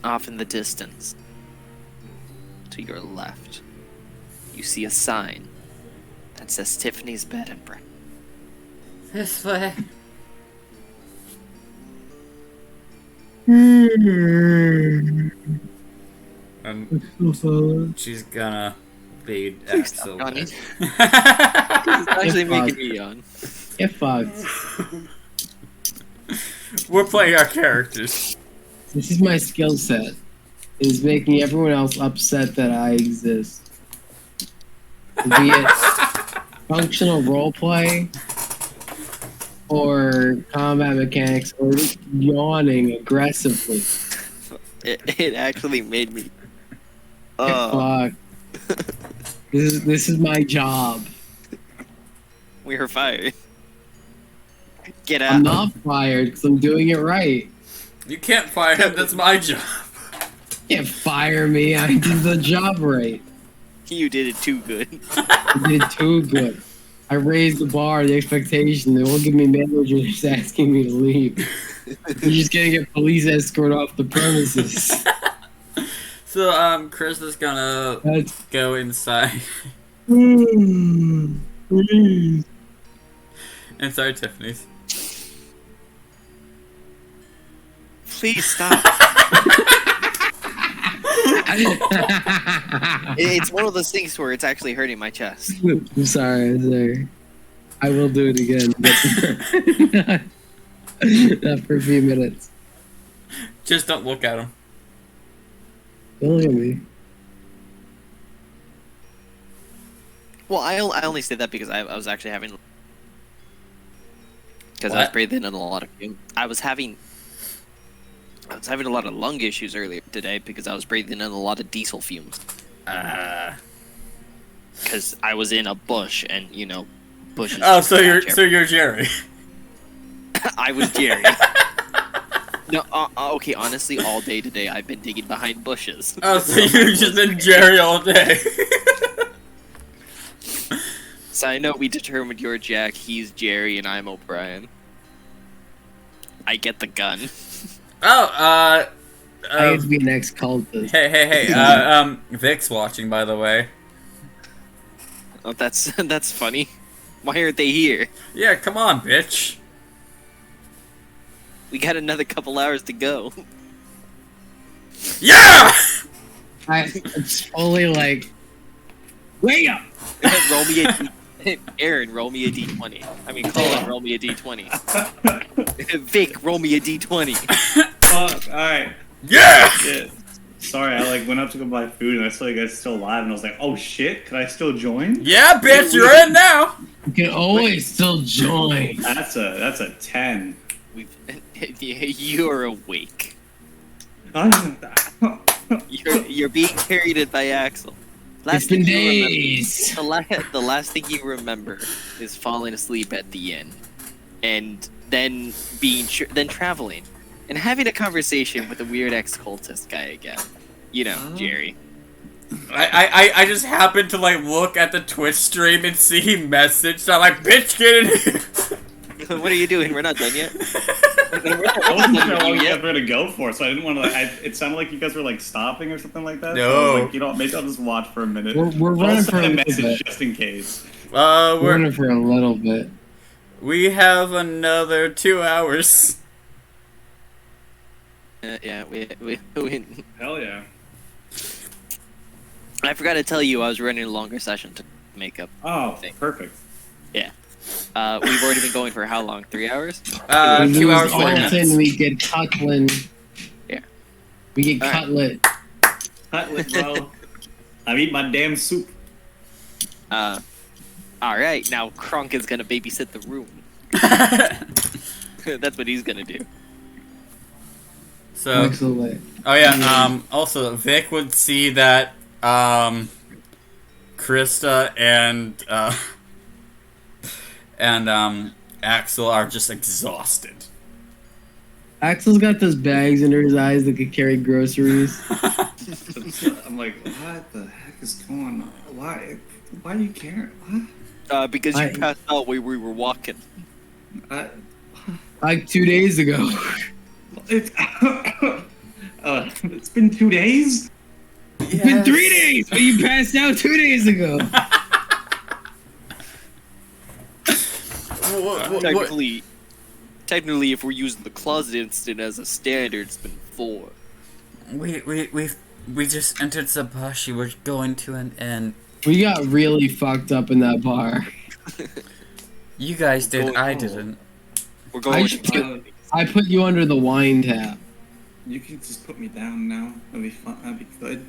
Off in the distance, to your left, you see a sign that says Tiffany's Bed and Breakfast. This way. And she's gonna lead Please stop Axel. yawning. It's actually making me yawn. Get fucked. We're playing our characters. This is my skill set. It is making everyone else upset that I exist. Be it functional roleplay, or combat mechanics, or just yawning aggressively. It actually made me. Get fucked. This is my job. We were fired. Get out. I'm not fired because I'm doing it right. You can't fire him, that's my job. You can't fire me. I did the job right. You did it too good. I did too good. I raised the bar, the expectation. They won't give me managers asking me to leave. You're just gonna get police escort off the premises. So, Chris is gonna That's go inside. please. Inside Tiffany's. Please stop. It's one of those things where it's actually hurting my chest. I'm sorry. I will do it again, but not for a few minutes. Just don't look at him. Don't look at me. Well, I only say that because I was actually having. Because I was What? breathing in a lot of. I was having a lot of lung issues earlier today because I was breathing in a lot of diesel fumes. Because I was in a bush, and bushes. Oh, so you're catch so you're Jerry. I was Jerry. No, okay. Honestly, all day today I've been digging behind bushes. Oh, so you've just been Jerry all day. So I know we determined you're Jack, he's Jerry, and I'm O'Brien. I get the gun. Oh, I get to be an ex-cultist. hey, Vic's watching, by the way. Oh, that's funny. Why aren't they here? Yeah, come on, bitch. We got another couple hours to go. Yeah! It's fully like, wake up! Roll me a Aaron, roll me a d20. I mean, Colin, roll me a d20. Vic, roll me a d20. Fuck, alright. Yeah! Shit. Sorry, I went up to go buy food and I saw you guys still alive and I was like, oh shit, could I still join? Yeah, bitch, you're in now. You can always still join. That's a 10. You're awake. That's You're being carried in by Axel. It's been thing you remember- days. The last thing you remember is falling asleep at the inn, and then then traveling, and having a conversation with a weird ex-cultist guy again. Jerry. I just happened to look at the Twitch stream and see he messaged. So I'm like, bitch, get in here. What are you doing? We're not done yet. I wasn't sure how long you guys were gonna go for, so I didn't want to. It sounded like you guys were stopping or something like that. No. So I was like, maybe I'll just watch for a minute. We're I'll running send for a a little message bit. just in case. We're running for a little bit. We have another 2 hours. Yeah, we Hell yeah. I forgot to tell you I was running a longer session to make up. Oh, Thing. perfect. We've already been going for how long? 3 hours? We 2 lose hours, 40 Alton, minutes. we get Cutlin. Yeah. We get All right. Cutlet. Cutlet, bro. I eat my damn soup. All right, now Kronk is gonna babysit the room. That's what he's gonna do. So, Excellent. oh yeah, also, Vic would see that, Krista and Axel are just exhausted. Axel's got those bags under his eyes that could carry groceries. I'm like, what the heck is going on? Why do you care? What? Because you passed out while we were walking. Like 2 days ago. It's been 2 days? It's been 3 days, but you passed out 2 days ago. Technically, if we're using the closet incident as a standard, it's been 4. We just entered the bus. We're going to an end. We got really fucked up in that bar. You guys did. I didn't. We're going. I put you under the wine tap. You can just put me down now. That'd be fun. That'd be good.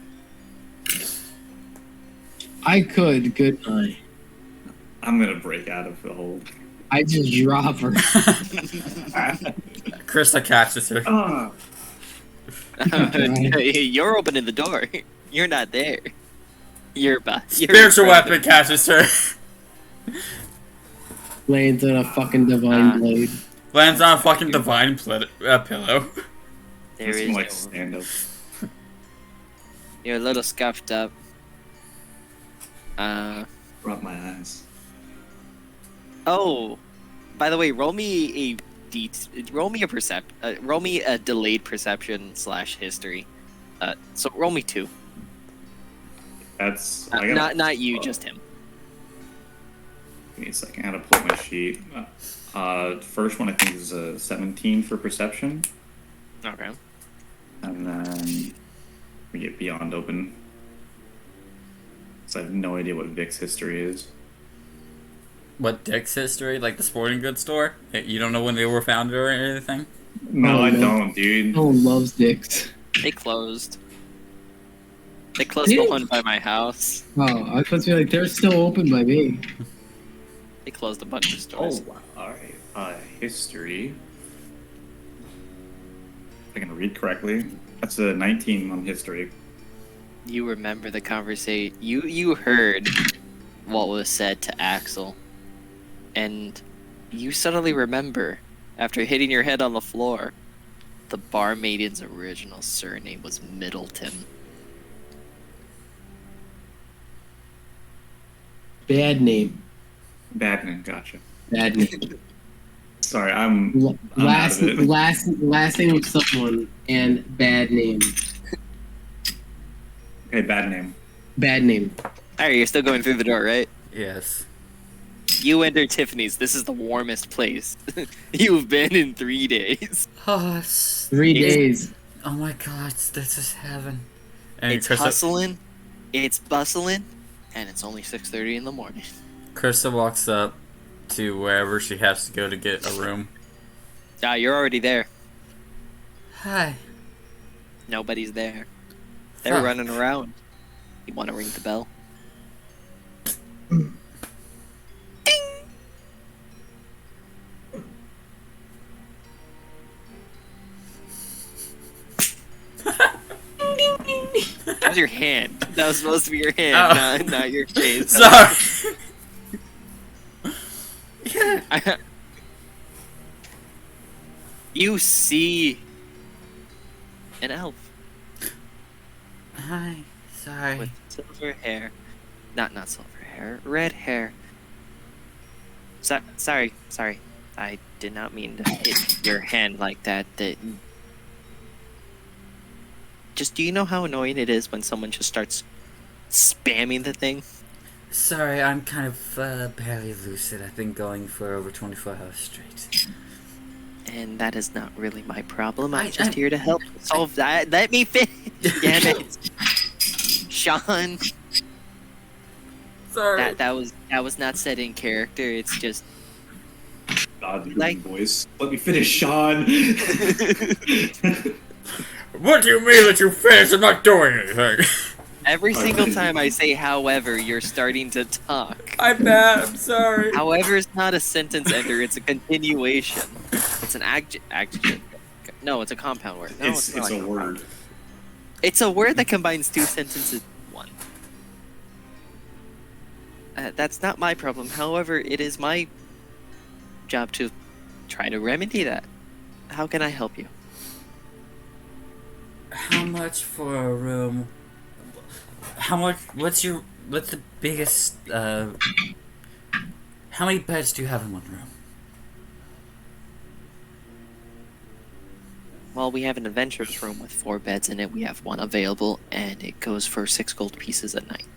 I could, couldn't I? I'm gonna break out of the hold. I just drop her. Krista catches her. You're opening the door. You're not there. You're Spiritual weapon catches her. Lands on a fucking divine blade. Lands on a fucking divine pillow. There It's is like no- stand up. You're a little scuffed up. Rub my eyes. Oh, by the way, roll me a delayed perception / history. So roll me 2. That's Not you, just him. Give me a second. I gotta pull up my sheet. First one I think is a 17 for perception, Okay. and then we get beyond open. So I have no idea what Vic's history is. What Dick's history? Like the sporting goods store? You don't know when they were founded or anything? No, Oh, I no. don't, dude. No one loves dicks. They closed. They closed the one by my house. Oh, I was supposed to be like, they're still open by me. They closed a bunch of Oh, stores. wow. Alright. History. If I can read correctly. That's a 19 on history. You remember the conversation. You heard what was said to Axel. And you suddenly remember, after hitting your head on the floor, the barmaiden's original surname was Middleton. Bad name. Bad name, gotcha. Bad name. Sorry, I'm out Last of it. last name of someone and bad name. Okay, bad name. Bad name. Alright, you're still going through the door, right? Yes. You enter Tiffany's. This is the warmest place you've been in 3 days. Oh, 3 days. oh my god, this is heaven. And It's hustling, it's bustling, and it's only 6:30 in the morning. Krista walks up to wherever she has to go to get a room. You're already there. Hi. Nobody's there. They're Fuck. running around. You want to ring the bell? That was your hand. That was supposed to be your hand, Oh. not your face. Sorry. You see an elf Hi. Sorry. with silver hair. Not silver hair. Red hair. Sorry. I did not mean to hit your hand like that. Just, do you know how annoying it is when someone just starts spamming the thing? Sorry, I'm kind of barely lucid. I've been going for over 24 hours straight. And that is not really my problem. I'm I- just I- here to help solve that. Let me finish. Damn it, Sean. Sorry. That was not said in character. It's just God, the Like- human voice. Let me finish, Sean. What do you mean that you finished? I'm not doing anything. every single time I say "however," you're starting to talk. I'm bad. I'm sorry. However, is not a sentence ender. It's a continuation. It's an adjective. No, it's a compound word. No, it's not a like word. It's a word that combines two sentences in one. That's not my problem. However, it is my job to try to remedy that. How can I help you? How much for a room? How much? What's the biggest? How many beds do you have in one room? Well, we have an adventurers room with 4 beds in it. We have one available, and it goes for 6 gold pieces a night.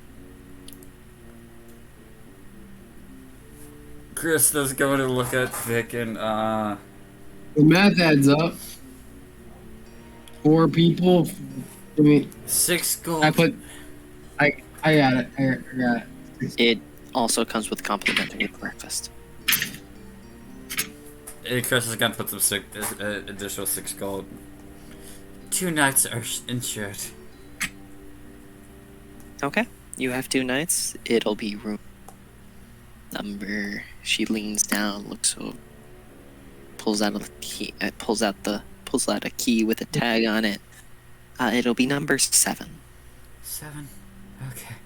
Chris is going to look at Vic and The math adds up. 4 people. I mean, 6 gold. I got it. I got it. It also comes with complimentary breakfast. Chris is gonna put some additional 6 gold. 2 nights are insured. Okay, you have 2 nights. It'll be room number. She leans down, looks over, pulls out a key. Pulls out a key with a tag on it. It'll be number 7. 7. Okay.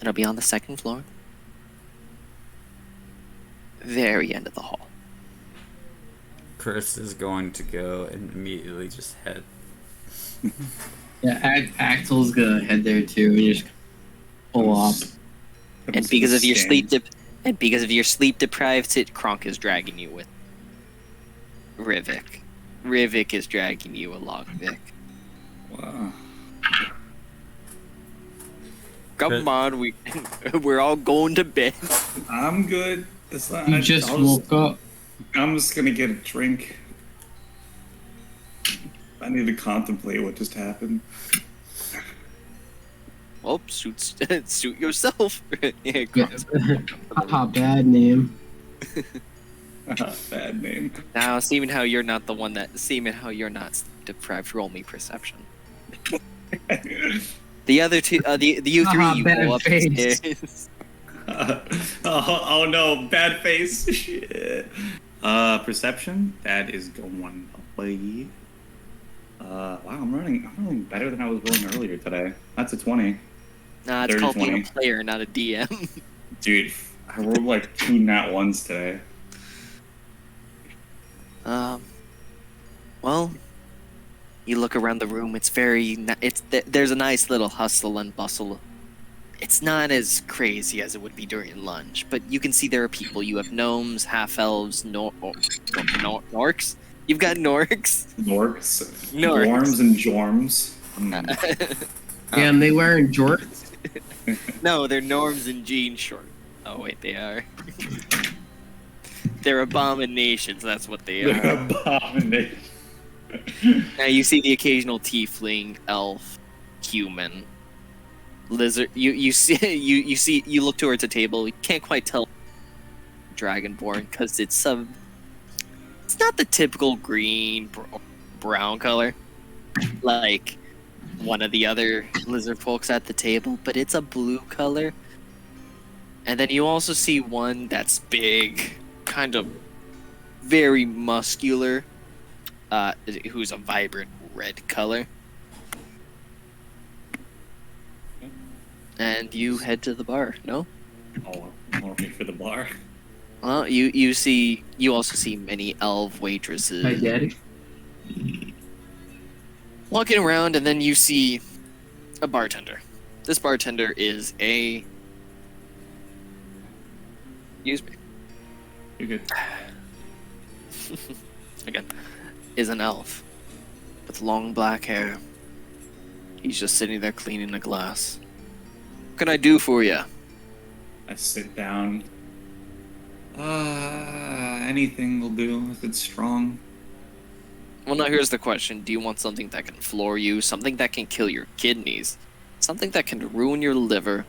It'll be on the 2nd floor. Very end of the hall. Chris is going to go and immediately just head. Yeah, Axel's gonna head there too and just pull up. And because of your sleep deprived, Kronk is dragging you with Rivik. Rivik is dragging you along, Vic. Wow. Come on, we're all going to bed. I'm good. You just woke up. I'm just gonna get a drink. I need to contemplate what just happened. Well, suit yourself. Yeah, Kronk's- Haha, bad name. Bad name. Now, seeming how you're not deprived, roll me perception. The other two, you three, you bad go up the face. stairs. Oh no, bad face. Shit. Perception. That is going away. Wow, I'm running better than I was rolling earlier today. That's a 20. Nah, it's 30, called being 20. a player, not a DM. Dude, I rolled like 2 nat ones today. Well, you look around the room. There's a nice little hustle and bustle. It's not as crazy as it would be during lunch, but you can see there are people. You have gnomes, half elves, norks. You've got norks. Norks. Norks. Worms and jorms. Mm. Damn, they wearing jorts. No, they're norms and jean short. Oh wait, they are. They're abominations. That's what they are. Abomination. Now you see the occasional tiefling, elf, human, lizard. You look towards a table. You can't quite tell dragonborn because it's not the typical green brown color like one of the other lizard folks at the table, but it's a blue color. And then you also see one that's big, kind of very muscular, who's a vibrant red color. And you head to the bar, no? Oh, want me for the bar? Well, you also see many elf waitresses Hi, Daddy. walking around, and then you see a bartender. This bartender is a... Excuse me. You're good. Again, is an elf with long black hair. He's just sitting there cleaning a glass. What can I do for you? I sit down. Anything will do if it's strong. Well, now here's the question. Do you want something that can floor you, something that can kill your kidneys, something that can ruin your liver,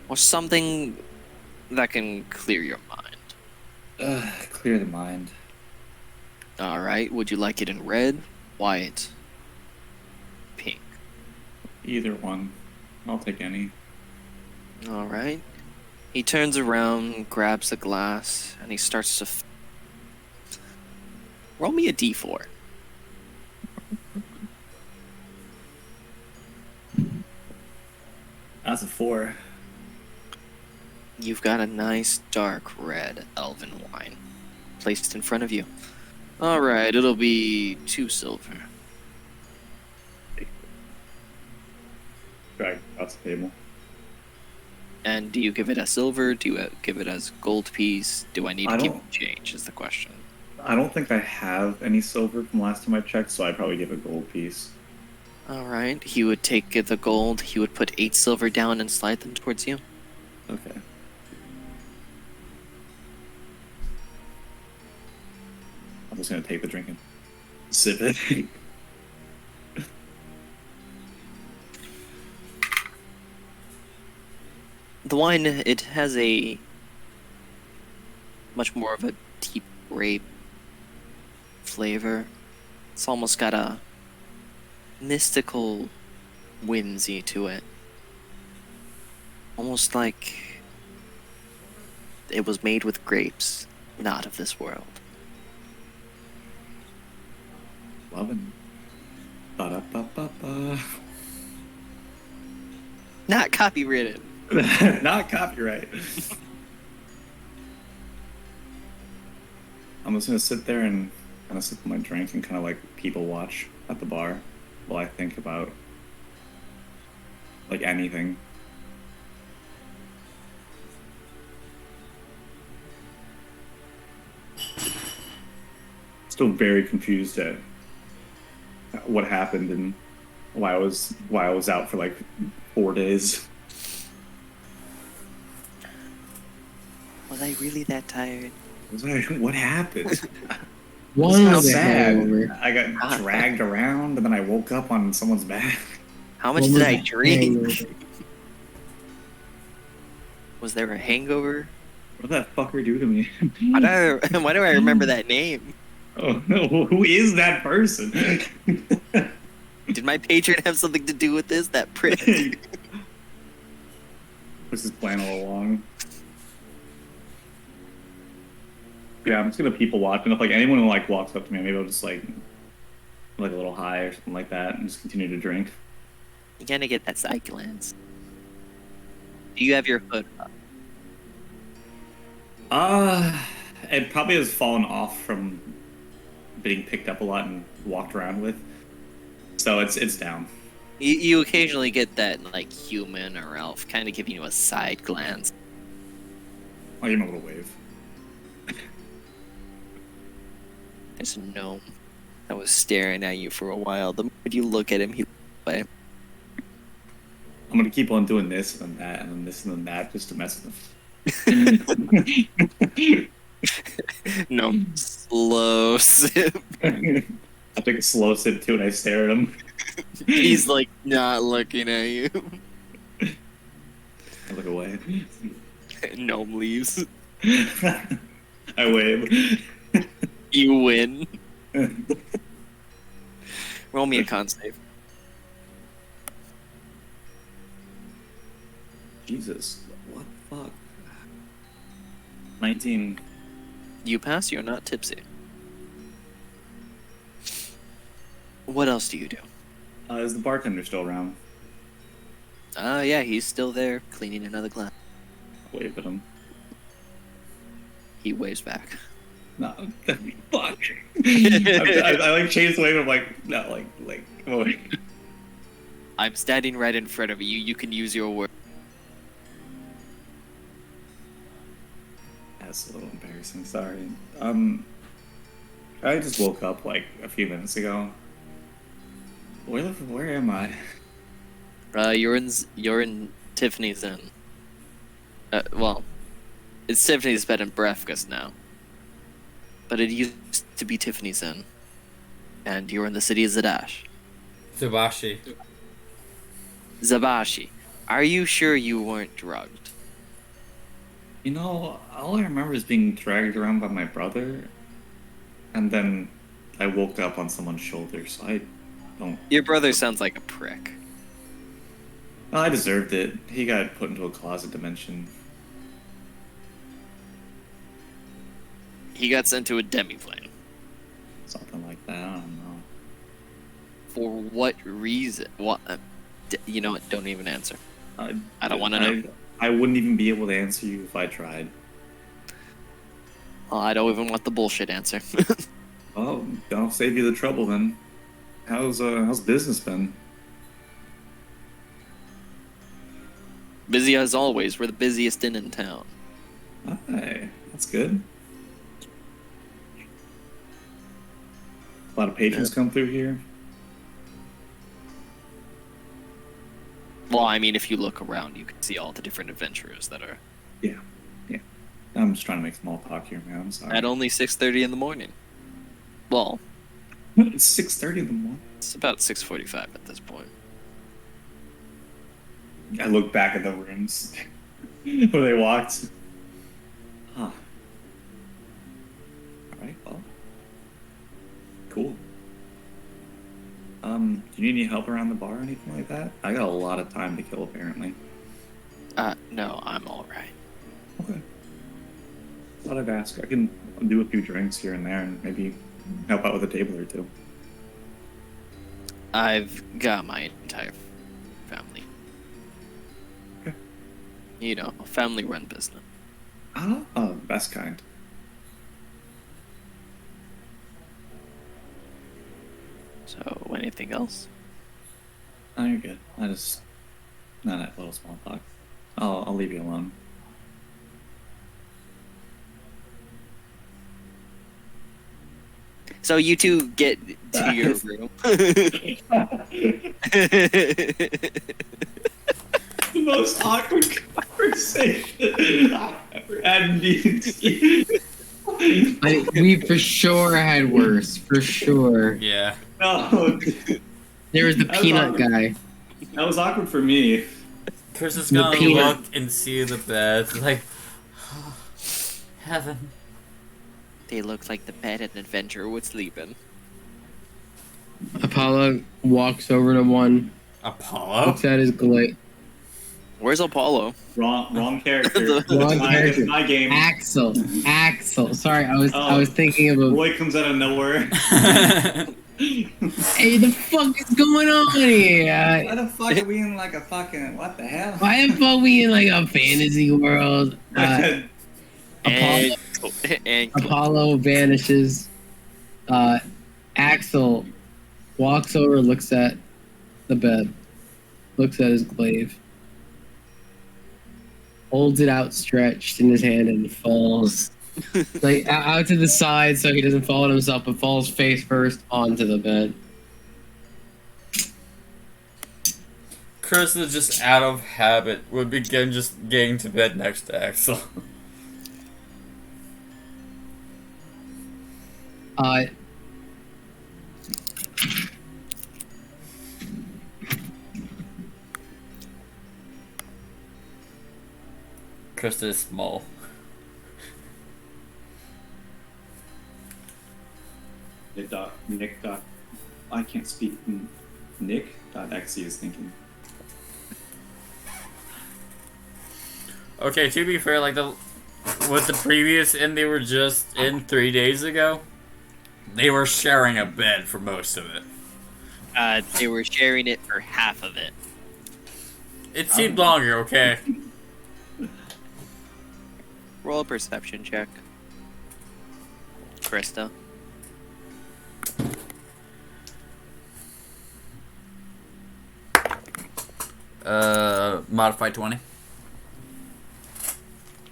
or something that can clear your mind? Clear the mind. Alright, would you like it in red, white, pink? Either one. I'll take any. Alright. He turns around, grabs a glass, and he starts to... Roll me a d4. That's a 4. You've got a nice dark red elven wine placed in front of you. Alright, it'll be 2 silver. Drag across the table. And do you give it as silver? Do you give it as gold piece? Do I need to I keep don't- change is the question. I don't think I have any silver from last time I checked, so I'd probably give a gold piece. Alright, he would take the gold, he would put 8 silver down and slide them towards you. Okay. I'm just gonna take the drink and sip it. The wine, it has a much more of a deep grape flavor. It's almost got a mystical whimsy to it. Almost like it was made with grapes, not of this world. Loving. Ba-da-ba-ba-ba. Not copywritten. Not copyright. I'm just gonna sit there and kind of sip my drink and kind of like people watch at the bar while I think about like anything. Still very confused at what happened and why I was out for like 4 days. Was I really that tired? What happened? One How was a sad. hangover. I got dragged around and then I woke up on someone's back. How much One did was I a drink? hangover. Was there a hangover? What did that fucker do to me? Why do I remember that name? Oh no, who is that person? Did my patron have something to do with this? That prick? This is plan all along. Yeah, I'm just gonna people watch, and if like anyone like walks up to me, maybe I'll just like a little high or something like that, and just continue to drink. You gotta get that side glance. Do you have your hood up? It probably has fallen off from being picked up a lot and walked around with, so it's down. You occasionally get that like human or elf kind of giving you a side glance. I'll give him a little wave. There's a gnome that was staring at you for a while. The moment you look at him, he away. I'm gonna keep on doing this and then that and then this and then that just to mess with them. No, slow sip. I take a slow sip too, and I stare at him. He's like not looking at you. I look away. Gnome leaves. I wave. You win. Roll me a con save. Jesus, what the fuck? 19. You pass. You're not tipsy. What else do you do? Is the bartender still around? Yeah, he's still there cleaning another glass. Wave at him. He waves back. No, fuck. I like chased away. I'm like, no, like, come away. I'm standing right in front of you. You can use your word. That's a little embarrassing. Sorry. I just woke up like a few minutes ago. Where am I? You're in Tiffany's Inn. Well, It's Tiffany's bed in Brefkus now. But it used to be Tiffany's Inn. And you're in the city of Zadash. Zubashi. Zabashi, are you sure you weren't drugged? You know, all I remember is being dragged around by my brother, and then I woke up on someone's shoulder, so I don't... Your brother sounds like a prick. Well, I deserved it. He got put into a closet dimension. He got sent to a demiplane. Something like that, I don't know. For what reason? What? You know what? Don't even answer. I don't want to know. I wouldn't even be able to answer you if I tried. Well, I don't even want the bullshit answer. Well, I'll save you the trouble then. How's business been? Busy as always. We're the busiest inn in town. Hey, that's good. A lot of patrons come through here. Well, I mean, if you look around, you can see all the different adventurers that are Yeah. I'm just trying to make small talk here, man. I'm sorry. at only 6:30 in the morning. Well, It's 6:30 in the morning. it's about 6:45 at this point. I look back at the rooms where they walked. Huh. Alright, well. Cool. Do you need any help around the bar or anything like that? I got a lot of time to kill, apparently. No, I'm alright. Okay. Thought I'd ask. I can do a few drinks here and there and maybe help out with a table or two. I've got my entire family. Okay. You know, family-run business. Oh, best kind. So, anything else? Oh, you're good. I just... Not that little small talk. I'll leave you alone. So you two get to your room. The most awkward conversation I've ever had in D&D. We for sure had worse. For sure. Yeah. No, There was the That was peanut awkward. guy. that was awkward for me. Chris is The gonna peanut. look and see the bed. It's like, heaven. They look like the bed an adventurer would sleep in. Apollo walks over to one, Apollo? looks at his glade. Where's Apollo? Wrong character. The- Wrong character. It's my game. Axel. Sorry, I Oh. was thinking of a. Roy comes out of nowhere. Hey, the fuck is going on here? Why the fuck are we in like a fucking what the hell? Why the fuck we in like a fantasy world? Apollo, And Apollo vanishes. Axel walks over, looks at the bed, looks at his glaive, holds it outstretched in his hand, and falls like out to the side so he doesn't fall on himself, but falls face first onto the bed. Chris is just out of habit would begin just getting to bed next to Axel. Chris is small. Nick. I can't speak. Nick. .exe is thinking. Okay, to be fair, like with the previous inn they were just in 3 days ago, they were sharing a bed for most of it. they were sharing it for half of it. It seemed longer, okay? Roll a perception check. Krista. Modified 20.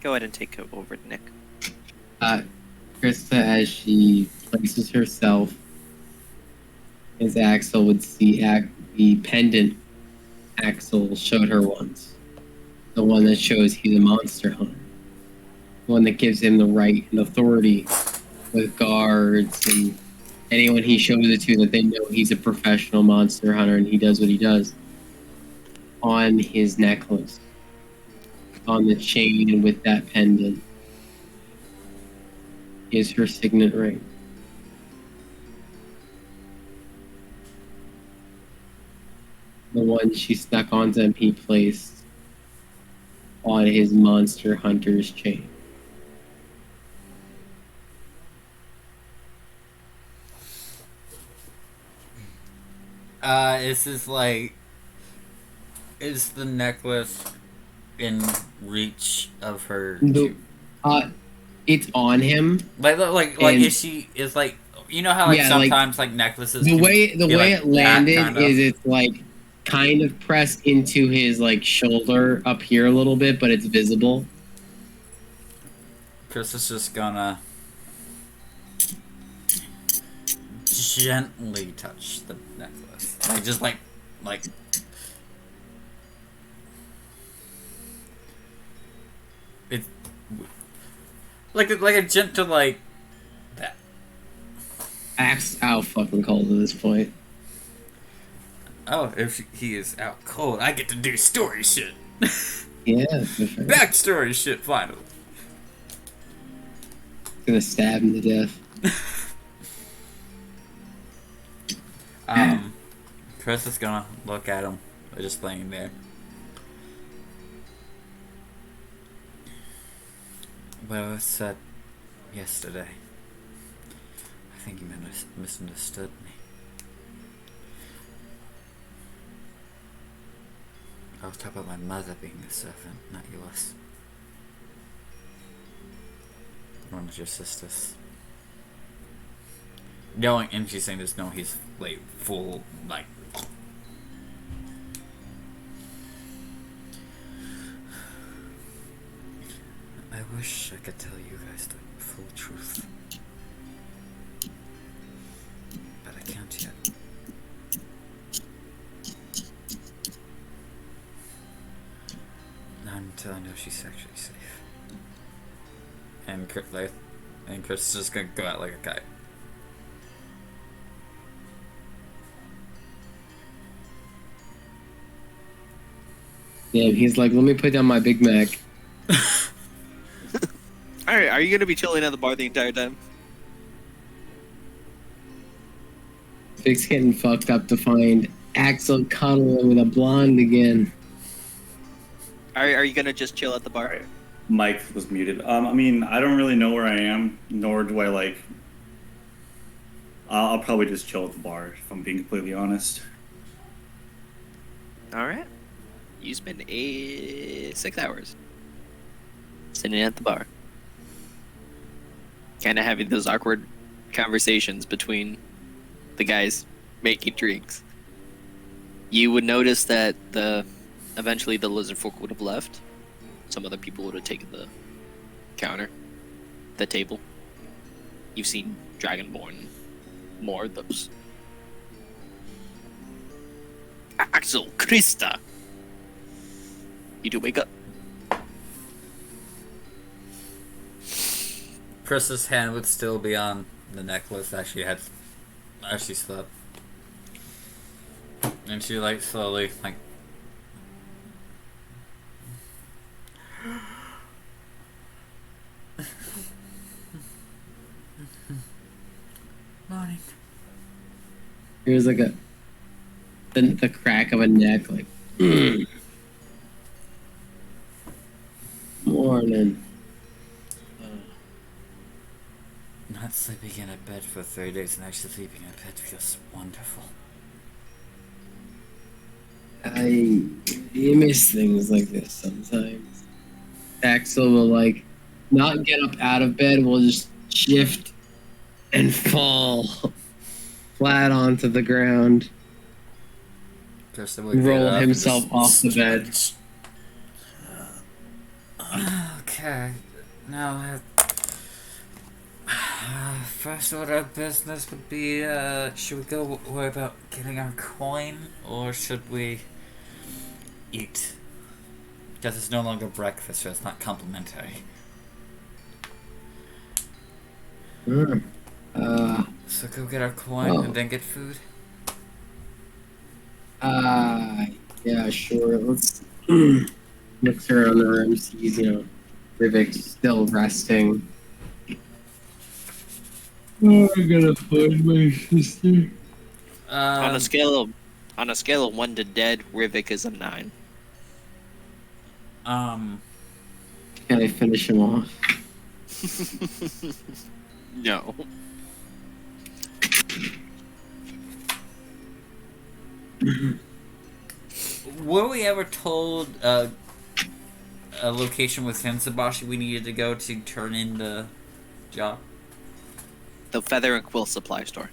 Go ahead and take over, Nick. Krista, as she places herself, as Axel would see the pendant Axel showed her once, the one that shows he's a monster hunter, one that gives him the right and authority with guards and anyone he shows it to that they know he's a professional monster hunter and he does what he does. On his necklace, on the chain with that pendant, is her signet ring. The one she stuck onto him, he placed on his monster hunter's chain. Is the necklace in reach of her? It's on him. Is like, you know how like sometimes like necklaces. The way like it landed kind of? is it's like kind of pressed into his like shoulder up here a little bit, but it's visible. Chris is just gonna gently touch the necklace, like it's like a gentle like that. Axe out fucking cold at this point. Oh, if he is out cold, I get to do story shit. Yeah, for sure. Backstory shit, finally. Gonna stab him to death. Chris is gonna look at him. They're just laying there. What was said yesterday? I think you misunderstood me. I was talking about my mother being a servant, not yours. One of your sisters. Knowing, and she's saying this, no, he's like full, like. I wish I could tell you guys the full truth. But I can't yet. Not until I know she's actually safe. And Chris is just gonna go out like a kite. Yeah, he's like, let me put down my Big Mac. Alright, are you gonna be chilling at the bar the entire time? Vic's getting fucked up to find Axel cuddling with a blonde again. Are you gonna just chill at the bar? Mike was muted. I mean, I don't really know where I am, nor do I like. I'll probably just chill at the bar if I'm being completely honest. Alright. You spend 6 hours sitting at the bar. Kind of having those awkward conversations between the guys making drinks. You would notice that eventually the lizard folk would have left. Some other people would have taken the counter, the table. You've seen Dragonborn, more of those. Axel, Krista! You do wake up. Chris's hand would still be on the necklace that she had as she slept. And she like slowly like morning. Here's like the crack of a neck, like morning. Not sleeping in a bed for 3 days and actually sleeping in a bed feels wonderful. You miss things like this sometimes. Axel will like not get up out of bed, will just shift and fall flat onto the ground. Roll himself off the bed. Okay, now first order of business would be, should we go worry about getting our coin, or should we eat? Because it's no longer breakfast, so it's not complimentary. Sure. So go get our coin Oh. and then get food. Yeah, sure. Let's look around the room, sees, Rivik still resting. Oh, I gotta find my sister. On a Um, scale of 1 to dead, Rivik is a 9. um, Can I finish him off? No. were we ever told a location within Sabashi we needed to go to turn in the job? The feather and quill supply store.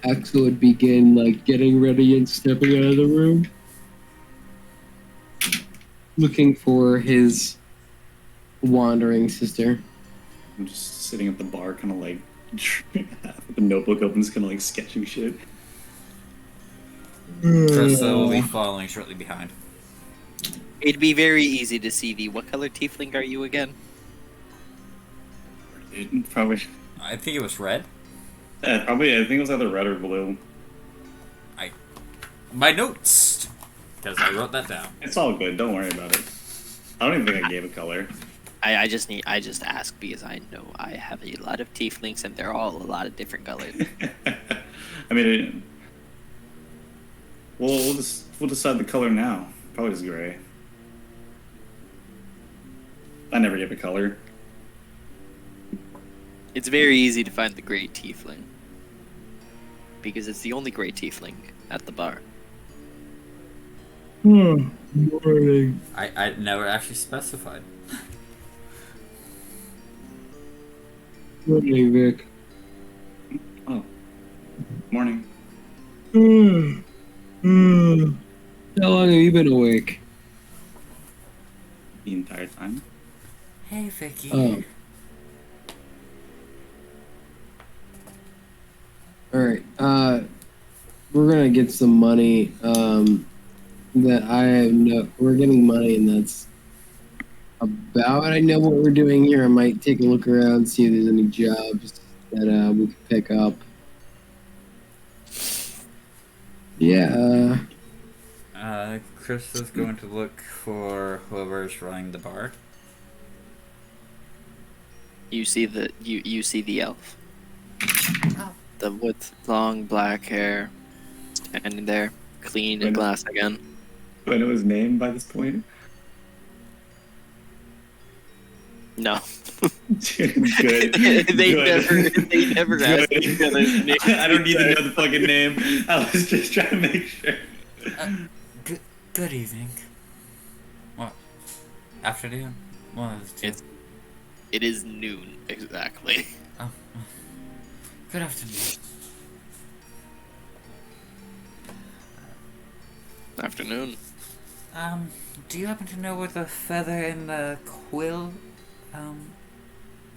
Axel would begin getting ready and stepping out of the room, looking for his wandering sister. I'm just sitting at the bar, kind of like with the notebook open, just kind of like sketching shit. Krista will be following shortly behind. It'd be very easy to see the what color tiefling are you again? Dude, probably, I think it was red. probably. I think it was either red or blue. My notes, because I wrote that down. It's all good. Don't worry about it. I don't even think I gave a color. I just ask because I know I have a lot of tieflings and they're all a lot of different colors. I mean, we'll decide the color now. Probably just gray. I never give a color. It's very easy to find the gray tiefling because it's the only gray tiefling at the bar. Morning. I never actually specified. Morning, Vic. Oh, morning. How long have you been awake? The entire time. Hey, Vicky. Oh. Alright, we're gonna get some money, that I have we're getting money and that's about I know what we're doing here. I might take a look around, see if there's any jobs that, we could pick up. Yeah, Chris is going to look for whoever's running the bar. You see the elf. The with long black hair, standing there, clean and glass again. Do I know his name by this point? No. Good. they Good. never asked each other's name. I don't need to know the fucking name. I was just trying to make sure. Good evening. What? Afternoon? One of the two. It is noon exactly. Oh. Good afternoon. Afternoon. Do you happen to know where the feather and the quill,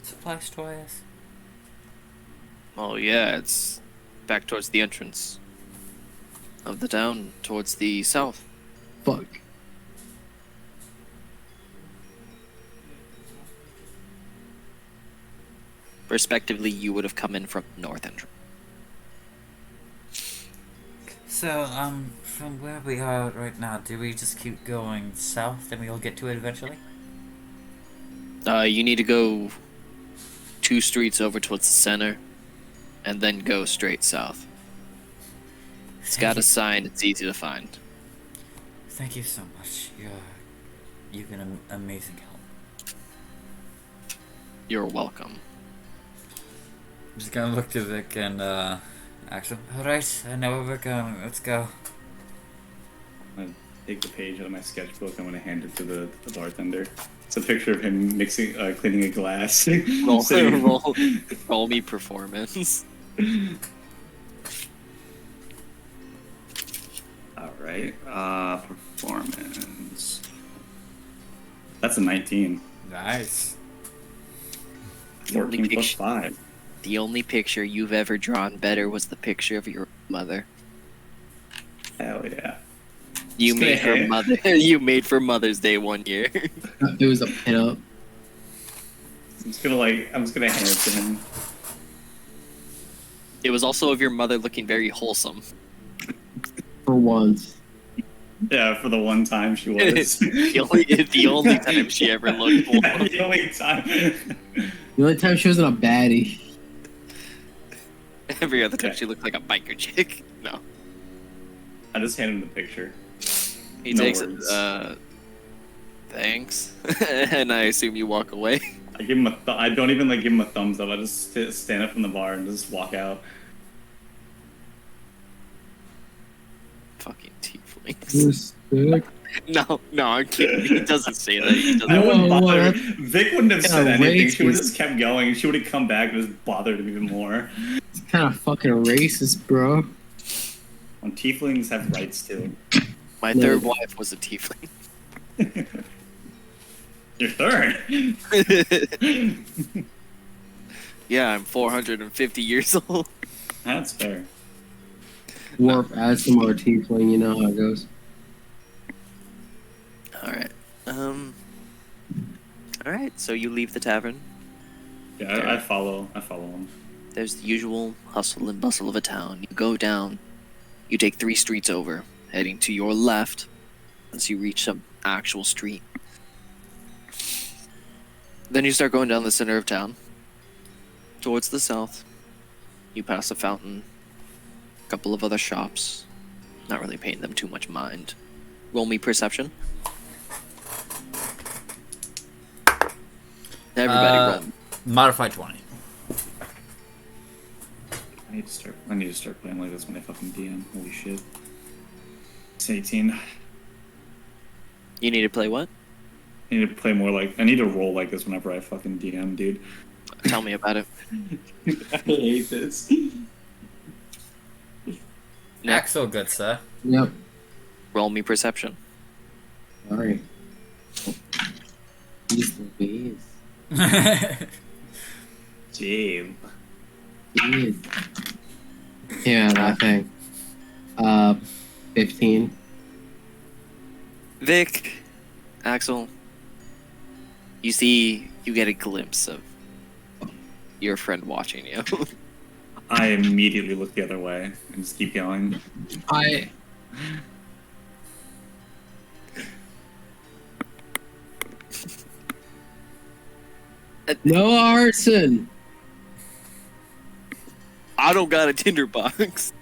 supply store is? Oh yeah, it's back towards the entrance of the town, towards the south. fuck. Respectively, you would have come in from the north entrance. So, from where we are right now, do we just keep going south and we'll get to it eventually? You need to go 2 streets over towards the center, and then go straight south. It's got a sign. It's easy to find. Thank you so much. You've been an amazing help. You're welcome. I'm just gonna look to Vic and Axel. Alright, I know where we're going. Let's go. I'm gonna take the page out of my sketchbook. I'm gonna hand it to the bartender. It's a picture of him mixing, cleaning a glass. Roll me performance. All right, performance. That's a 19. Nice. 14 plus 5. The only picture you've ever drawn better was the picture of your mother. Hell yeah. You Just gonna made for hit. mother. You made for Mother's Day one year. It was a pinup. I'm just gonna hand it to him. It was also of your mother looking very wholesome. For once. Yeah, for the one time she was. the only time she ever looked Yeah, warm. the only time. The only time she wasn't a baddie. Every other time Okay. she looked like a biker chick. No. I just hand him the picture. He No takes it. words. Thanks. And I assume you walk away. I give him I don't even like give him a thumbs up. I just stand up from the bar and just walk out. Fucking tieflings. You're sick. No, I'm kidding. He doesn't say that. He I doesn't. wouldn't Whoa, bother. what? Vic wouldn't have said Yeah, anything. She would have racist. just kept going. She would have come back and just bothered him even more. It's kind of fucking racist, bro. When tieflings have rights too. My No. third wife was a tiefling. Your third. Yeah, I'm 450 years old. That's fair. Dwarf adds some more tiefling, you know how it goes. Alright. Alright, so you leave the tavern. Yeah, I follow. I follow him. There's the usual hustle and bustle of a town. You go down. You take 3 streets over, heading to your left as you reach some actual street. Then you start going down the center of town. Towards the south, you pass a fountain, a couple of other shops. Not really paying them too much mind. Roll me perception. Everybody roll. Modified 20. I need to start playing like this when I fucking DM. Holy shit. It's 18. You need to play what? I need to play more like. I need to roll like this whenever I fucking DM, dude. Tell me about it. I hate this. Axel, good sir. Yep. Roll me perception. Alright. Jeez Louise. Jeez. Jeez. Yeah, that thing. 15. Vic, Axel, you get a glimpse of your friend watching you. I immediately look the other way and just keep going. No arson! I don't got a tinderbox.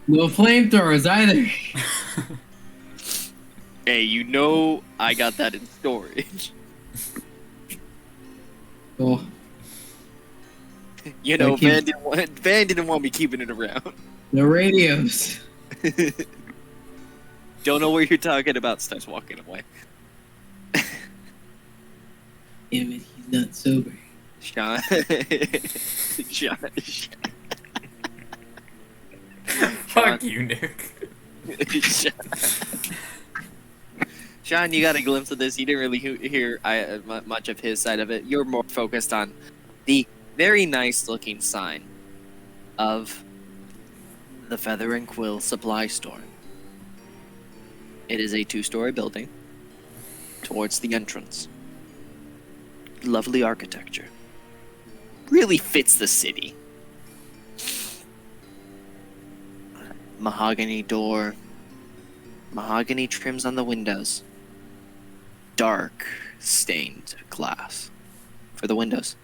No flamethrowers either. Hey, you know I got that in storage. Oh, You know, Thank you. Van didn't want me keeping it around. no radios. Don't know what you're talking about. Starts walking away. Damn it, he's not sober. Sean. Sean. Fuck you, Nick. Sean, you got a glimpse of this. You didn't really hear much of his side of it. You're more focused on the very nice looking sign of the Feather and Quill Supply Store. It is a 2-story building towards the entrance. Lovely architecture. Really fits the city. Mahogany door. Mahogany trims on the windows. Dark, stained glass for the windows.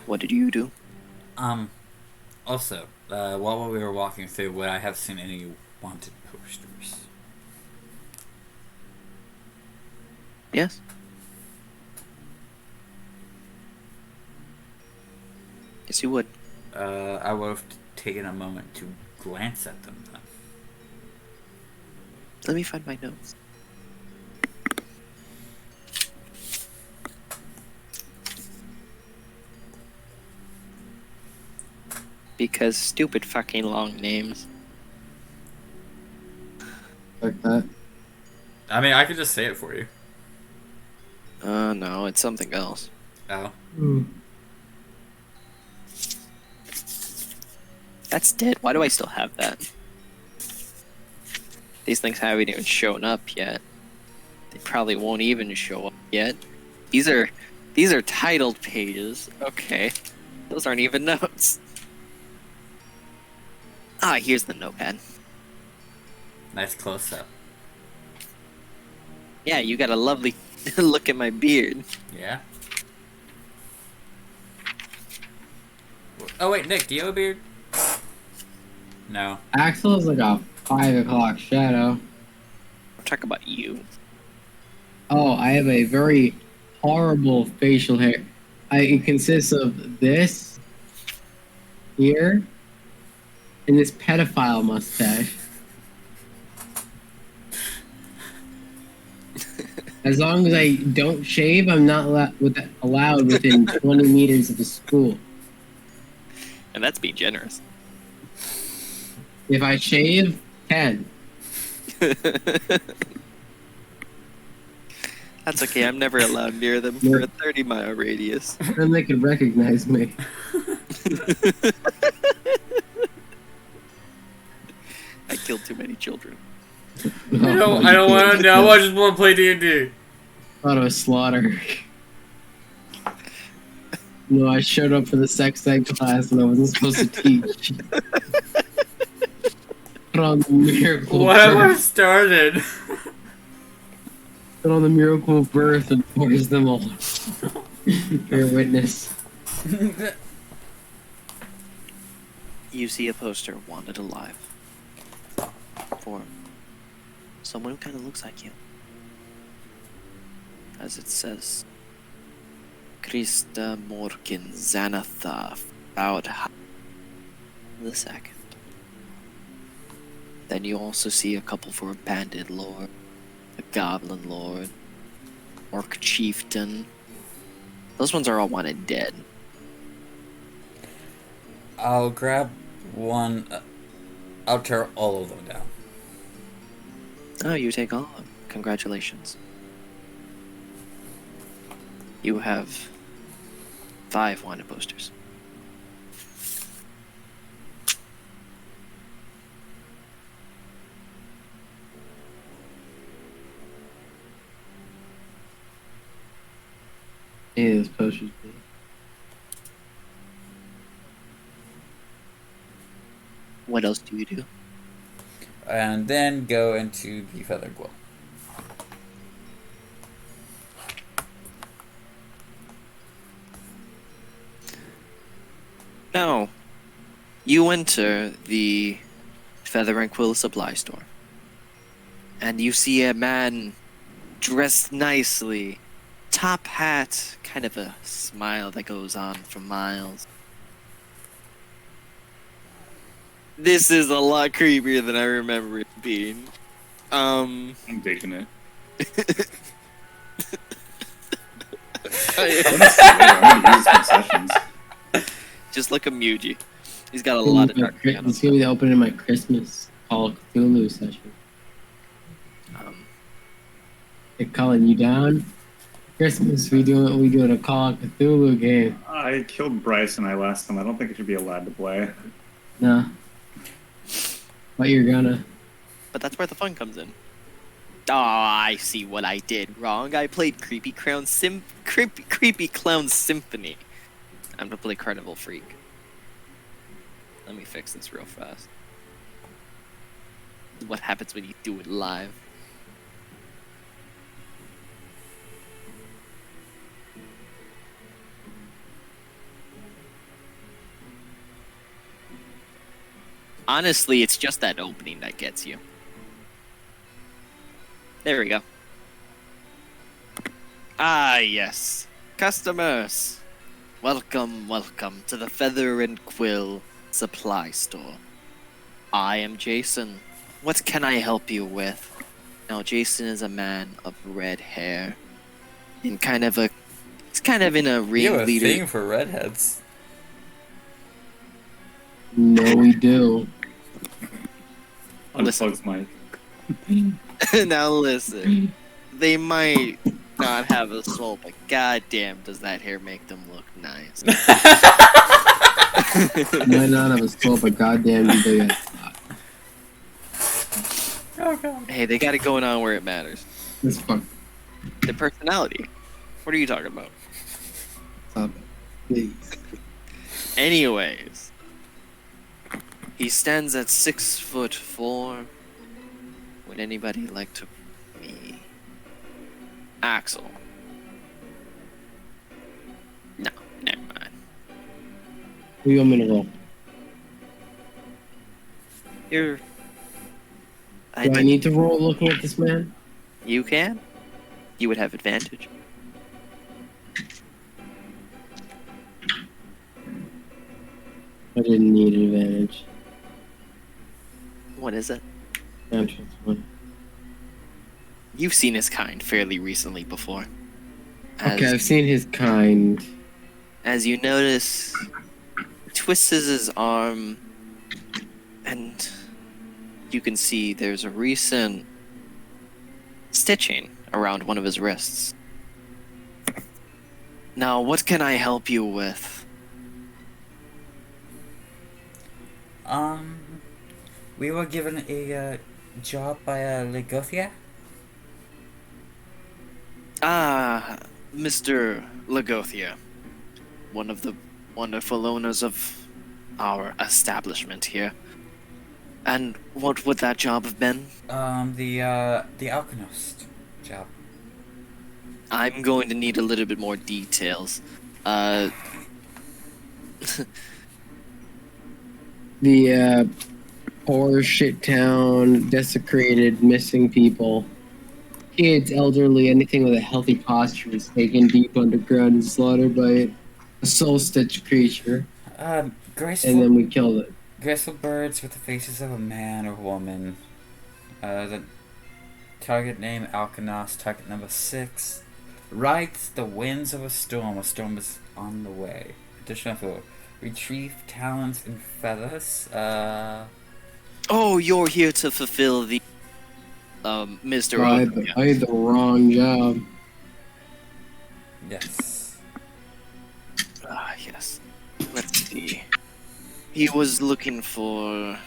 What did you do? Also, while we were walking through, would I have seen any wanted posters? Yes? Yes, you would. I would have taken a moment to glance at them then. Let me find my notes. Because stupid fucking long names. Like that. I mean, I could just say it for you. No, it's something else. Oh. That's dead. Why do I still have that? These things haven't even shown up yet. They probably won't even show up yet. These are titled pages. Okay. Those aren't even notes. Ah, here's the notepad. Nice close up. Yeah, you got a lovely look at my beard. Yeah. Oh wait, Nick, do you have a beard? No. Axel is like a 5 o'clock shadow. I'm talking about you. Oh, I have a very horrible facial hair. It consists of this here and this pedophile mustache. As long as I don't shave, I'm not allowed within 20 meters of the school. And that's being generous. If I shave, 10. That's okay, I'm never allowed near them for a 30-mile radius. Then they can recognize me. I killed too many children. I don't want to know. I just want to play D&D. Thought it was slaughter. No, I showed up for the sex ed class and I wasn't supposed to teach. Put on the miracle What have I birth. started? Put on the miracle birth and force them all. Bear witness. You see a poster, wanted alive. For someone who kind of looks like you. As it says, Krista Morkin Zanatha about the second. Then you also see a couple for a bandit lord, a goblin lord, orc chieftain. Those ones are all wanted dead. I'll grab one. I'll tear all of them down. Oh, you take all of them. Congratulations. You have 5 wanted posters. Yeah, those posters. What else do you do? And then go into the feather glow. Now, you enter the Feather and Quill supply store. And you see a man dressed nicely. Top hat, kind of a smile that goes on for miles. This is a lot creepier than I remember it being. I'm digging it. I- I'm gonna use concessions. Just look at Muji. He's got a lot of dark It's gonna be the opening of my Christmas Call of Cthulhu session. They're calling you down. Christmas, we doing a Call of Cthulhu game. I killed Bryce and I last time. I don't think I should be allowed to play. No. But you're gonna. But that's where the fun comes in. Oh, I see what I did wrong. I played Creepy Clown Symphony. I'm gonna play Carnival Freak. Let me fix this real fast. What happens when you do it live? Honestly, it's just that opening that gets you. There we go. Ah, yes. Customers. Welcome, welcome to the Feather and Quill supply store. I am Jason. What can I help you with? Now, Jason is a man of red hair. And he's kind of in a You have a ringleader. thing for redheads. No, we do. Listen. Unplugs Mike. Now listen. They might not have a soul, but goddamn, does that hair make them look nice? Might not have a slope, but goddamn, you big ass spot. Oh god. Hey, they got it going on where it matters. This fun. The personality. What are you talking about? Stop it. Please. Anyways, he stands at 6'4". Would anybody like to be Axel? No, never mind. Who you want me to roll? You're. Do I need to roll looking at this man? You can. You would have advantage. I didn't need advantage. What is it? Natural 20. You've seen his kind fairly recently before. Okay, I've seen his kind. As you notice, he twists his arm, and you can see there's a recent stitching around one of his wrists. Now, what can I help you with? We were given a job by Legothia. Ah, Mr. Lagothia, one of the wonderful owners of our establishment here. And what would that job have been? The Alchemist job. I'm going to need a little bit more details. The poor shit town, desecrated, missing people. Kids, elderly, anything with a healthy posture is taken deep underground and slaughtered by a soul-stitched creature. Graceful. And then we killed it. Graceful birds with the faces of a man or woman. The target name Alkanos, target number 6. Rides the winds of a storm. A storm is on the way. Additional info. Retrieve talons and feathers. Oh, you're here to fulfill the Mr. I had the wrong job. Yes. Yes. Let's see. He was looking for.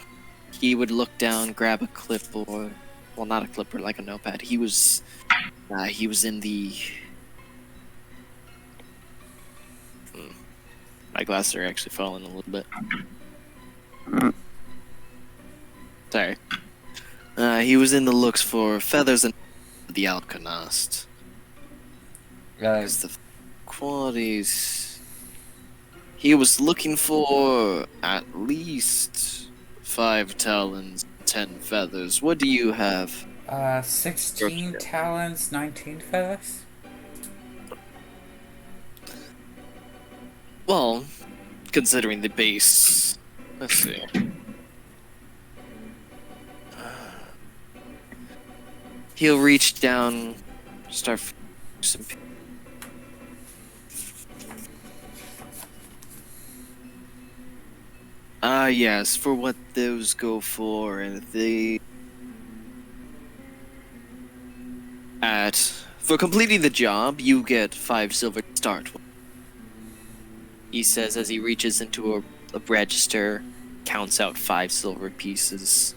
He would look down, grab a clipboard. Well, not a clipboard, like a notepad. He was in the. My glasses are actually falling a little bit. Sorry. He was in the looks for feathers and the Alkanost. Because the qualities. He was looking for at least 5 talons, 10 feathers. What do you have? 16 talons, 19 feathers? Well, considering the base. Let's see. He'll reach down, start some. Yes, for what those go for, and for completing the job, you get 5 silver to start with. He says as he reaches into a register, counts out 5 silver pieces.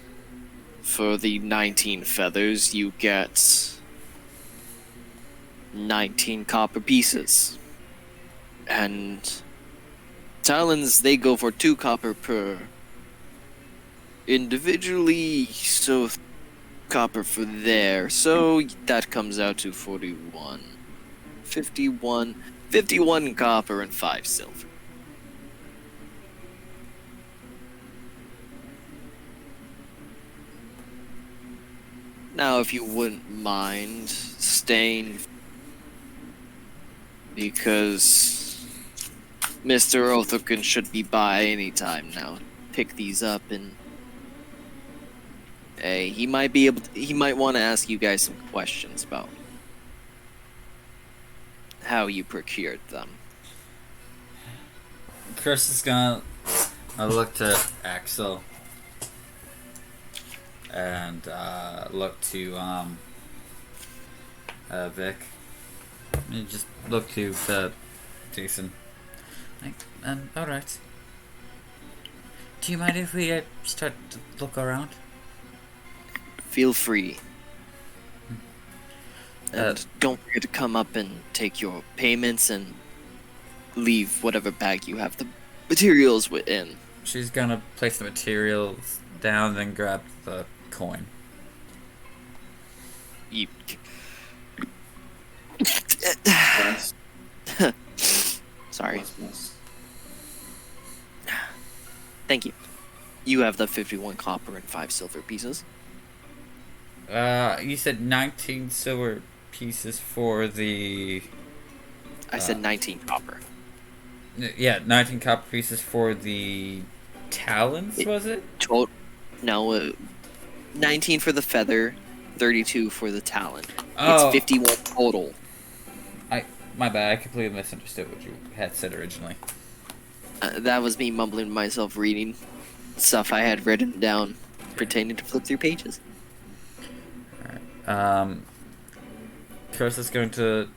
For the 19 feathers, you get 19 copper pieces. And talons, they go for 2 copper per individually, so copper for there. So that comes out to 41. 51 copper and 5 silver. Now, if you wouldn't mind staying, because Mr. Othokin should be by any time now. Pick these up, and he might be able to, he might want to ask you guys some questions about how you procured them. Chris is gonna look to Axel and look to Vic. And just look to Jason. Like, all right. Do you mind if we start to look around? Feel free. And Uh, don't forget to come up and take your payments and leave whatever bag you have the materials within. She's gonna place the materials down, then grab the coin. You... Yes. Sorry. Bless, bless. Thank you. You have the 51 copper and 5 silver pieces. You said 19 silver pieces for the... I said 19 copper. Yeah, 19 copper pieces for the talons, was it? No, 19 for the feather, 32 for the talon. Oh. It's 51 total. My bad, I completely misunderstood what you had said originally. That was me mumbling to myself, reading stuff I had written down, pretending to flip through pages. Chris is going to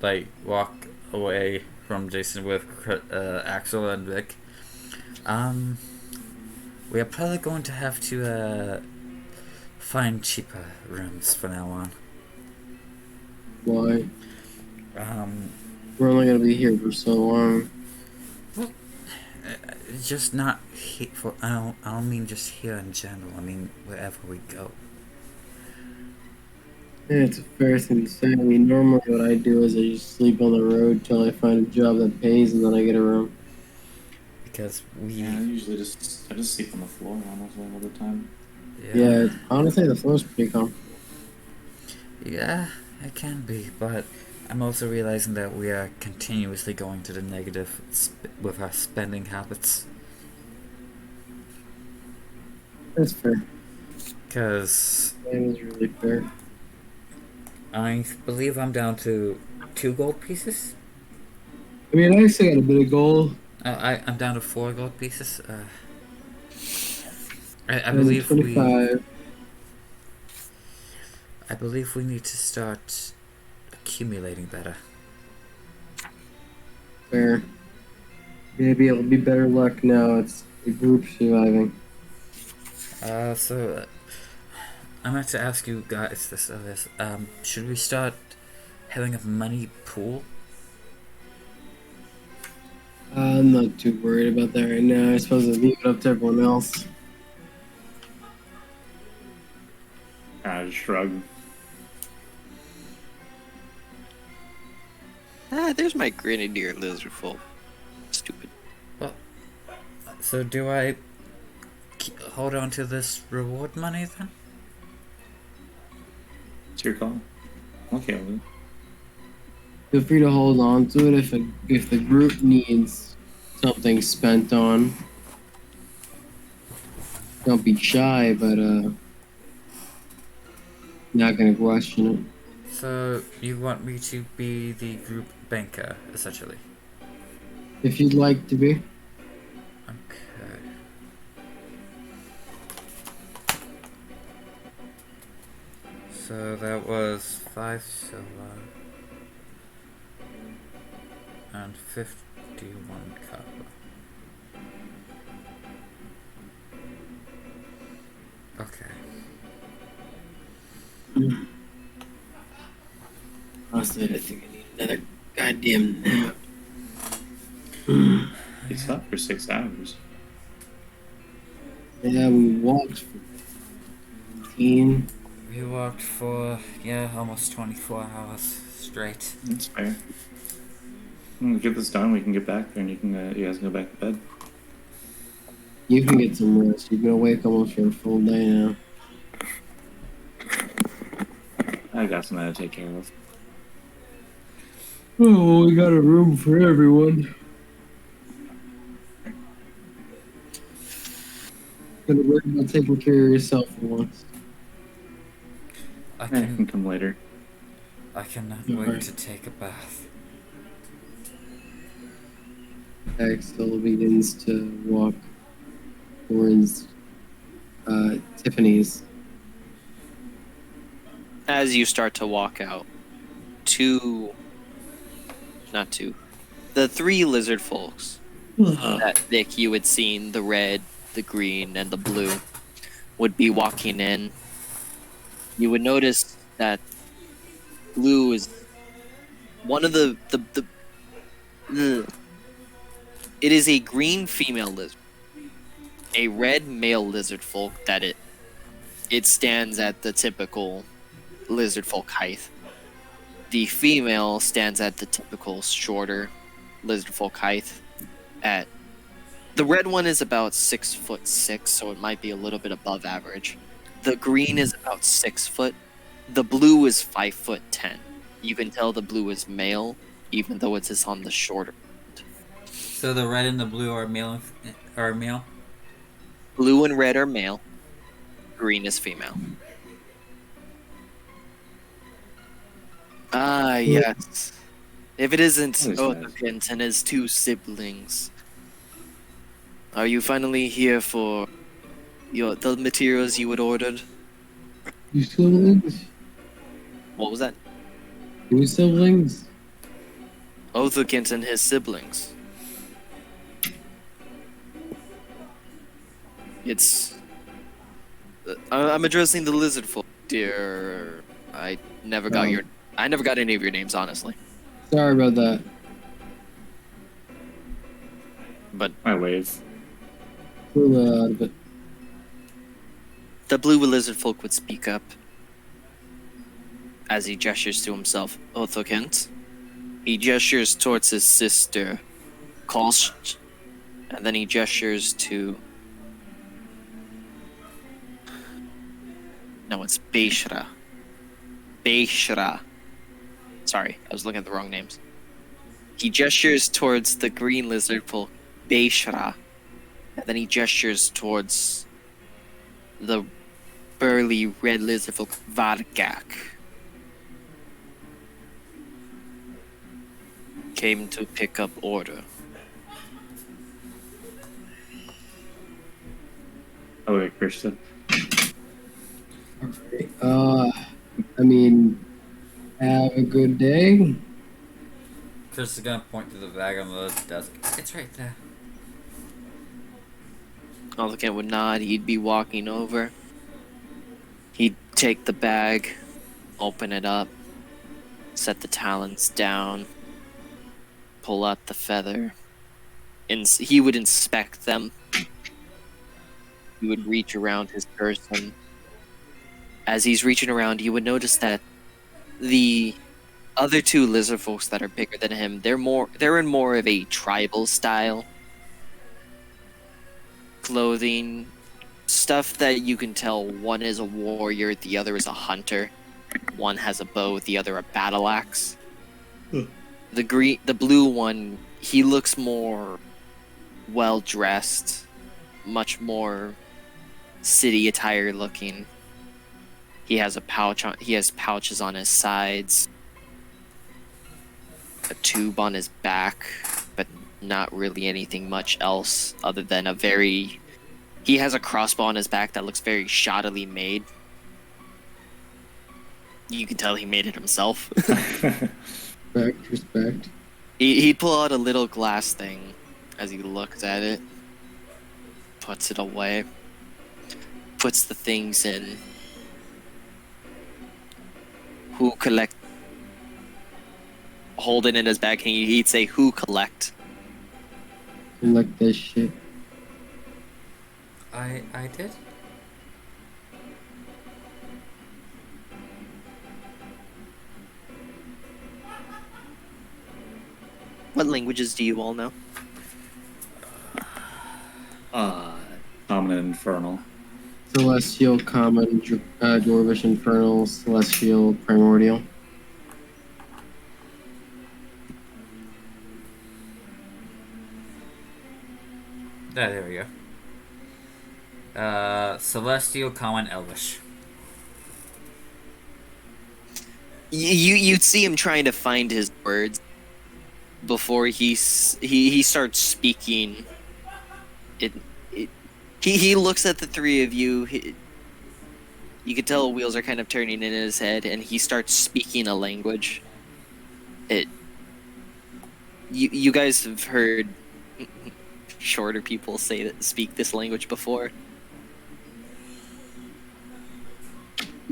walk away from Jason with Axel and Vic. We are probably going to have to find cheaper rooms from now on. Why? We're only gonna be here for so long. Just not here for. I don't mean just here in general. I mean wherever we go. Yeah, it's a fair thing to say. I mean, normally what I do is I just sleep on the road till I find a job that pays, and then I get a room. Because we. Yeah, I usually just sleep on the floor almost all the time. Yeah, honestly, the floor's pretty comfortable. Yeah, it can be, but I'm also realizing that we are continuously going to the negative with our spending habits. That's fair. Because That is really fair. I believe I'm down to 2 gold pieces. I mean, I still got a bit of gold. I'm down to 4 gold pieces. I And believe 25. I believe we need to start accumulating better. Fair. Maybe it'll be better luck now. It's the group surviving. So I meant to ask you guys this. Should we start having a money pool? I'm not too worried about that right now. I suppose I'll leave it up to everyone else. I just shrug. There's my grenadier lizard folk. Stupid. So do I hold on to this reward money then? It's your call. Okay, I'll do. Feel free to hold on to it if the group needs something spent on. Don't be shy, but not gonna question it. So you want me to be the group banker, essentially? If you'd like to be. Okay. So that was 5 silver and 51 copper. Okay. Honestly, I think I need another goddamn nap. He slept for 6 hours. Yeah, we walked for 15. We walked for, almost 24 hours straight. That's fair. When we get this done, we can get back there, and you guys can go back to bed. You can get some rest. You've been awake almost for a full day now. I got something to take care of. Oh, we got a room for everyone. Gonna worry about taking care of yourself for once. I I can can. come later. I cannot Alright. wait to take a bath. Axel begins to walk towards Tiffany's. As you start to walk out, the 3 lizard folks that Vic you had seen, the red, the green, and the blue would be walking in, you would notice that blue is one of the it is a green female lizard, a red male lizard folk that it stands at the typical lizard folk height. The female stands at the typical shorter lizard folk height. At the red one is about 6'6", so it might be a little bit above average. The green is about 6 foot. The blue is 5'10". You can tell the blue is male, even though it is on the shorter. So the red and the blue are male. Are male. Blue and red are male. Green is female. Ah, yes. If it isn't What is Othakint and his 2 siblings, are you finally here for the materials you had ordered? You siblings? What was that? You siblings? Othakint and his siblings. It's... I'm addressing the lizard folk, dear. I never got any of your names, honestly. Sorry about that. But I wave. Flew out of it. the blue lizard folk would speak up as he gestures to himself. Othokent. He gestures towards his sister, Kolst, and then he gestures to... No, it's Beishra. Beishra. Sorry, I was looking at the wrong names. He gestures towards the green lizard folk, Beishra, and then he gestures towards the burly red lizard folk, Vargak. Came to pick up order. Oh wait, Krista. Alright. I mean, have a good day. Chris is gonna point to the bag on the desk. It's right there. Othakent would nod. He'd be walking over. He'd take the bag, open it up, set the talons down, pull out the feather. He would inspect them. He would reach around his person. As he's reaching around, you would notice that the other 2 lizard folks that are bigger than him, they're in more of a tribal style clothing, stuff that you can tell one is a warrior, the other is a hunter. One has a bow, the other a battle axe. The blue one, he looks more well dressed, much more city attire looking. He has he has pouches on his sides, a tube on his back, but not really anything much else other than he has a crossbow on his back that looks very shoddily made. You can tell he made it himself. Respect. He'd pull out a little glass thing as he looks at it, puts it away, puts the things in. Who collect? Hold it in his bag, and he'd say, "Who collect?" Like this shit. I did. What languages do you all know? Common and infernal. Celestial, Common, Dwarvish, Infernal, Celestial, Primordial. There we go. Celestial, Common, Elvish. You'd see him trying to find his words before he starts speaking. He looks at the 3 of you. You can tell wheels are kind of turning in his head, and he starts speaking a language. You guys have heard shorter people speak this language before.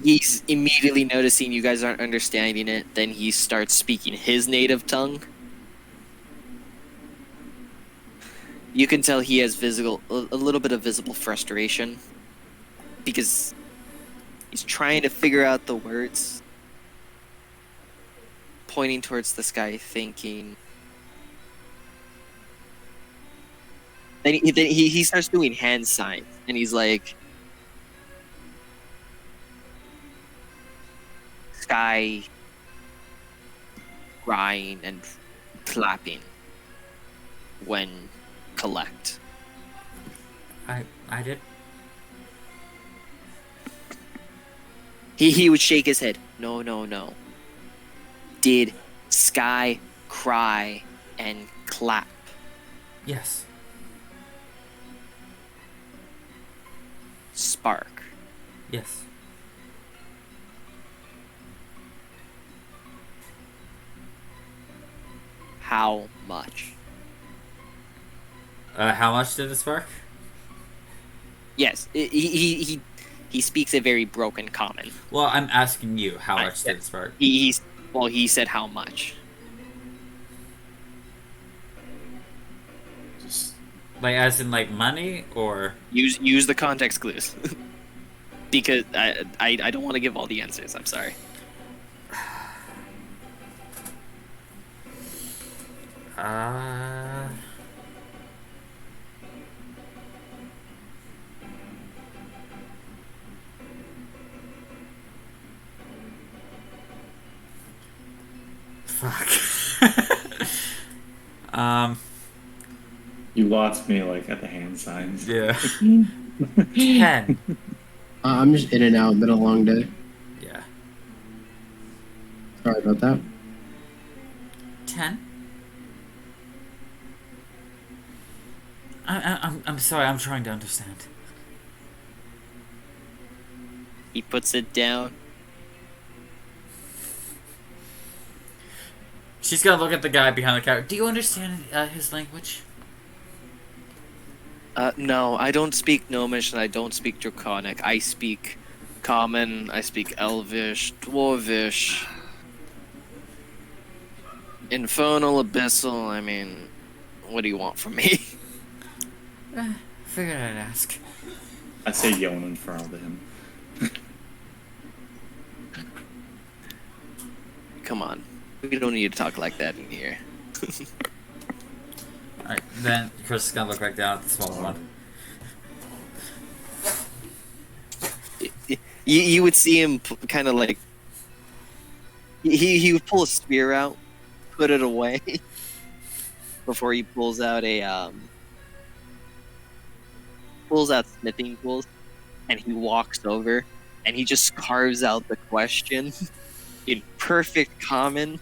He's immediately noticing you guys aren't understanding it. Then he starts speaking his native tongue. You can tell he has a little bit of visible frustration because he's trying to figure out the words, pointing towards the sky, thinking. Then he starts doing hand signs, and he's like, sky, crying and clapping when collect. I did. He would shake his head. No. Did sky cry and clap? Yes. Spark. Yes. How much? How much did it spark? Yes, he speaks a very broken common. Well, I'm asking you, how much did it spark? He said how much. Just Like, as in, like, money, or... Use the context clues. Because I don't want to give all the answers. I'm sorry. Fuck. You lost me like at the hand signs. Yeah. 10. I'm just in and out. Been a long day. Yeah. Sorry about that. 10? I'm sorry, I'm trying to understand. He puts it down. She's gonna look at the guy behind the counter. Do you understand his language? No, I don't speak Gnomish and I don't speak Draconic. I speak Common, I speak Elvish, Dwarvish, Infernal, Abyssal. I mean, what do you want from me? Figured I'd ask. I say Yon Infernal to him. Come on. We don't need to talk like that in here. Alright, then Chris is gonna look back down at the smaller one. You would see him kind of like... He would pull a spear out, put it away, before he pulls out smithing tools, and he walks over, and he just carves out the question in perfect common.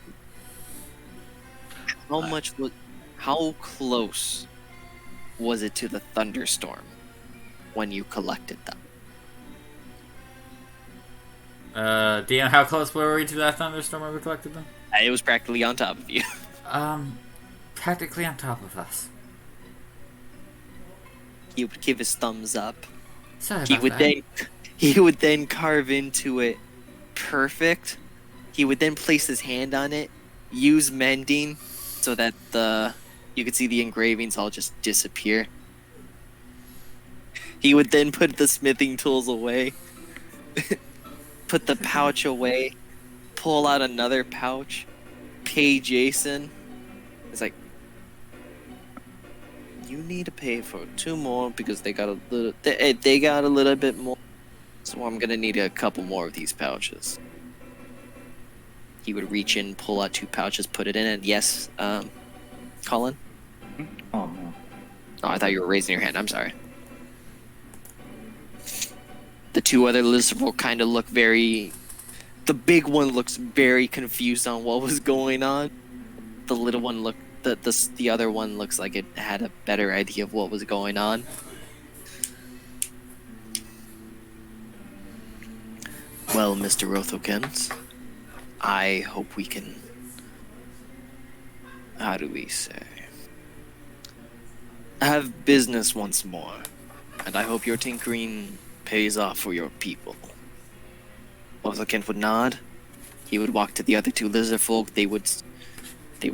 How close was it to the thunderstorm when you collected them? DM, how close were we to that thunderstorm when we collected them? It was practically on top of you. Practically on top of us. He would give his thumbs up. Sorry He about would that. he would then carve into it perfect. He would then place his hand on it, use mending so that you could see the engravings all just disappear. He would then put the smithing tools away, put the pouch away, pull out another pouch, pay Jason. It's like, you need to pay for 2 more because they got a little bit more, so I'm gonna need a couple more of these pouches. He would reach in, pull out 2 pouches, put it in, and yes, Colin? Oh no. Oh, I thought you were raising your hand. I'm sorry. The 2 other lizards will kind of look very... The big one looks very confused on what was going on. The little one the other one looks like it had a better idea of what was going on. Well, Mr. Rothokens, I hope we can... How do we say? have business once more, and I hope your tinkering pays off for your people. Otherkent would nod. He would walk to the other two lizard folk. They would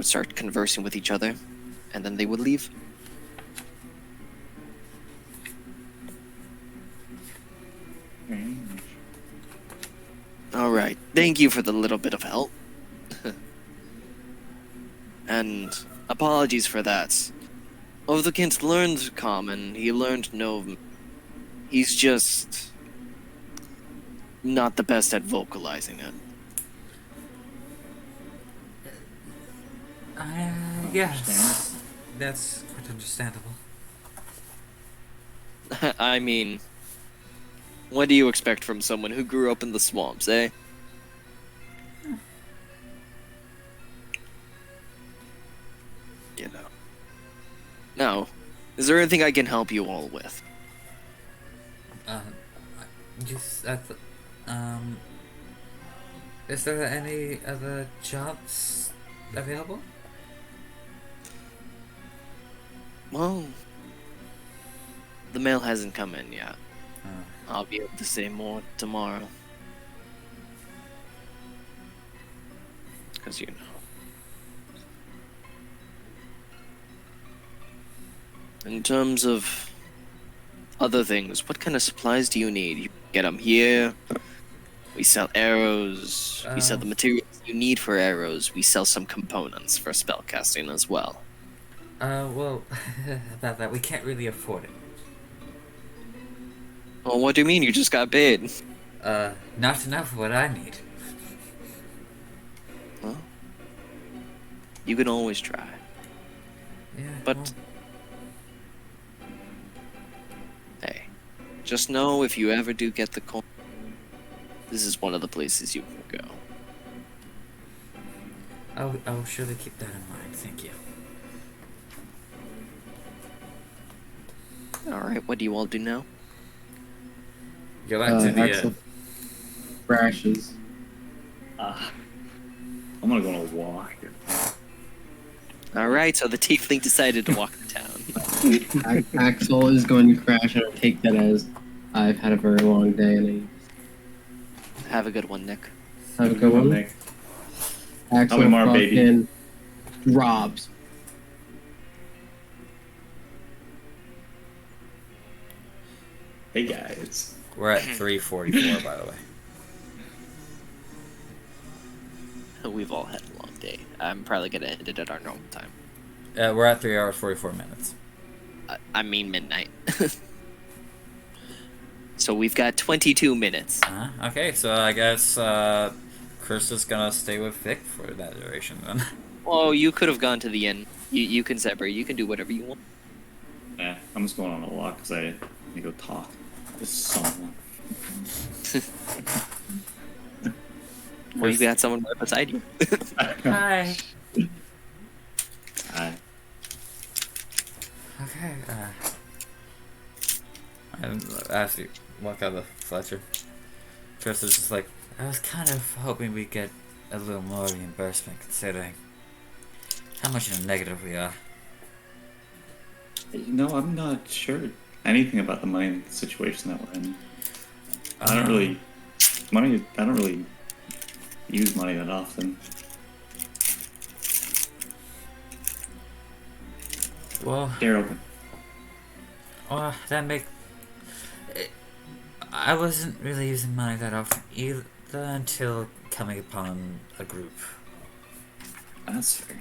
start conversing with each other, and then they would leave. All right. Thank you for the little bit of help. And apologies for that. Otherkent learned Common. He learned Nov. He's just not the best at vocalizing it. Yes. That's quite understandable. I mean, what do you expect from someone who grew up in the swamps, eh? You know. Now, is there anything I can help you all with? Is there any other jobs available? Well, the mail hasn't come in yet. Uh, I'll be able to say more tomorrow. Because, you know. In terms of other things, what kind of supplies do you need? You get them here. We sell arrows. We sell the materials you need for arrows. We sell some components for spellcasting as well. Well, about that, we can't really afford it. Well, what do you mean? You just got paid. Not enough of what I need. Well, you can always try. Yeah, But, well, hey, just know if you ever do get the coin, this is one of the places you can go. I'll surely keep that in mind. Thank you. Alright, what do you all do now? Go back to the. Axel crashes. I'm gonna go on a walk. Alright, so the tiefling decided to walk to town. Axel is going to crash, and I'll take that as I've had a very long day, and Have a good one, Nick. I have a good one. Nick. Axel Tell me more, baby. fucking drops. Hey guys. We're at 3:44, by the way. We've all had a long day. I'm probably gonna end it at our normal time. We're at 3 hours 44 minutes. I mean midnight. So we've got 22 minutes. Okay, so I guess Chris is gonna stay with Vic for that duration then. Oh, you could have gone to the inn. You can separate. You can do whatever you want. Yeah, I'm just going on a walk because I need to go talk to someone. Well, you got someone right beside you. Hi. Hi. Okay. And as you walk out of Fletcher, Chris is just like, I was kind of hoping we'd get a little more reimbursement considering how much in the negative we are. You know, I'm not sure anything about the money situation that we're in. I don't really use money that often. Well, They're open. that make. I wasn't really using money that often either until coming upon a group. That's fair.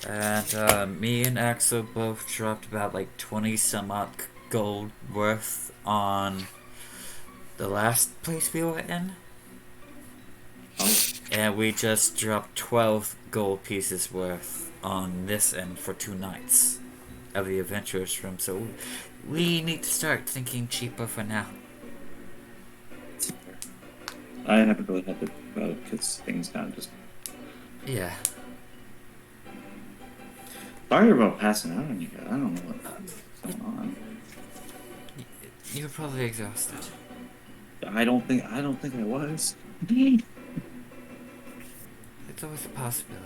And me and Axel both dropped about like 20 some odd gold worth on the last place we were in. Oh, And we just dropped 12 gold pieces worth on this end for 2 nights of the adventurers room. So we need to start thinking cheaper for now. that's fair. I haven't really had to think about it because things kind of just. Yeah. Sorry about passing out on you guys. I don't know what's going on. You're probably exhausted. I don't think I was. It's always a possibility.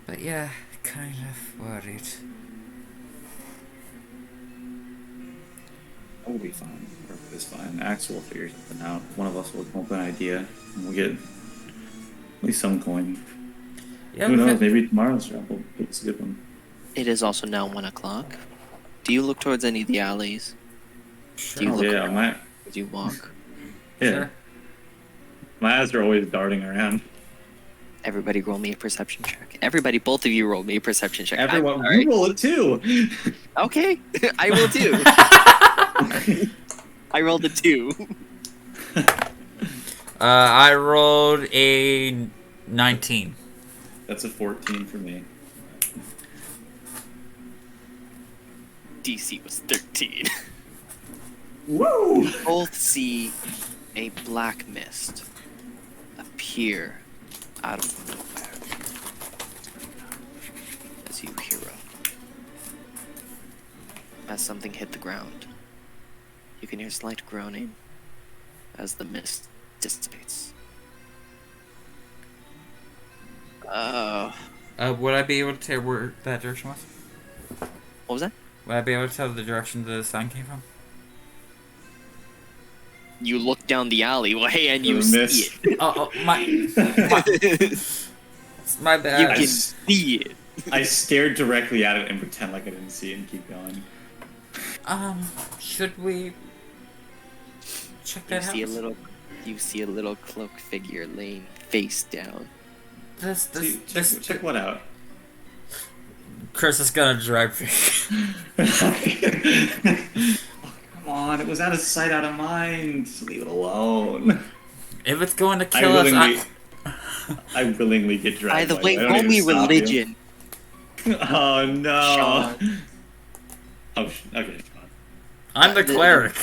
But yeah, kind of worried. We'll be fine. It's fine. Axel will figure something out. One of us will come up with an idea, and we'll get at least some coin. Yeah, Who we knows? could- Maybe tomorrow's job will give us a good one. It is also now 1 o'clock. Do you look towards any of the alleys? Do you Sure. look Yeah, around as you walk? yeah. My eyes are always darting around. Everybody roll me a perception check. Everybody, both of you roll me a perception check. I'm Everyone, sorry. you roll it too. Okay, I will too. I rolled a 2. I rolled a 19. That's a 14 for me. DC was 13. Woo! Both see a black mist appear out of nowhere as you hear as something hit the ground. You can hear slight groaning as the mist dissipates. Would I be able to tell where that direction was? What was that? Would I be able to tell the direction the sound came from? You look down the alleyway and you The see mist. it. My You bad. can see it. I stared directly at it and pretend like I didn't see it and keep going. Should we check You that see a house? you see a little cloaked figure laying face down. Check what out? Chris is gonna drive me. Come on, it was out of sight, out of mind. Just leave it alone. If it's going to kill us, I willingly get By dragged. the by way, it. I don't roll even me stop you. religion. Oh no. Sean. Okay, Sean. I'm the cleric.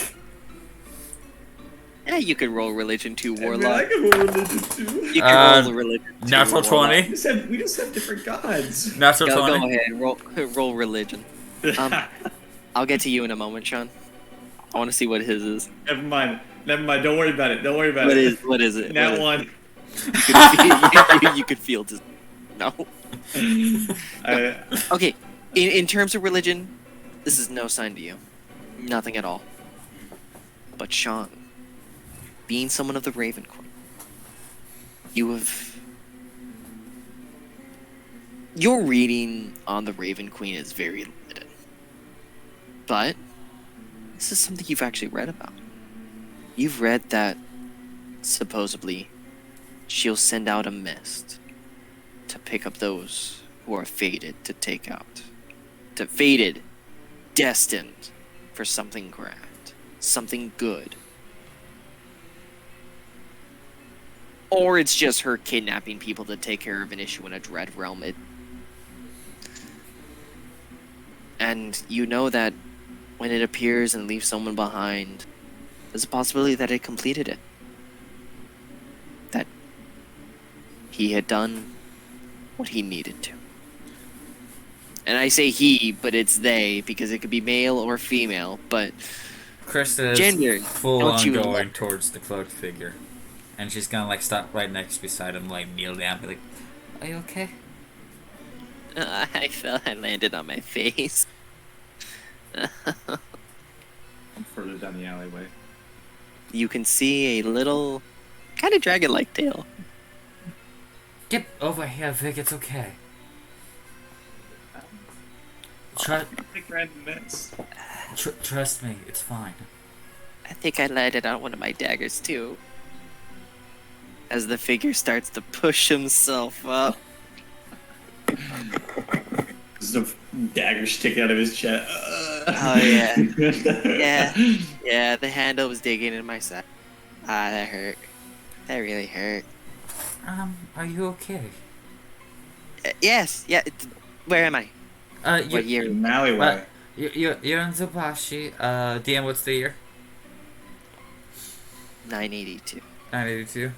Yeah, you could roll religion too, I mean, I Warlock. can roll religion too. You can roll religion too, Natural Warlock. 20. We just have different gods. Natural Go 20. ahead, roll religion. I'll get to you in a moment, Sean. I want to see what his is. Never mind. Don't worry about it. Don't worry about it. What is it? That What is one. it? You could feel this. No. I, Okay, in terms of religion, this is no sign to you. Nothing at all. But Sean, being someone of the Raven Queen, your reading on the Raven Queen is very limited. But this is something you've actually read about. You've read that supposedly she'll send out a mist to pick up those who are fated to take out. Fated, destined for something grand, something good. Or it's just her kidnapping people to take care of an issue in a dread realm. And you know that when it appears and leaves someone behind, there's a possibility that it completed it. That he had done what he needed to. And I say he, but it's they, because it could be male or female, but Chris is Gender, full don't on you going let- towards the cloaked figure. And she's gonna like stop right next beside him, like kneel down, be like, "Are you okay?" I felt I landed on my face. I'm further down the alleyway. You can see a little, kind of dragon-like tail. Get over here, Vic. It's okay. Trust me, it's fine. I think I landed on one of my daggers too. As the figure starts to push himself up. There's a dagger sticking out of his chest. Oh yeah. Yeah, the handle was digging in my side. Ah, that hurt. That really hurt. Are you okay? Yes, yeah. Where am I? What You, year? An alleyway. you're in Zubashi. DM, what's the year? 982. 982.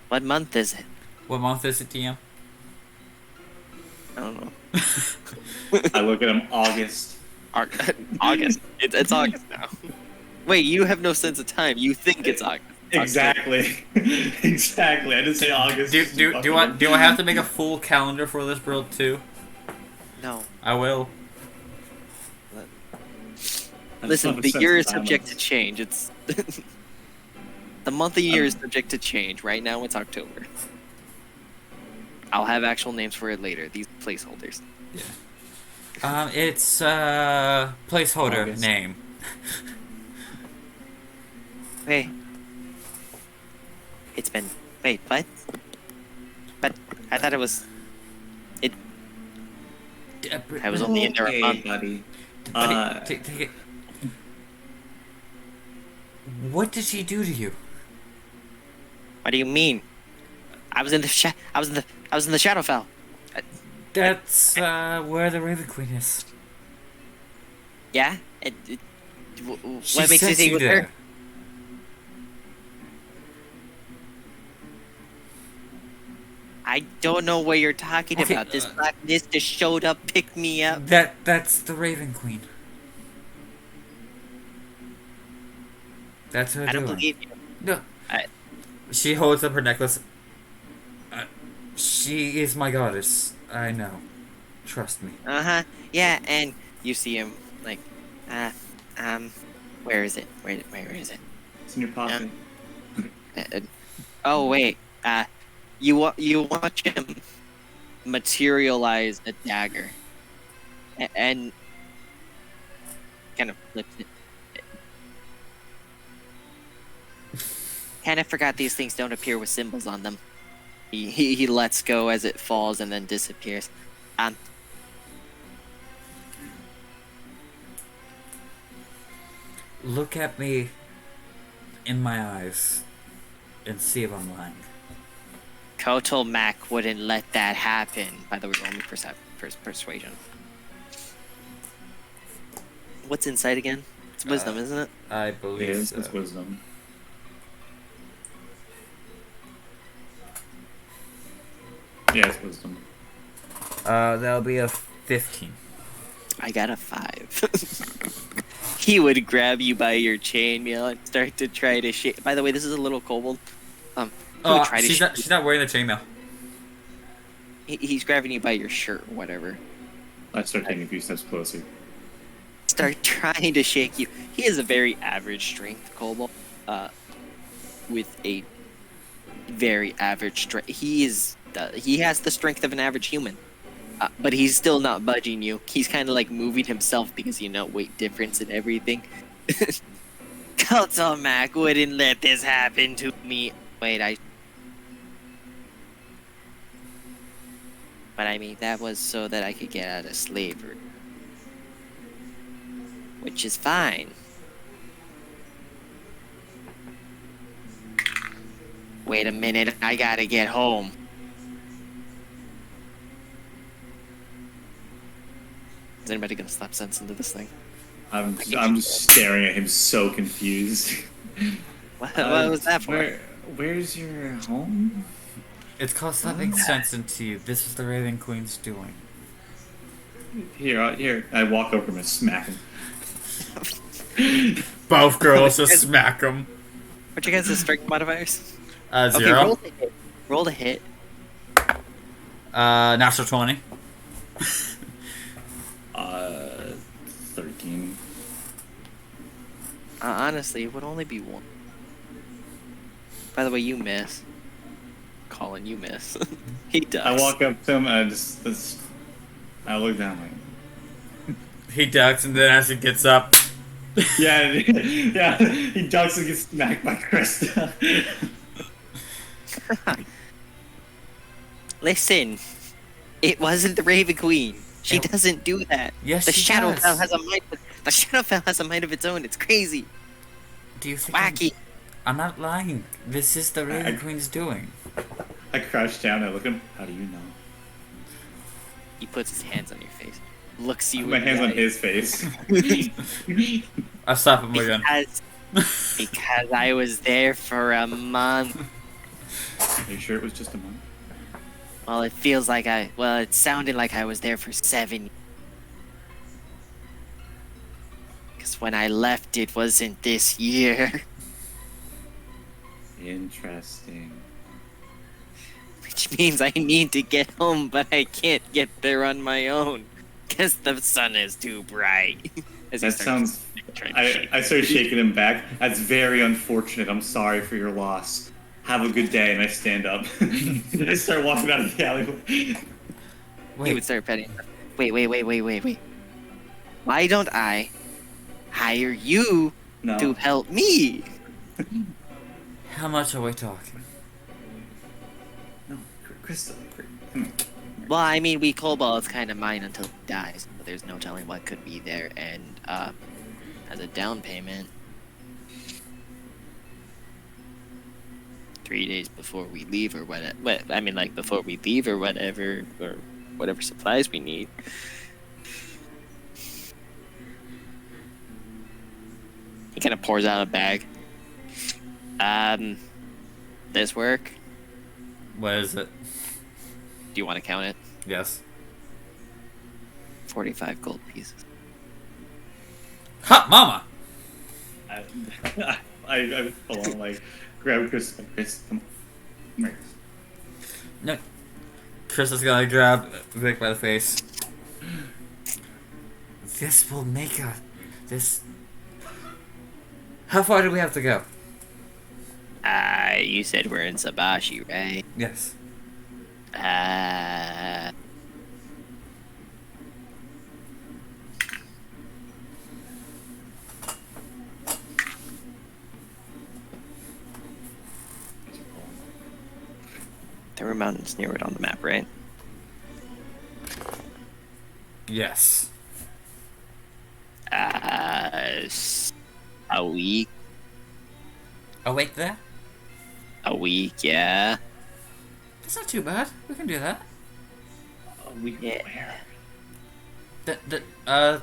What month is it? What month is it, DM? I don't know. I look at him. August. August. It's August now. Wait, you have no sense of time. You think it's August. Exactly. Exactly. I didn't say August. Do I have to make a full calendar for this build too? No. I will. Listen, the year is subject to change. It's the month of year is subject to change. Right now, it's October. I'll have actual names for it later. These placeholders. It's placeholder August. name. Hey. It's been. Wait, what? But I thought it was. I was only in there a month. buddy. Take it. What did she do to you? What do you mean? I was in the Shadowfell. That's where the Raven Queen is. Yeah. She What makes you sent think you with there. her? I don't know what you're talking Okay, about. This black mist just showed up, picked me up. That's the Raven Queen. That's her I don't doing. believe you. No. I- She holds up her necklace. She is my goddess. I know. Trust me. Uh-huh. Yeah, and you see him like, where is it? Where is it? It's in your pocket. Oh wait, you watch him materialize a dagger, and kind of flips it. Kind of forgot these things don't appear with symbols on them. He lets go as it falls and then disappears. Look at me in my eyes and see if I'm lying. Kotal Mac wouldn't let that happen. By the way, roll me persuasion. What's inside again? It's wisdom, isn't it? I It believe is. so. It's wisdom. Yeah, it's wisdom. That'll be a 15. I got a 5. He would grab you by your chainmail and start to try to shake. By the way, this is a little kobold. He would try to she's not wearing the chainmail. He's grabbing you by your shirt or whatever. I start taking a few steps closer. Start trying to shake you. He is a very average strength kobold, with a very average strength. He has the strength of an average human, but he's still not budging you. He's kind of like moving himself because weight difference and everything. Kotal Mac wouldn't let this happen to me. Wait, But I mean, that was so that I could get out of slavery. Which is fine. Wait a minute, I gotta get home. Is anybody gonna slap sense into this thing? I'm just staring at him, so confused. What was that for? Where's your home? It's called slapping sense into you. This is the Raven Queen's doing. Here. I walk over and smack him. Both girls just smack them. What you guys' strength modifiers? 0. Okay, roll to hit. Natural 20. 13. Honestly, it would only be 1. By the way, you miss. Colin, you miss. He does. I walk up to him and I look down like. He ducks, and then as he gets up, Yeah, yeah. He ducks and gets smacked by Krista. Listen, it wasn't the Raven Queen. She doesn't do that. Yes, the she Shadowfell does. has a mind. The Shadowfell has a mind of its own. It's crazy, do you think wacky. I'm not lying. This is the Raven Queen's doing. I crouch down and look at him. How do you know? He puts his hands on your face, looks you. My in the hands on eye. his face. I slap him again. Because I was there for a month. Are you sure it was just a month? Well, it feels like it sounded like I was there for 7 years. Because when I left, it wasn't this year. Interesting. Which means I need to get home, but I can't get there on my own. Because the sun is too bright. As he That starts sounds. trying to shake. I start shaking him back. That's very unfortunate. I'm sorry for your loss. Have a good day. And I stand up. And I start walking out of the alleyway. He Wait, would start petting. Wait. Why don't I hire you No. to help me? how much are we talking? No. Crystal. Come on. Well, I mean, Kobold's kind of mine until he dies. But there's no telling what could be there. And as a down payment, 3 days before we leave or whatever. I mean, like before we leave or whatever supplies we need. He kind of pours out a bag. This work? What is it? Do you want to count it? Yes. 45 gold pieces. Ha, mama! I hold on, like, grab Chris. Chris, come on. Right. No. Chris is gonna grab Vic by the face. This will make this. How far do we have to go? You said we're in Sabashi, right? Yes. There were mountains near it on the map, right? Yes. A week? Oh, wait, there? A week, yeah. That's not too bad. We can do that. We Yeah. where?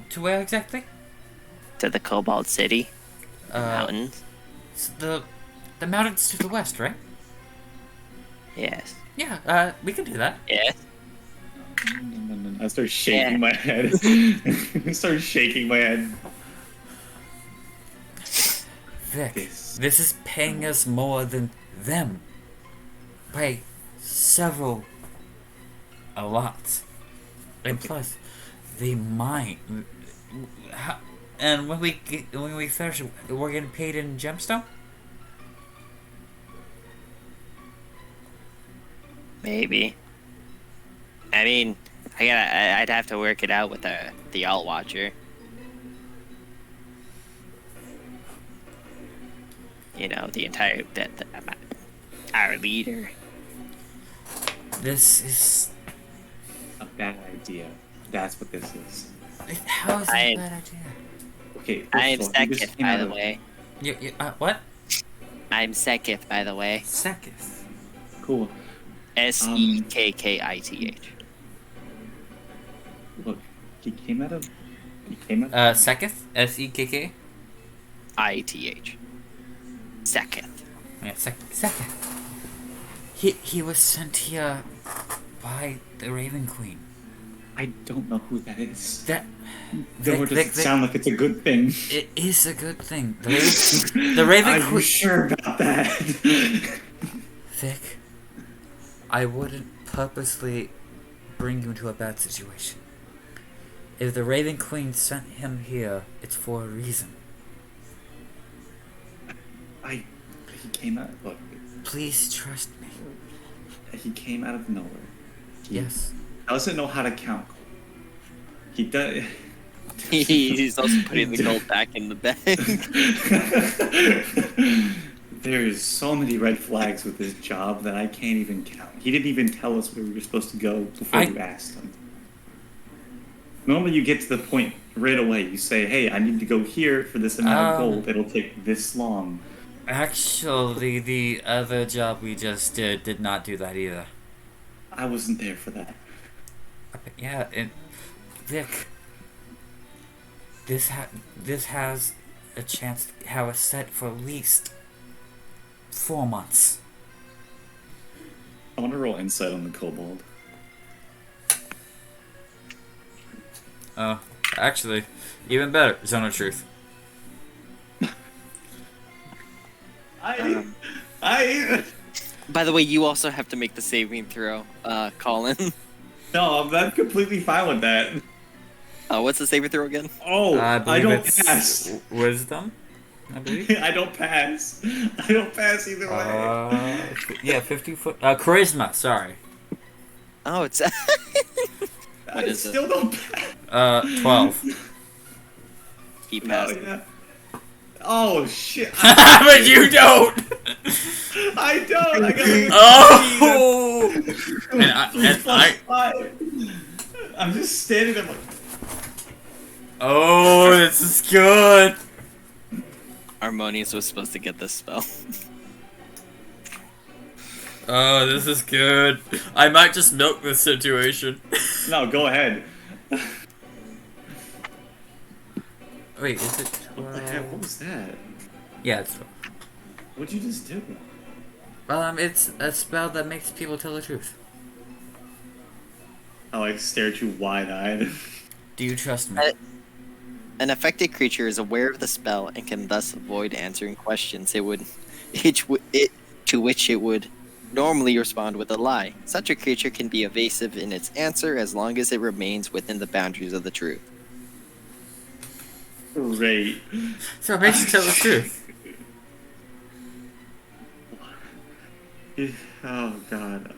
To where exactly? To the Cobalt City Uh, mountains. the mountains to the west, right? Yes. Yeah, we can do that. Yes. No. I start shaking Yeah. my head. I start shaking my head. Vic, This- this is paying us more than them. By a lot. And plus, they might. And when we finish, we're getting paid in gemstone? Maybe. I mean, I'd have to work it out with the Alt Watcher. You know, our leader. This is. A bad idea. That's what this is. How is that I- a bad idea? Okay. I am first of all, you just Sekith, came by out the of- way. What? I'm Sekith, by the way. Sekith. Cool. Sekkith. Look, he came out of. Sekith? S-E-K-K? Ith. Sekith. Yeah, Sekith. He was sent here by the Raven Queen. I don't know who that is. That. Though it doesn't sound like it's a good thing. It is a good thing. The Raven Are you Queen. sure about that? Vic, I wouldn't purposely bring you into a bad situation. If the Raven Queen sent him here, it's for a reason. He came out. Look, Please trust me. he came out of nowhere. He Yes. doesn't know how to count. He does. He's also putting the gold back in the bag. There's so many red flags with this job that I can't even count. He didn't even tell us where we were supposed to go before you asked him. Normally, you get to the point right away. You say, "Hey, I need to go here for this amount of gold. It'll take this long." Actually, the other job we just did not do that either. I wasn't there for that. Yeah, Vic, this has a chance to have us set for at least 4 months. I want to roll insight on the kobold. Oh, actually, even better, Zone of Truth. By the way, you also have to make the saving throw, Colin. No, I'm completely fine with that. What's the saving throw again? Oh, I I believe don't it's pass. wisdom. I believe. I don't pass. I don't pass either way. Yeah, 50 foot. Charisma. Sorry. Oh, it's. I What is it? still don't pass. 12. He No, passed. yeah. Oh shit! But you don't. I don't. I got like a Oh. And I. 5. I'm just standing there like. Oh, this is good. Harmonious was supposed to get this spell. Oh, this is good. I might just milk this situation. No, go ahead. Wait, is it What the heck? What was that? Yeah, it's 12. What'd you just do? It's a spell that makes people tell the truth. I like stare at you wide-eyed. Do you trust me? An affected creature is aware of the spell and can thus avoid answering questions to which it would normally respond with a lie. Such a creature can be evasive in its answer as long as it remains within the boundaries of the truth. Great. So it makes you tell the truth. Oh god.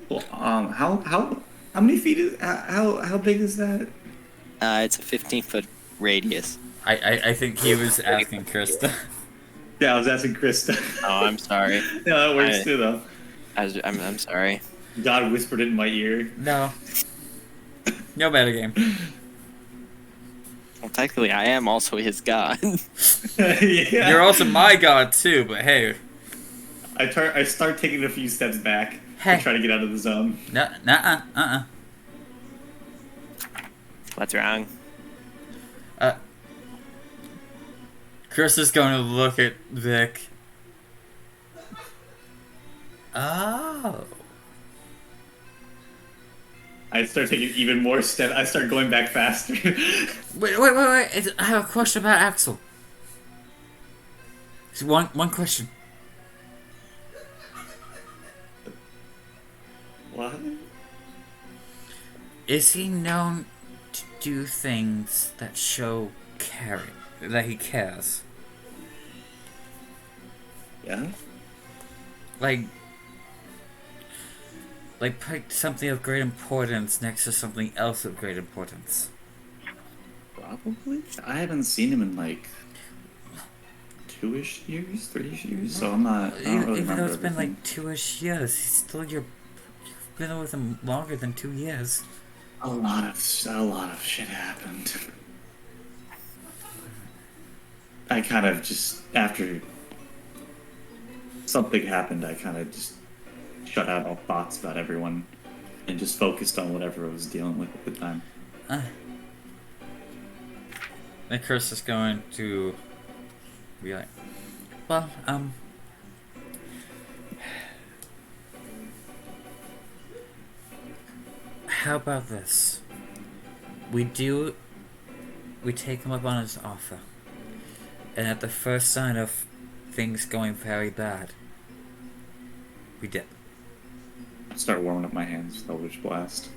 Cool. How many feet is how big is that? It's a 15-foot radius. I think he was asking Krista. Yeah, I was asking Krista. Oh, I'm sorry. Yeah, that works too though. I'm sorry. God whispered it in my ear. No. No metagame. Well, technically, I am also his god. Yeah. You're also my god too, but hey. I start taking a few steps back Hey. to try to get out of the zone. Nuh-uh. What's wrong? Chris is going to look at Vic. Oh. I start taking even more steps. I start going back faster. Wait. I have a question about Axel. Just one question. What? Is he known to do things that show caring? That he cares? Yeah. Like put something of great importance next to something else of great importance. Probably. I haven't seen him in like 2-ish years, 3-ish years, so I'm not. I don't really Even though remember it's been everything. like 2-ish years, he's still you've been with him longer than 2 years. A lot of shit happened. I kind of just after something happened, I kind of just shut out all thoughts about everyone and just focused on whatever I was dealing with at the time. And Chris is going to be like, well, how about this? We take him up on his offer. And at the first sign of things going very bad, we dip. I start warming up my hands with Eldritch Blast.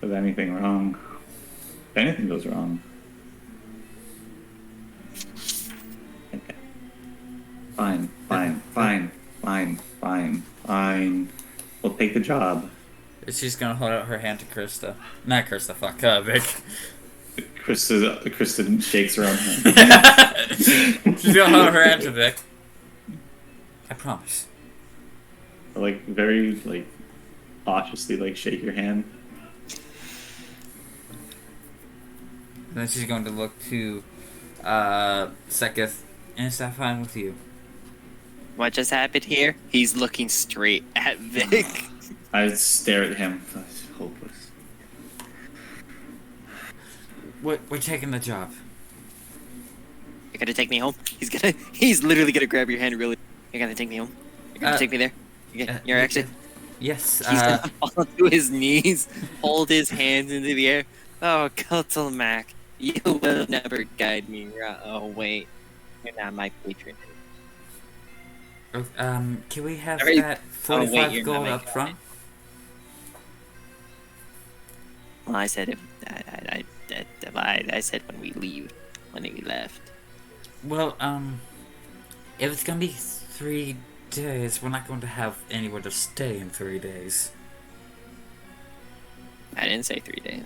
If anything wrong, if anything goes wrong, okay. Fine. We'll take the job. She's gonna hold out her hand to Krista. Not Krista, fuck, Vic. Kristen shakes her own hand. She's gonna hold out her hand to Vic. I promise. Like very like cautiously like shake your hand. And then she's going to look to Seketh. And is that fine with you? What just happened here? He's looking straight at Vic. I stare at him. That's hopeless. We're taking the job. You're gonna take me home? He's literally gonna grab your hand really. You're gonna take me home? You're gonna take me there? You're actually. Yes. He's gonna fall to his knees, hold his hands into the air. Oh, Mac, you will never guide me. Oh, wait. You're not my patron. Can we have Alright. that Oh, wait, 45 you're not gold my up front? Well, I said if I said when we leave, when we left. Well, if it's gonna be 3 days, we're not going to have anywhere to stay in 3 days. I didn't say 3 days.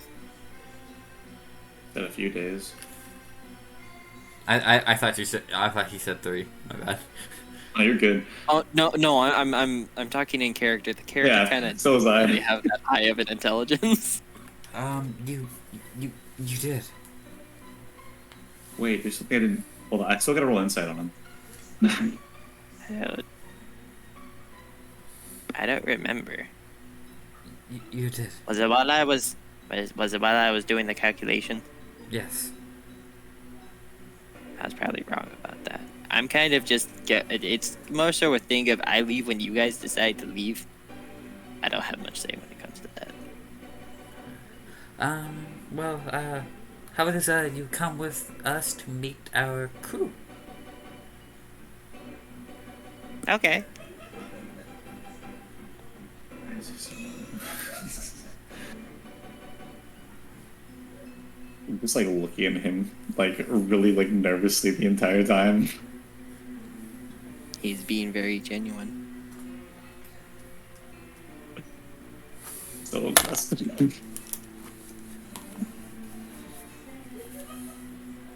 Said a few days. I thought you said. I thought he said 3. My bad. Oh, you're good. Oh no, I'm talking in character. The character Yeah, kind of so was I. really have that high of an intelligence. You did. Wait, there's something I didn't. Hold on, I still gotta roll insight on him. I don't remember. You did. Was it while I was doing the calculation? Yes. I was probably wrong about that. I'm kind of just it's more so a thing of I leave when you guys decide to leave. I don't have much say when it comes to that. Well, how about this, you come with us to meet our crew? Okay. I'm just like looking at him like really like nervously the entire time. He's being very genuine. So invested.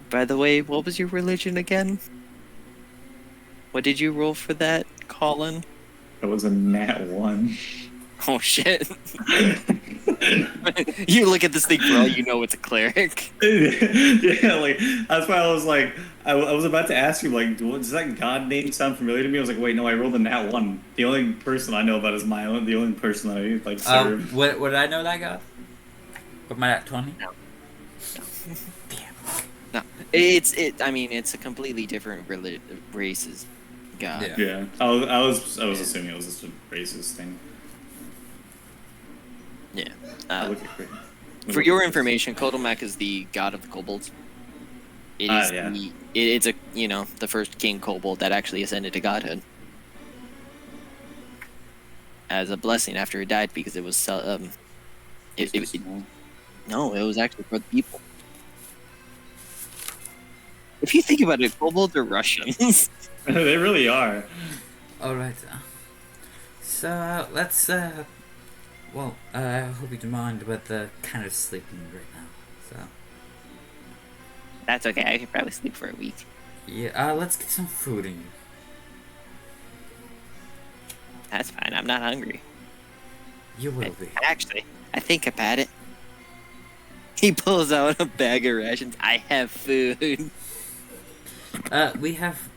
By the way, what was your religion again? What did you roll for that, Colin? That was a nat 1. Oh shit. You look at this thing, bro, you know it's a cleric. Yeah, like that's why I was like, I was about to ask you like, does that god name sound familiar to me? I was like, wait, no, I rolled a nat 1. The only person I know about is the only person that I like serve. What did I know that got? With my nat 20? No. Damn. No, I mean, it's a completely different races. God. Yeah, I was assuming it was just a racist thing. Yeah. Look at Crit. For your information, Kotomak is the god of the kobolds. It is yeah. it's the first king kobold that actually ascended to godhood as a blessing after he died because it was no, it was actually for the people. If you think about it, kobolds are Russians. They really are. Alright. So, let's, well, I hope you don't mind, but kind of sleeping right now, so. That's okay. I could probably sleep for a week. Yeah, let's get some food in you. That's fine. I'm not hungry. You will be. Actually, I think about it. He pulls out a bag of rations. I have food. We have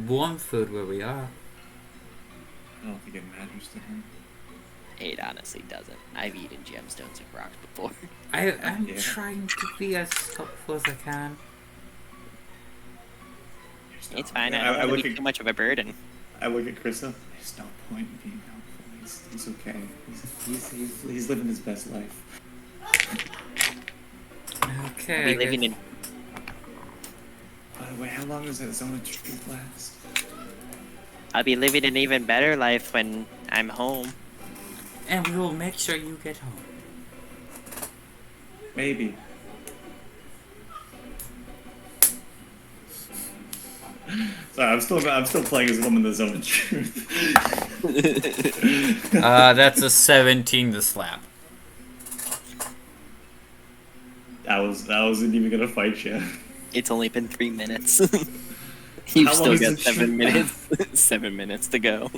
warm food where we are. I don't think it matters to him. It honestly doesn't. I've eaten gemstones and rocks before. I'm Yeah. trying to be as helpful as I can. It's fine. I I don't want look to be at- too much of a burden. I look at Krista. There's no point in being helpful. He's okay. He's living his best life. Okay. I'll be living in. By the way, how long does that zone of truth last? I'll be living an even better life when I'm home. And we will make sure you get home. Maybe. Sorry, I'm still playing as a woman in the zone of truth. That's a 17 to slap. I wasn't even gonna fight you. It's only been 3 minutes. You've How long still is got the 7 trip? minutes. 7 minutes to go.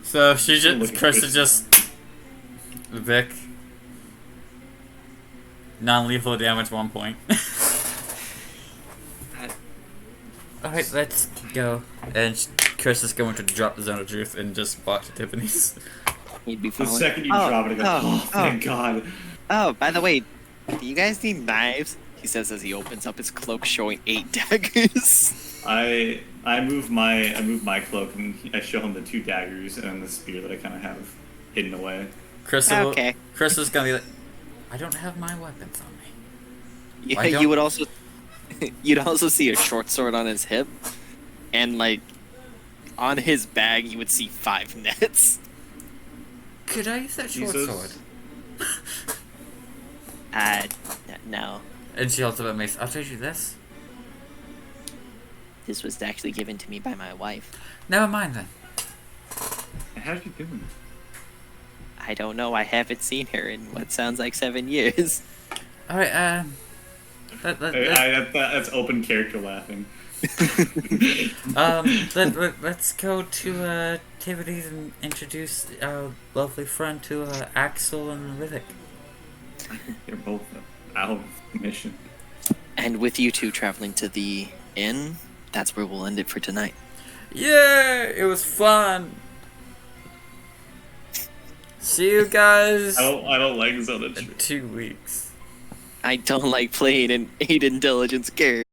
So she Look just, at Chris this. is just, Vic. Non-lethal damage 1 point. Alright, let's go. And Chris is going to drop the zone of truth and just walk to Tiffany's. He'd be The following. second you drop it, I go, oh, thank God. Oh, by the way, do you guys need knives? He says as he opens up his cloak, showing 8 daggers. I move my cloak and I show him the 2 daggers and the spear that I kind of have hidden away. Chris, Okay. Chris is gonna be like, I don't have my weapons on me. Yeah, Why don't- you would also. You'd also see a short sword on his hip, and like on his bag, you would see 5 nets. Could I use that short Jesus. sword? No. And she also makes. I'll trade you this. This was actually given to me by my wife. Never mind then. How's she doing? I don't know. I haven't seen her in what sounds like 7 years. All right. That's open character laughing. Let's go to activities and introduce our lovely friend to Axel and Riddick. They're both out of mission. And with you two traveling to the inn, that's where we'll end it for tonight. Yeah, it was fun. See you guys I don't like Zelda. in 2 weeks. I don't like playing an 8 intelligence character.